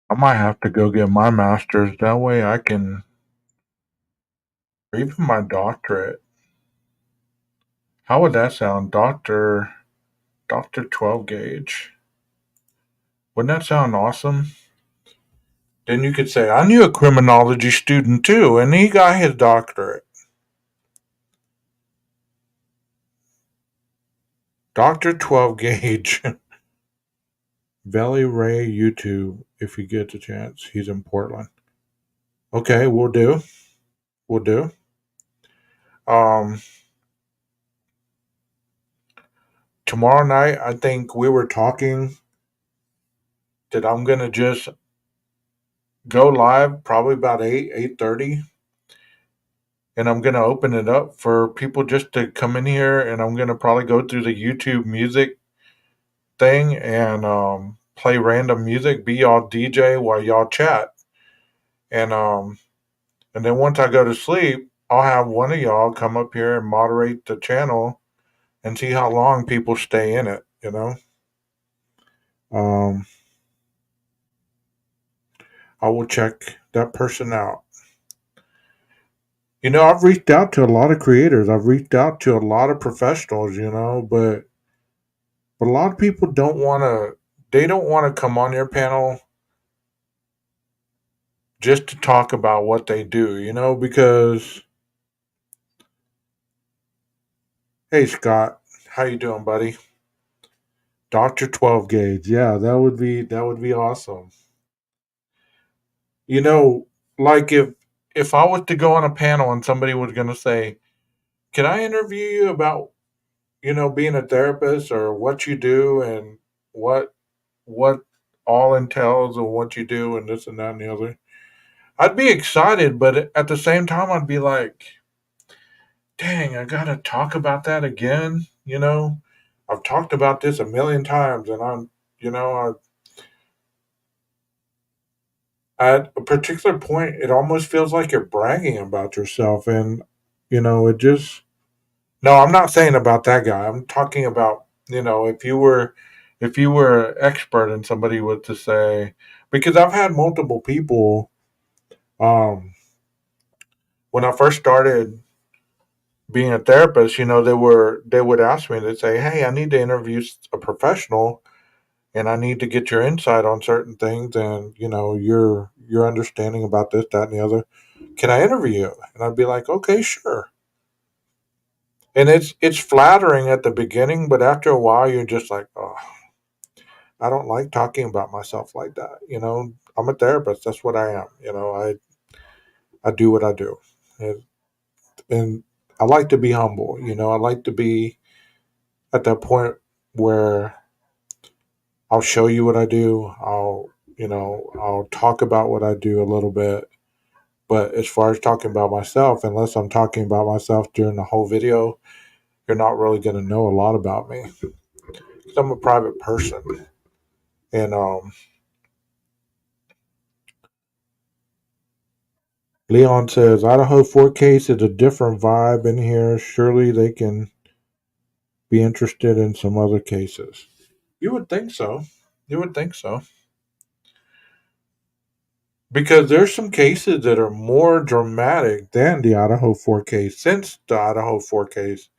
I might have to go get my master's. That way I can, or even my doctorate. How would that sound? Doctor 12 gauge. Wouldn't that sound awesome? Then you could say, I knew a criminology student too, and he got his doctorate. Dr. 12 gauge. Valley Ray YouTube, if you get the chance. He's in Portland. Okay, we'll do. We'll do. Um, Tomorrow night, I think we were talking that I'm gonna just go live probably about 8:30, and I'm gonna open it up for people just to come in here, and I'm gonna probably go through the YouTube music thing and play random music, be y'all DJ while y'all chat, and then once I go to sleep, I'll have one of y'all come up here and moderate the channel and see how long people stay in it. Um, I will check that person out. I've reached out to a lot of creators. I've reached out to a lot of professionals, but a lot of people don't want to. They don't want to come on your panel just to talk about what they do, because hey Scott, how you doing, buddy? Dr. 12 gauge. Yeah, that would be awesome. You know, like if I was to go on a panel and somebody was going to say, "Can I interview you about, being a therapist or what you do and what what all entails of what you do and this and that and the other." I'd be excited, but at the same time I'd be like, "Dang, I got to talk about that again." I've talked about this a million times and you know, at a particular point, it almost feels like you're bragging about yourself. And, it just, no, I'm not saying about that guy. I'm talking about, if you were an expert and somebody was to say, because I've had multiple people, um, when I first started being a therapist, they would ask me, they'd say, "Hey, I need to interview a professional and I need to get your insight on certain things and your understanding about this, that, and the other. Can I interview you?" And I'd be like, "Okay, sure." And it's flattering at the beginning, but after a while, you're just like, "Oh, I don't like talking about myself like that." I'm a therapist. That's what I am. I do what I do, and I like to be humble. I like to be at that point where I'll show you what I do. I'll talk about what I do a little bit. But as far as talking about myself, unless I'm talking about myself during the whole video, you're not really going to know a lot about me. 'Cause I'm a private person. And Leon says, Idaho 4 case is a different vibe in here. Surely they can be interested in some other cases. You would think so. You would think so. Because there's some cases that are more dramatic than the Idaho 4 case. Since the Idaho 4 case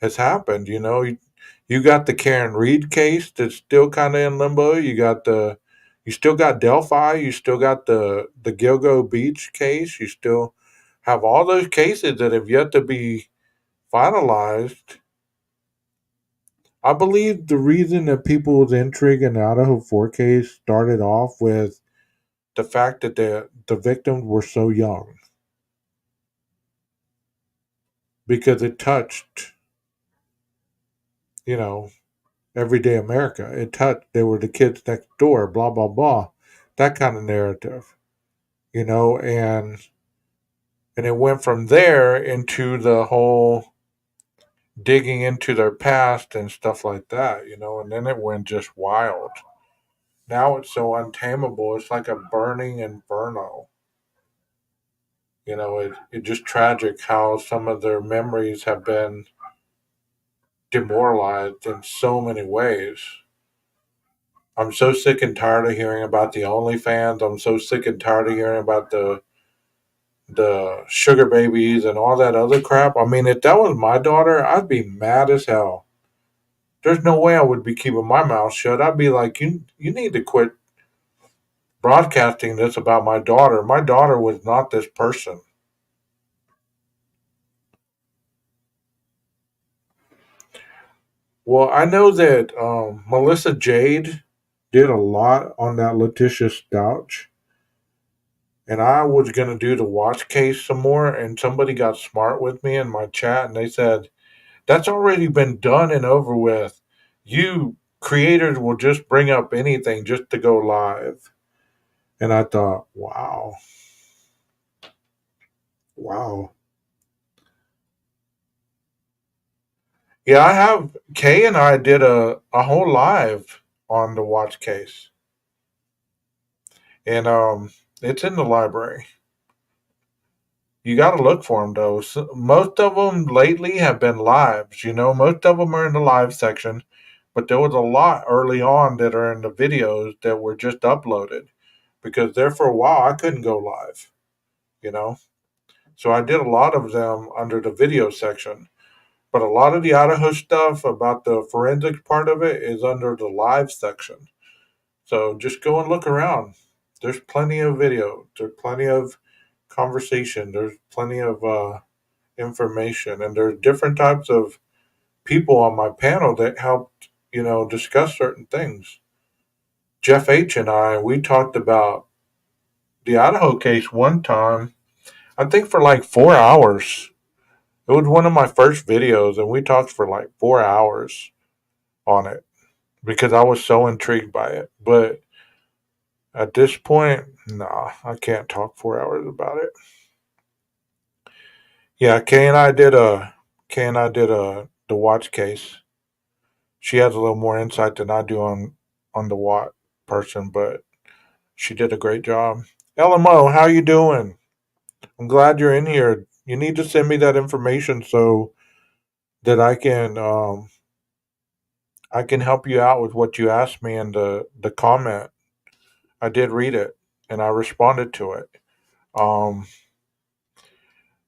has happened, you got the Karen Reed case that's still kind of in limbo. You still got Delphi. You still got the Gilgo Beach case. You still have all those cases that have yet to be finalized. I believe the reason that people's intrigue in the Idaho 4 case started off with the fact that the victims were so young because it touched, you know, everyday America. They were the kids next door, blah, blah, blah. That kind of narrative, and it went from there into the whole digging into their past and stuff like that, and then it went just wild. Now it's so untamable. It's like a burning inferno. It's just tragic how some of their memories have been demoralized in so many ways. I'm so sick and tired of hearing about the OnlyFans. I'm so sick and tired of hearing about the sugar babies and all that other crap. I mean, if that was my daughter, I'd be mad as hell. There's no way I would be keeping my mouth shut. I'd be like, you need to quit broadcasting this about my daughter. My daughter was not this person. Well, I know that Melissa Jade did a lot on that Letitia Stouch, and I was gonna do the watch case some more, and somebody got smart with me in my chat, and they said that's already been done and over with. You creators will just bring up anything just to go live, and I thought, wow, wow. Yeah, I have. Kay and I did a whole live on the watch case, and it's in the library. You got to look for them though. Most of them lately have been lives. Most of them are in the live section, but there was a lot early on that are in the videos that were just uploaded because there for a while I couldn't go live. You know, so I did a lot of them under the video section. But a lot of the Idaho stuff about the forensics part of it is under the live section. So just go and look around. There's plenty of video. There's plenty of conversation. There's plenty of information, and there's different types of people on my panel that helped, discuss certain things. Jeff H and I, we talked about the Idaho case one time, I think for like 4 hours. It was one of my first videos, and we talked for like 4 hours on it because I was so intrigued by it. But at this point, nah, I can't talk 4 hours about it. Yeah, Kay and I did a the watch case. She has a little more insight than I do on the Watt person, but she did a great job. LMO, how you doing? I'm glad you're in here. You need to send me that information so that I can help you out with what you asked me in the comment. I did read it and I responded to it. Um,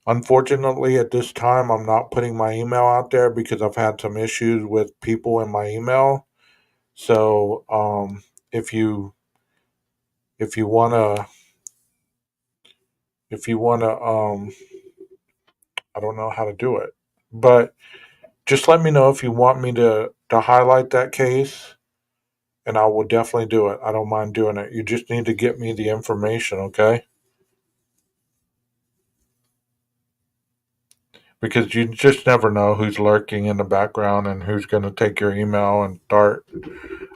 Unfortunately, at this time, I'm not putting my email out there because I've had some issues with people in my email. So if you if you wanna if you wanna I don't know how to do it, but just let me know if you want me to highlight that case, and I will definitely do it. I don't mind doing it. You just need to get me the information, okay? Because you just never know who's lurking in the background and who's going to take your email and start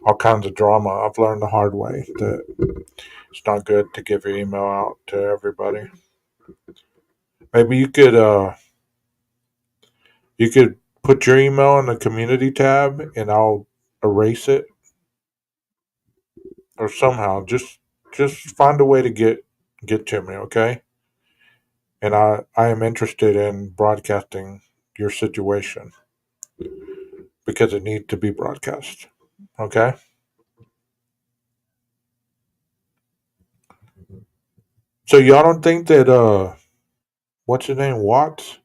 all kinds of drama. I've learned the hard way that it's not good to give your email out to everybody. Maybe you could put your email in the community tab and I'll erase it or somehow just find a way to get to me, okay? And I am interested in broadcasting your situation because it needs to be broadcast. Okay? So y'all don't think that what's his name, Watts?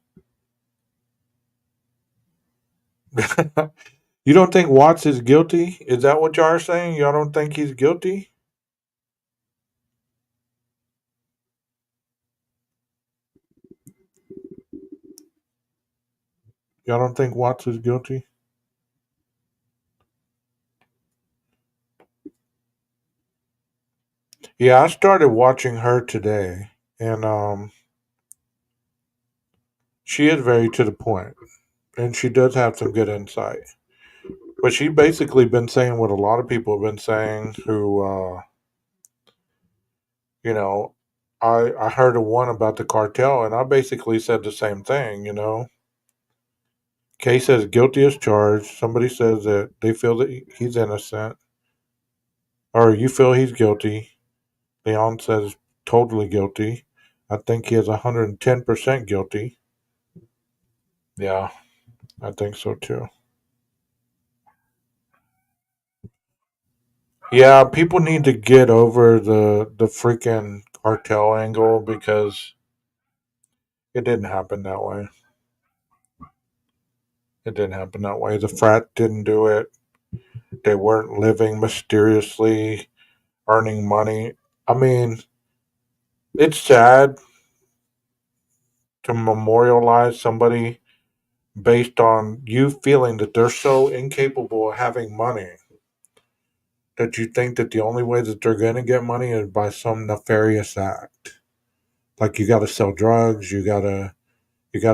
You don't think Watts is guilty? Is that what y'all are saying? Y'all don't think he's guilty? Y'all don't think Watts is guilty? Yeah, I started watching her today, and she is very to the point, and she does have some good insight. But she basically been saying what a lot of people have been saying. Who, you know, I heard a one about the cartel, and I basically said the same thing. Kay says guilty as charged. Somebody says that they feel that he's innocent, or you feel he's guilty. Leon says totally guilty. I think he is 110% guilty. Yeah, I think so too. Yeah, people need to get over the freaking cartel angle because it didn't happen that way. It didn't happen that way. The frat didn't do it. They weren't living mysteriously, earning money. I mean, it's sad to memorialize somebody based on you feeling that they're so incapable of having money that you think that the only way that they're going to get money is by some nefarious act. Like you got to sell drugs, you got to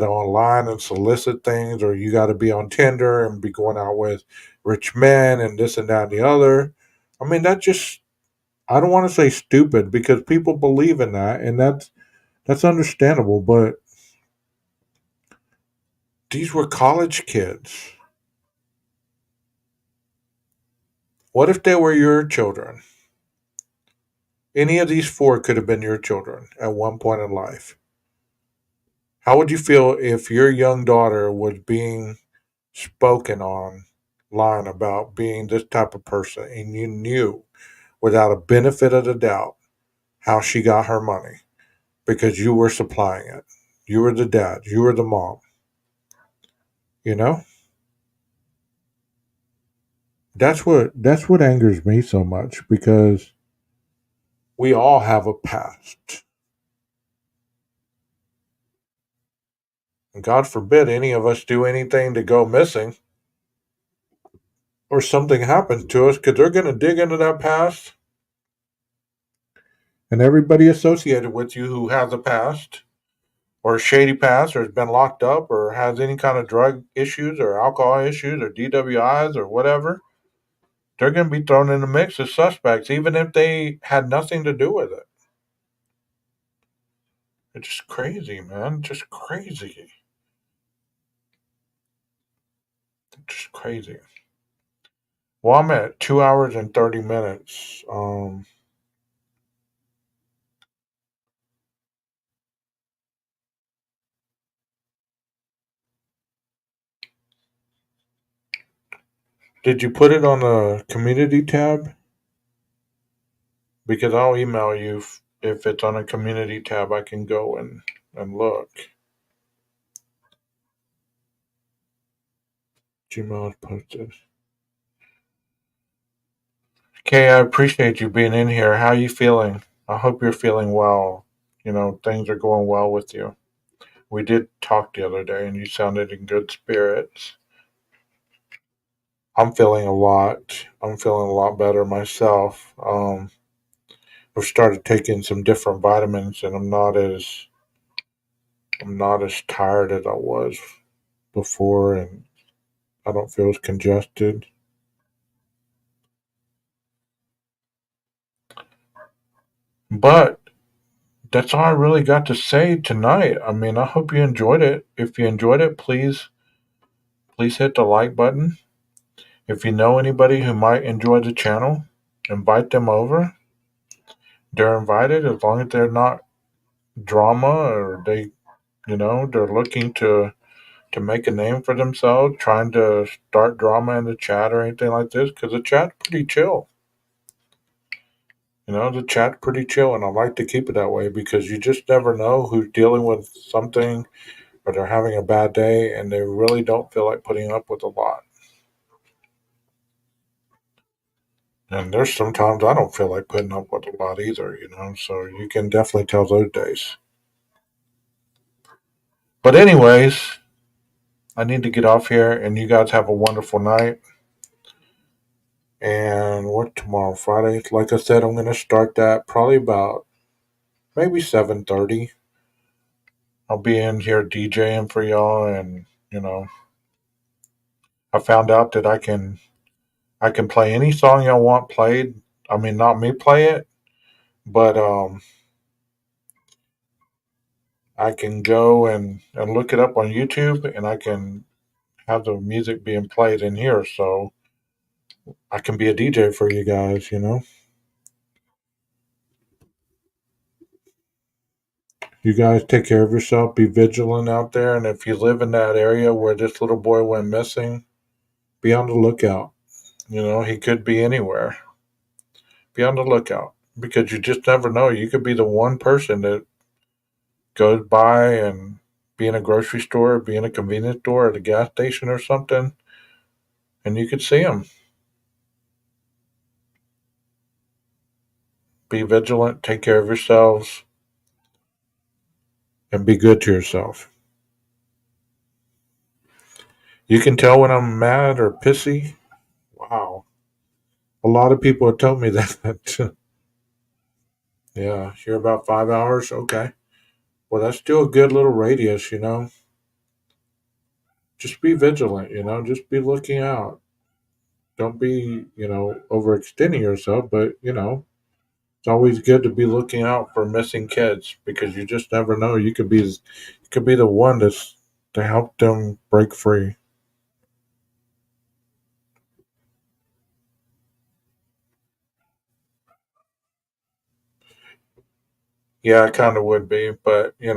online and solicit things, or you got to be on Tinder and be going out with rich men and this and that and the other. I mean, that just I don't want to say stupid because people believe in that, and that's understandable. But these were college kids. What if they were your children? Any of these four could have been your children at one point in life. How would you feel if your young daughter was being spoken on line about being this type of person and you knew without a benefit of the doubt how she got her money because you were supplying it? You were the dad, you were the mom, you know? That's what angers me so much because We all have a past. And God forbid any of us do anything to go missing or something happens to us because they're going to dig into that past. And everybody associated with you who has a past or a shady past or has been locked up or has any kind of drug issues or alcohol issues or DWIs or whatever, they're going to be thrown in the mix as suspects, even if they had nothing to do with it. It's just crazy, man. Just crazy. Just crazy. Well, I'm at 2 hours and 30 minutes. Did you put it on the community tab? Because I'll email you if it's on a community tab. I can go and look. Gmail is posted. Okay, I appreciate you being in here. How are you feeling? I hope you're feeling well. Things are going well with you. We did talk the other day, and you sounded in good spirits. I'm feeling a lot. I'm feeling a lot better myself. I've started taking some different vitamins, and I'm not as tired as I was before, and I don't feel as congested. But that's all I really got to say tonight. I mean, I hope you enjoyed it. If you enjoyed it, please hit the like button. If you know anybody who might enjoy the channel, invite them over. They're invited as long as they're not drama or they're looking to make a name for themselves, trying to start drama in the chat or anything like this, because the chat's pretty chill. The chat's pretty chill, and I like to keep it that way because you just never know who's dealing with something or they're having a bad day and they really don't feel like putting up with a lot. And there's sometimes I don't feel like putting up with a lot either, so you can definitely tell those days. But, anyways, I need to get off here, and you guys have a wonderful night. And what tomorrow, Friday? Like I said, I'm going to start that probably about maybe 7:30. I'll be in here DJing for y'all, and I found out that I can play any song y'all want played. I mean, not me play it, but I can go and look it up on YouTube, and I can have the music being played in here, so I can be a DJ for you guys. You guys take care of yourself. Be vigilant out there, and if you live in that area where this little boy went missing, be on the lookout. He could be anywhere. Be on the lookout because you just never know. You could be the one person that goes by and be in a grocery store, be in a convenience store, at a gas station or something, and you could see him. Be vigilant, take care of yourselves, and be good to yourself. You can tell when I'm mad or pissy. Wow. A lot of people have told me that. Yeah, you're about 5 hours? Okay. Well, that's still a good little radius. Just be vigilant. Just be looking out. Don't be overextending yourself, but, it's always good to be looking out for missing kids because you just never know. You could be the one to help them break free. Yeah, I kind of would be, but it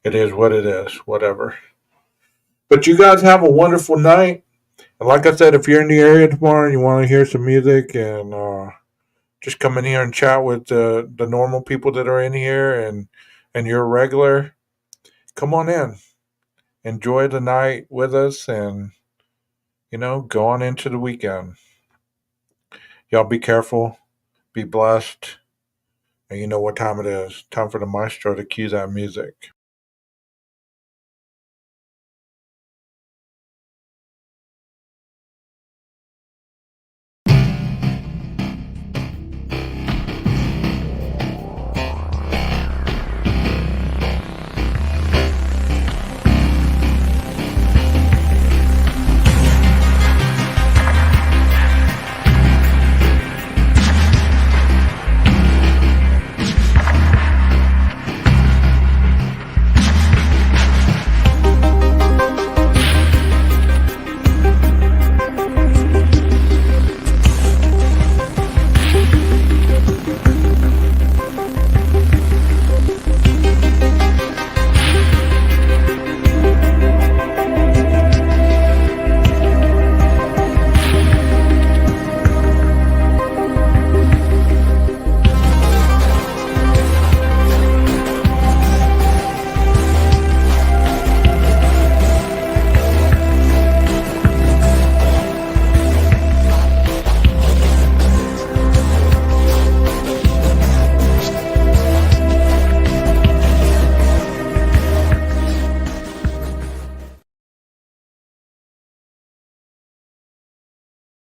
is what it is. Whatever. But you guys have a wonderful night. And like I said, if you're in the area tomorrow and you want to hear some music and just come in here and chat with the normal people that are in here and you're a regular, come on in. Enjoy the night with us and go on into the weekend. Y'all be careful. Be blessed. And you know what time it is. Time for the maestro to cue that music.